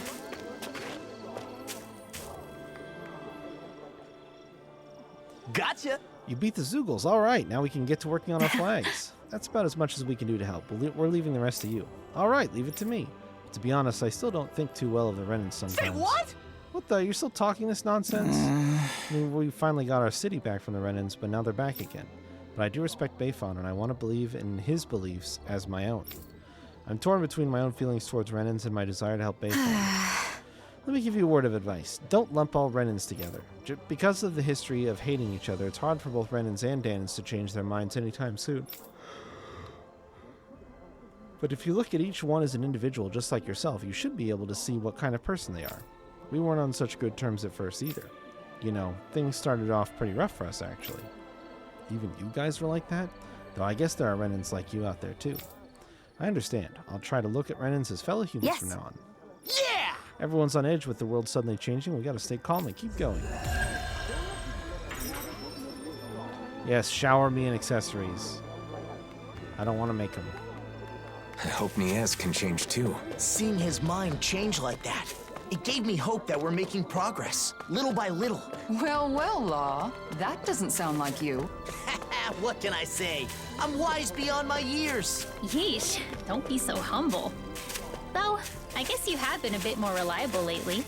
Gotcha! You beat the Zoogles. All right, now we can get to working on our flags. That's about as much as we can do to help. We're leaving the rest to you. All right, leave it to me. But to be honest, I still don't think too well of the Renans sometimes. Say what? What the? You're still talking this nonsense? I mean, we finally got our city back from the Renans, but now they're back again. But I do respect Bayfon, and I want to believe in his beliefs as my own. I'm torn between my own feelings towards Renans and my desire to help Bayfon. Let me give you a word of advice. Don't lump all Renans together. Because of the history of hating each other, it's hard for both Renans and Danons to change their minds anytime soon. But if you look at each one as an individual, just like yourself, you should be able to see what kind of person they are. We weren't on such good terms at first either. You know, things started off pretty rough for us, actually. Even you guys were like that? Though I guess there are Renans like you out there, too. I understand. I'll try to look at Renans as fellow humans from now on. Yeah! Everyone's on edge with the world suddenly changing. We gotta stay calm and keep going. Yes, shower me in accessories. I don't want to make them. I hope Niaz can change too. Seeing his mind change like that, it gave me hope that we're making progress, little by little. Well, well, Law. That doesn't sound like you. What can I say? I'm wise beyond my years. Yeesh, don't be so humble. Though, I guess you have been a bit more reliable lately.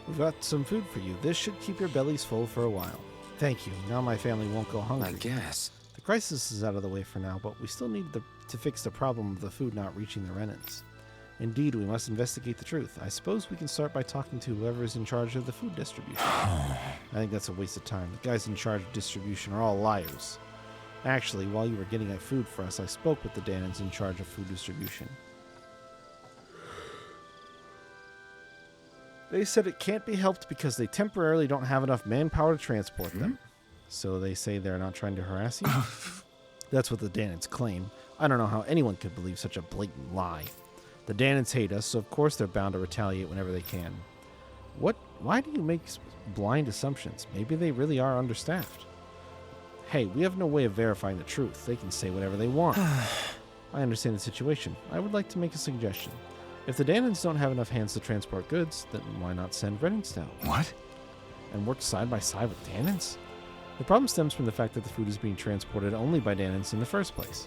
We've got some food for you. This should keep your bellies full for a while. Thank you. Now my family won't go hungry. I guess. The crisis is out of the way for now, but we still need to fix the problem of the food not reaching the Renans. Indeed, we must investigate the truth. I suppose we can start by talking to whoever is in charge of the food distribution. I think that's a waste of time. The guys in charge of distribution are all liars. Actually, while you were getting that food for us, I spoke with the Danans in charge of food distribution. They said it can't be helped because they temporarily don't have enough manpower to transport them. So they say they're not trying to harass you? That's what the Danans claim. I don't know how anyone could believe such a blatant lie. The Danans hate us, so of course they're bound to retaliate whenever they can. Why do you make blind assumptions? Maybe they really are understaffed. Hey, we have no way of verifying the truth. They can say whatever they want. I understand the situation. I would like to make a suggestion. If the Danans don't have enough hands to transport goods, then why not send Renans down? What? And work side by side with Danans? The problem stems from the fact that the food is being transported only by Danans in the first place.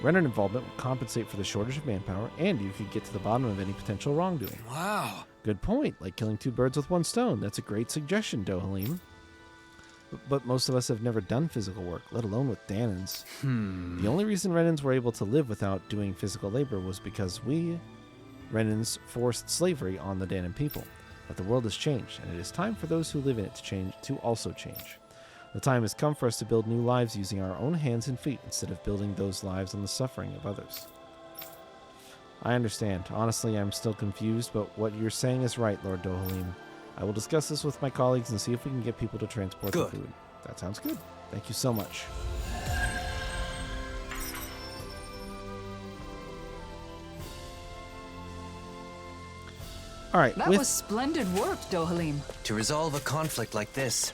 Renan involvement would compensate for the shortage of manpower, and you could get to the bottom of any potential wrongdoing. Wow. Good point, like killing two birds with one stone. That's a great suggestion, Dohalim. But most of us have never done physical work, let alone with Danans. The only reason Renans were able to live without doing physical labor was because we, Renans, forced slavery on the Danan people. But the world has changed, and it is time for those who live in it to also change. The time has come for us to build new lives using our own hands and feet instead of building those lives on the suffering of others. I understand. Honestly, I'm still confused, but what you're saying is right, Lord Dohalim. I will discuss this with my colleagues and see if we can get people to transport the food. That sounds good. Thank you so much. All right. That was splendid work, Dohalim. To resolve a conflict like this,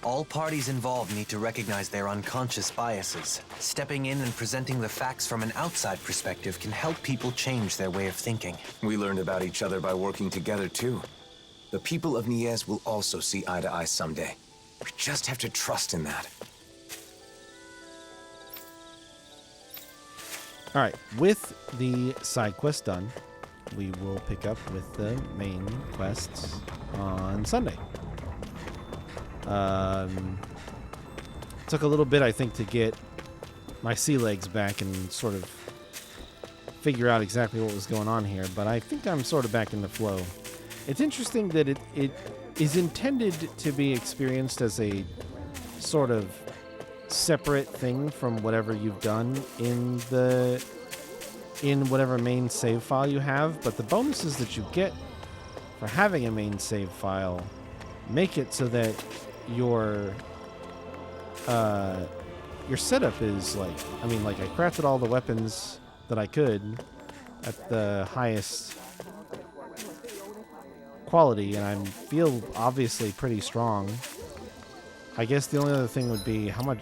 all parties involved need to recognize their unconscious biases. Stepping in and presenting the facts from an outside perspective can help people change their way of thinking. We learned about each other by working together, too. The people of Niaz will also see eye to eye someday. We just have to trust in that. All right. With the side quest done, we will pick up with the main quests on Sunday. Took a little bit, I think, to get my sea legs back and sort of figure out exactly what was going on here, but I think I'm sort of back in the flow. It's interesting that it is intended to be experienced as a sort of separate thing from whatever you've done in whatever main save file you have, but the bonuses that you get for having a main save file make it so that your setup is like, I mean, like I crafted all the weapons that I could at the highest quality, and I feel obviously pretty strong. I guess the only other thing would be how much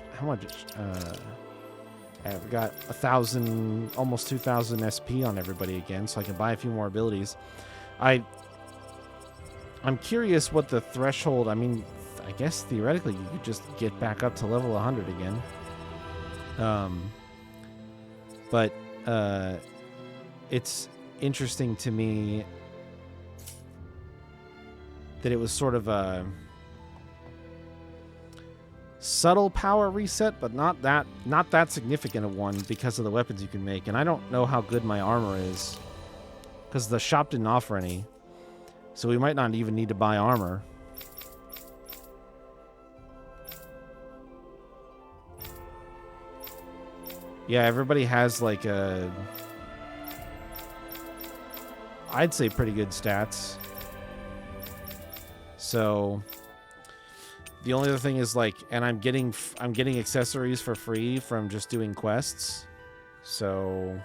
I've got 1,000, almost 2,000 SP on everybody again, so I can buy a few more abilities. I'm curious what the threshold, I mean, I guess theoretically you could just get back up to level 100 again. But it's interesting to me that it was sort of a subtle power reset, but not that significant a one because of the weapons you can make. And I don't know how good my armor is because the shop didn't offer any, so we might not even need to buy armor. Yeah, everybody has like a, I'd say pretty good stats. So the only other thing is like, and I'm getting accessories for free from just doing quests. So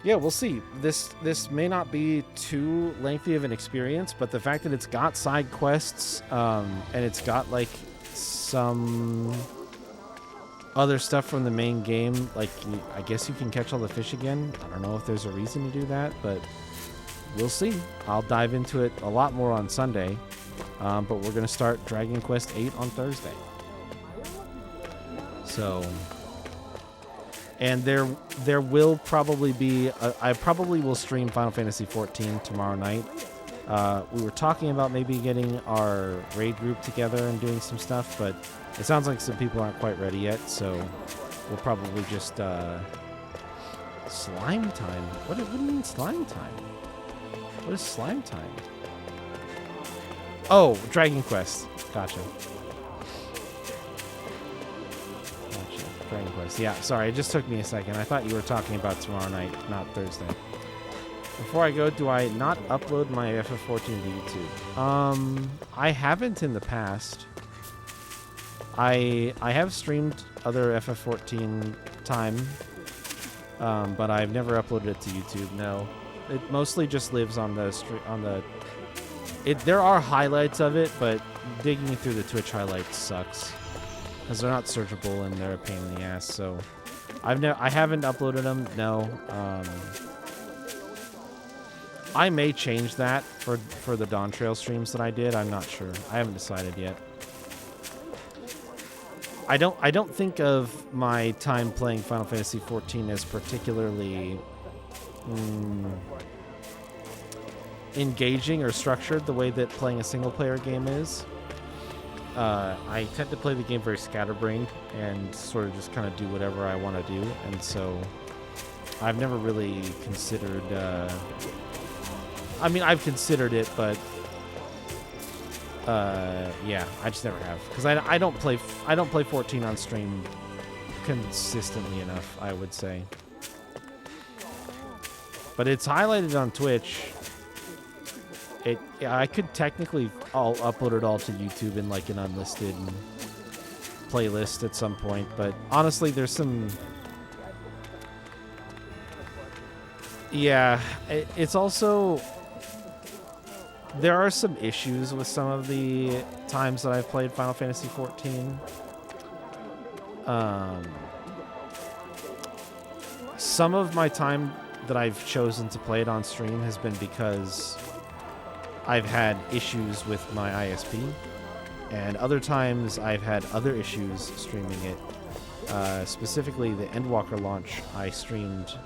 yeah, we'll see. This may not be too lengthy of an experience, but the fact that it's got side quests and it's got like some other stuff from the main game, like I guess you can catch all the fish again. I don't know if there's a reason to do that, but we'll see. I'll dive into it a lot more on Sunday, but we're going to start Dragon Quest VIII on Thursday. So, and there will probably be, I probably will stream Final Fantasy XIV tomorrow night. We were talking about maybe getting our raid group together and doing some stuff, but it sounds like some people aren't quite ready yet, so we'll probably just slime time. What do you mean slime time? What is slime time? Oh, Dragon Quest. Gotcha. Dragon Quest. Yeah, sorry, it just took me a second. I thought you were talking about tomorrow night, not Thursday. Before I go, do I not upload my FF14 to YouTube? I haven't in the past. I have streamed other FF14 time, but I've never uploaded it to YouTube. No, it mostly just lives on the there are highlights of it, but digging through the Twitch highlights sucks because they're not searchable and they're a pain in the ass. So I haven't uploaded them. No. I may change that for the Dawn Trail streams that I did. I'm not sure. I haven't decided yet. I don't think of my time playing Final Fantasy XIV as particularly engaging or structured the way that playing a single player game is. I tend to play the game very scatterbrained and sort of just kind of do whatever I want to do, and so I've never really considered. I mean, I've considered it, but yeah, I just never have because I don't play 14 on stream consistently enough, I would say. But it's highlighted on Twitch. I could technically upload it all to YouTube in like an unlisted playlist at some point, but honestly, there's some. Yeah, it's also. There are some issues with some of the times that I've played Final Fantasy XIV. Some of my time that I've chosen to play it on stream has been because I've had issues with my ISP, and other times I've had other issues streaming it. Specifically, the Endwalker launch, I streamed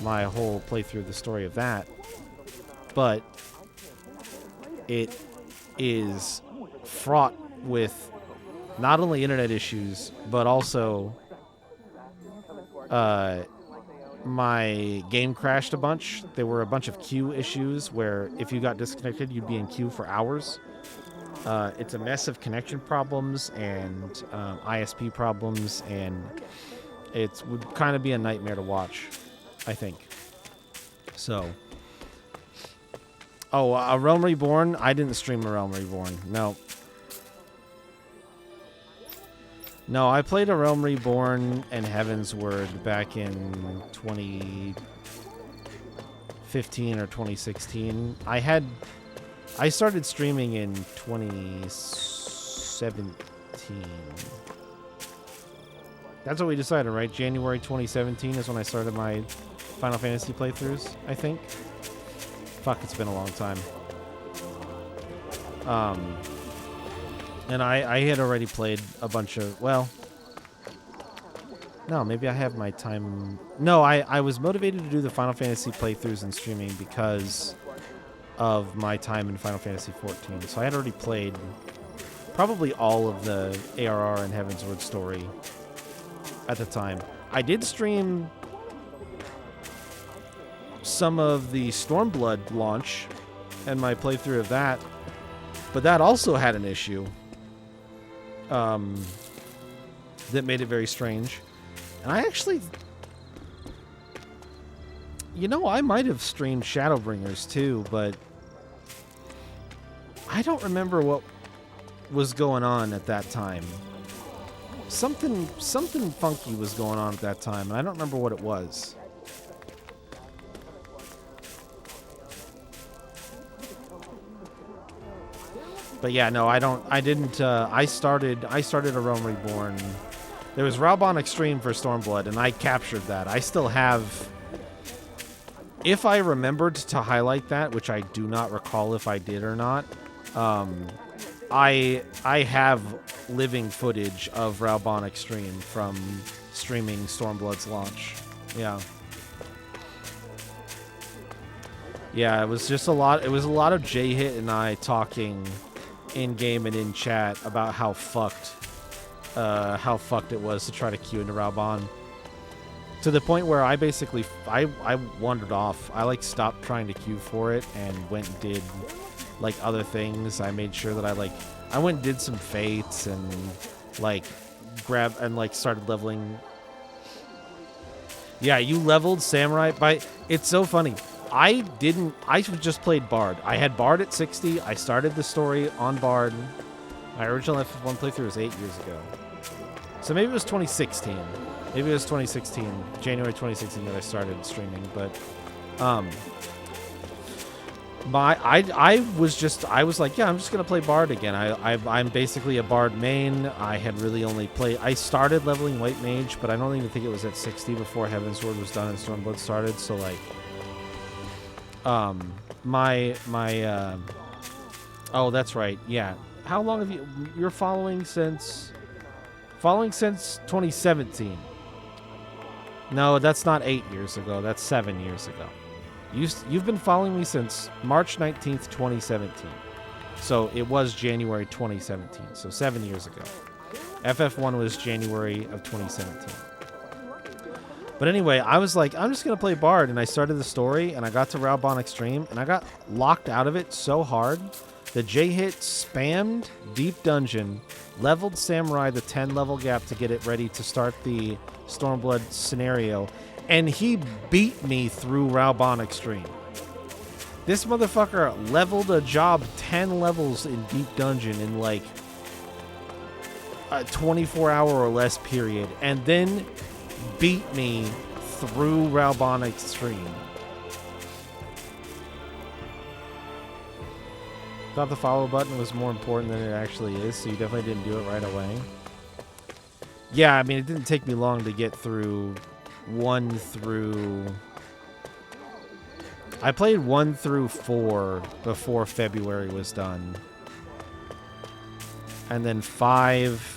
my whole playthrough of the story of that, but it is fraught with not only internet issues, but also my game crashed a bunch. There were a bunch of queue issues where if you got disconnected, you'd be in queue for hours. It's a mess of connection problems and ISP problems, and it would kind of be a nightmare to watch, I think. So... Oh, A Realm Reborn? I didn't stream A Realm Reborn. No. No, I played A Realm Reborn and Heaven's Word back in 2015 or 2016. I started streaming in 2017. That's what we decided, right? January 2017 is when I started my Final Fantasy playthroughs, I think. Fuck, it's been a long time. And I had already played a bunch of, well, no, maybe I have my time. No, I was motivated to do the Final Fantasy playthroughs and streaming because of my time in Final Fantasy 14. So I had already played probably all of the ARR and Heavensward story at the time. I did stream some of the Stormblood launch and my playthrough of that, but that also had an issue that made it very strange. And I actually, you know, I might have streamed Shadowbringers too, but I don't remember what was going on at that time. Something funky was going on at that time, and I don't remember what it was. But yeah, no, I didn't. I started A Realm Reborn. There was Raubon Extreme for Stormblood, and I captured that. I still have. If I remembered to highlight that, which I do not recall if I did or not, I have living footage of Raubon Extreme from streaming Stormblood's launch. Yeah. Yeah, it was just a lot. It was a lot of J-Hit and I talking in game and in chat about how fucked it was to try to queue into Raubon, to the point where I basically I wandered off. I like stopped trying to queue for it and went and did like other things. I made sure that I went and did some fates and like started leveling. Yeah, you leveled Samurai by. It's so funny. I just played Bard. I had Bard at 60. I started the story on Bard. My original FF1 playthrough was 8 years ago. So maybe it was 2016. Maybe it was 2016, January 2016 that I started streaming. But I was like, yeah, I'm just gonna play Bard again. I'm basically a Bard main. I had really only played. I started leveling White Mage, but I don't even think it was at 60 before Heavensward was done and Stormblood started. So like. Oh, that's right. Yeah. How long have you're following since 2017? No, that's not 8 years ago. That's 7 years ago. You've been following me since March 19th, 2017. So it was January 2017. So 7 years ago. FF1 was January of 2017. But anyway, I was like, I'm just going to play Bard, and I started the story, and I got to Raubon Extreme, and I got locked out of it so hard that J-Hit spammed Deep Dungeon, leveled Samurai the 10-level gap to get it ready to start the Stormblood scenario, and he beat me through Raubon Extreme. This motherfucker leveled a job 10 levels in Deep Dungeon in like a 24-hour or less period, and then beat me through Raubon Extreme. Thought the follow button was more important than it actually is, so you definitely didn't do it right away. Yeah, I mean, it didn't take me long to get through 1 through... I played 1 through 4 before February was done. And then 5...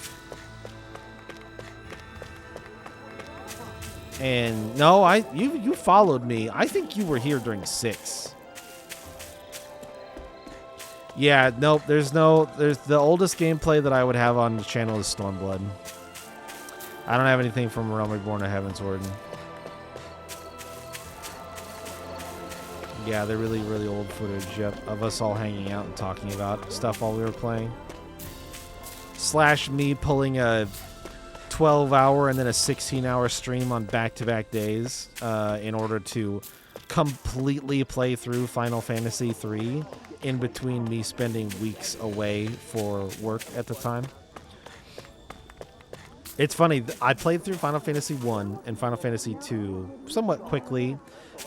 And no, you followed me. I think you were here during 6. Yeah, nope. There's the oldest gameplay that I would have on the channel is Stormblood. I don't have anything from Realm Reborn or Heavensward. Yeah, they're really, really old footage, yep, of us all hanging out and talking about stuff while we were playing. / me pulling a 12-hour and then a 16-hour stream on back-to-back days in order to completely play through Final Fantasy III in between me spending weeks away for work at the time. It's funny, I played through Final Fantasy 1 and Final Fantasy 2 somewhat quickly,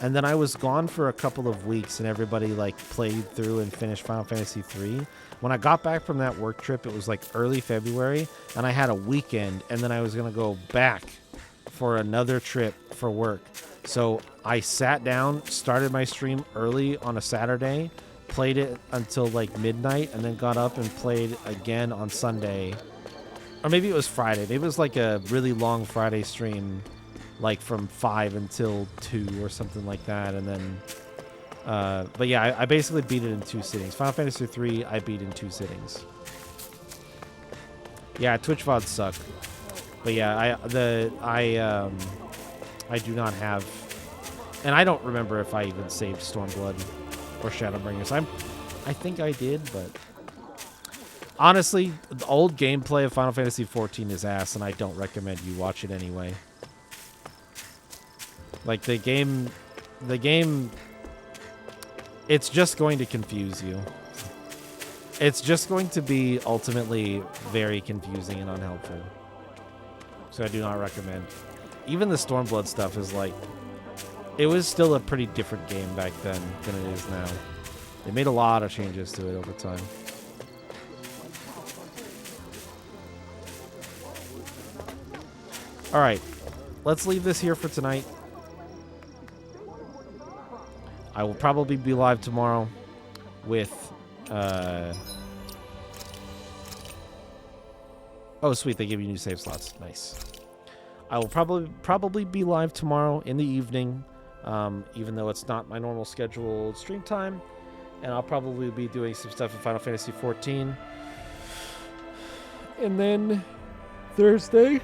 and then I was gone for a couple of weeks and everybody like played through and finished Final Fantasy 3. When I got back from that work trip, it was like early February, and I had a weekend, and then I was going to go back for another trip for work. So I sat down, started my stream early on a Saturday, played it until like midnight and then got up and played again on Sunday. Or maybe it was Friday. Maybe it was like a really long Friday stream, like from 5 until 2 or something like that. And then, but yeah, I basically beat it in 2 sittings. Final Fantasy 3, I beat in 2 sittings. Yeah, Twitch VODs suck. But yeah, I do not have, and I don't remember if I even saved Stormblood or Shadowbringers. I think I did, but honestly, the old gameplay of Final Fantasy XIV is ass, and I don't recommend you watch it anyway. Like the game, it's just going to confuse you. It's just going to be ultimately very confusing and unhelpful. So I do not recommend. Even the Stormblood stuff is like, it was still a pretty different game back then than it is now. They made a lot of changes to it over time. All right, let's leave this here for tonight. I will probably be live tomorrow with oh sweet, they give you new save slots. Nice. I will probably be live tomorrow in the evening, even though it's not my normal scheduled stream time, and I'll probably be doing some stuff in Final Fantasy XIV. And then Thursday,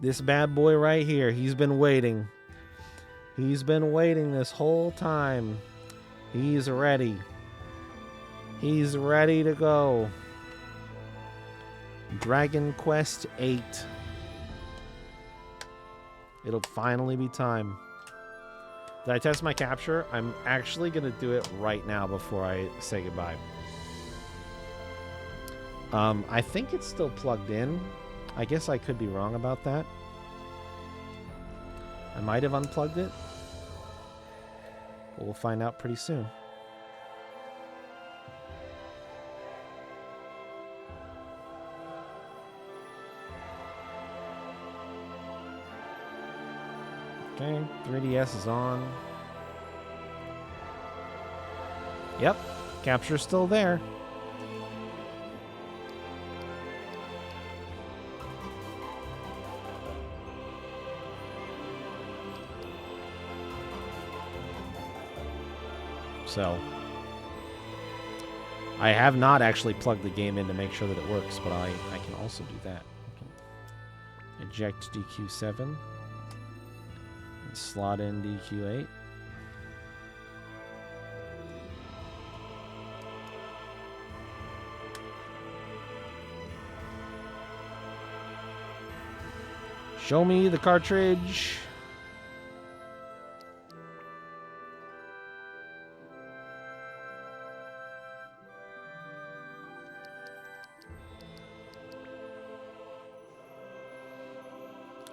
this bad boy right here, he's been waiting. He's been waiting this whole time. He's ready. He's ready to go. Dragon Quest VIII. It'll finally be time. Did I test my capture? I'm actually going to do it right now before I say goodbye. I think it's still plugged in. I guess I could be wrong about that. I might have unplugged it. But we'll find out pretty soon. Okay, 3DS is on. Yep, capture's still there. So, I have not actually plugged the game in to make sure that it works, but I can also do that. Okay. Eject DQ7. And slot in DQ8. Show me the cartridge.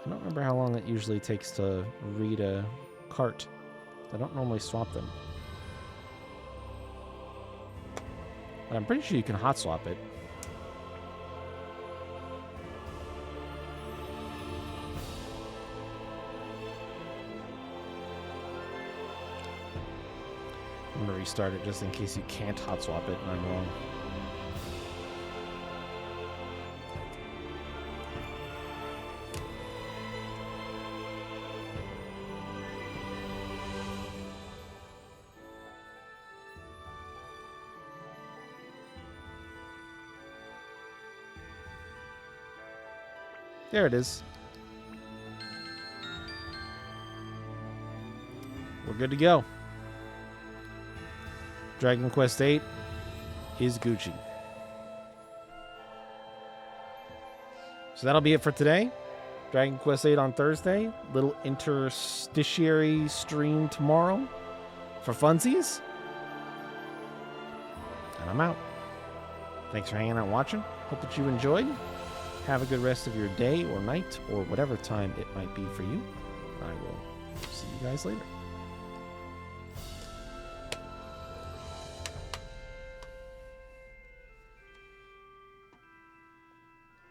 I don't remember how long it usually takes to read a cart. I don't normally swap them. But I'm pretty sure you can hot swap it. I'm gonna restart it just in case you can't hot swap it and I'm wrong. There it is. We're good to go. Dragon Quest VIII is Gucci. So that'll be it for today. Dragon Quest VIII on Thursday. Little interstitiary stream tomorrow for funsies. And I'm out. Thanks for hanging out and watching. Hope that you enjoyed. Have a good rest of your day or night or whatever time it might be for you. I will see you guys later.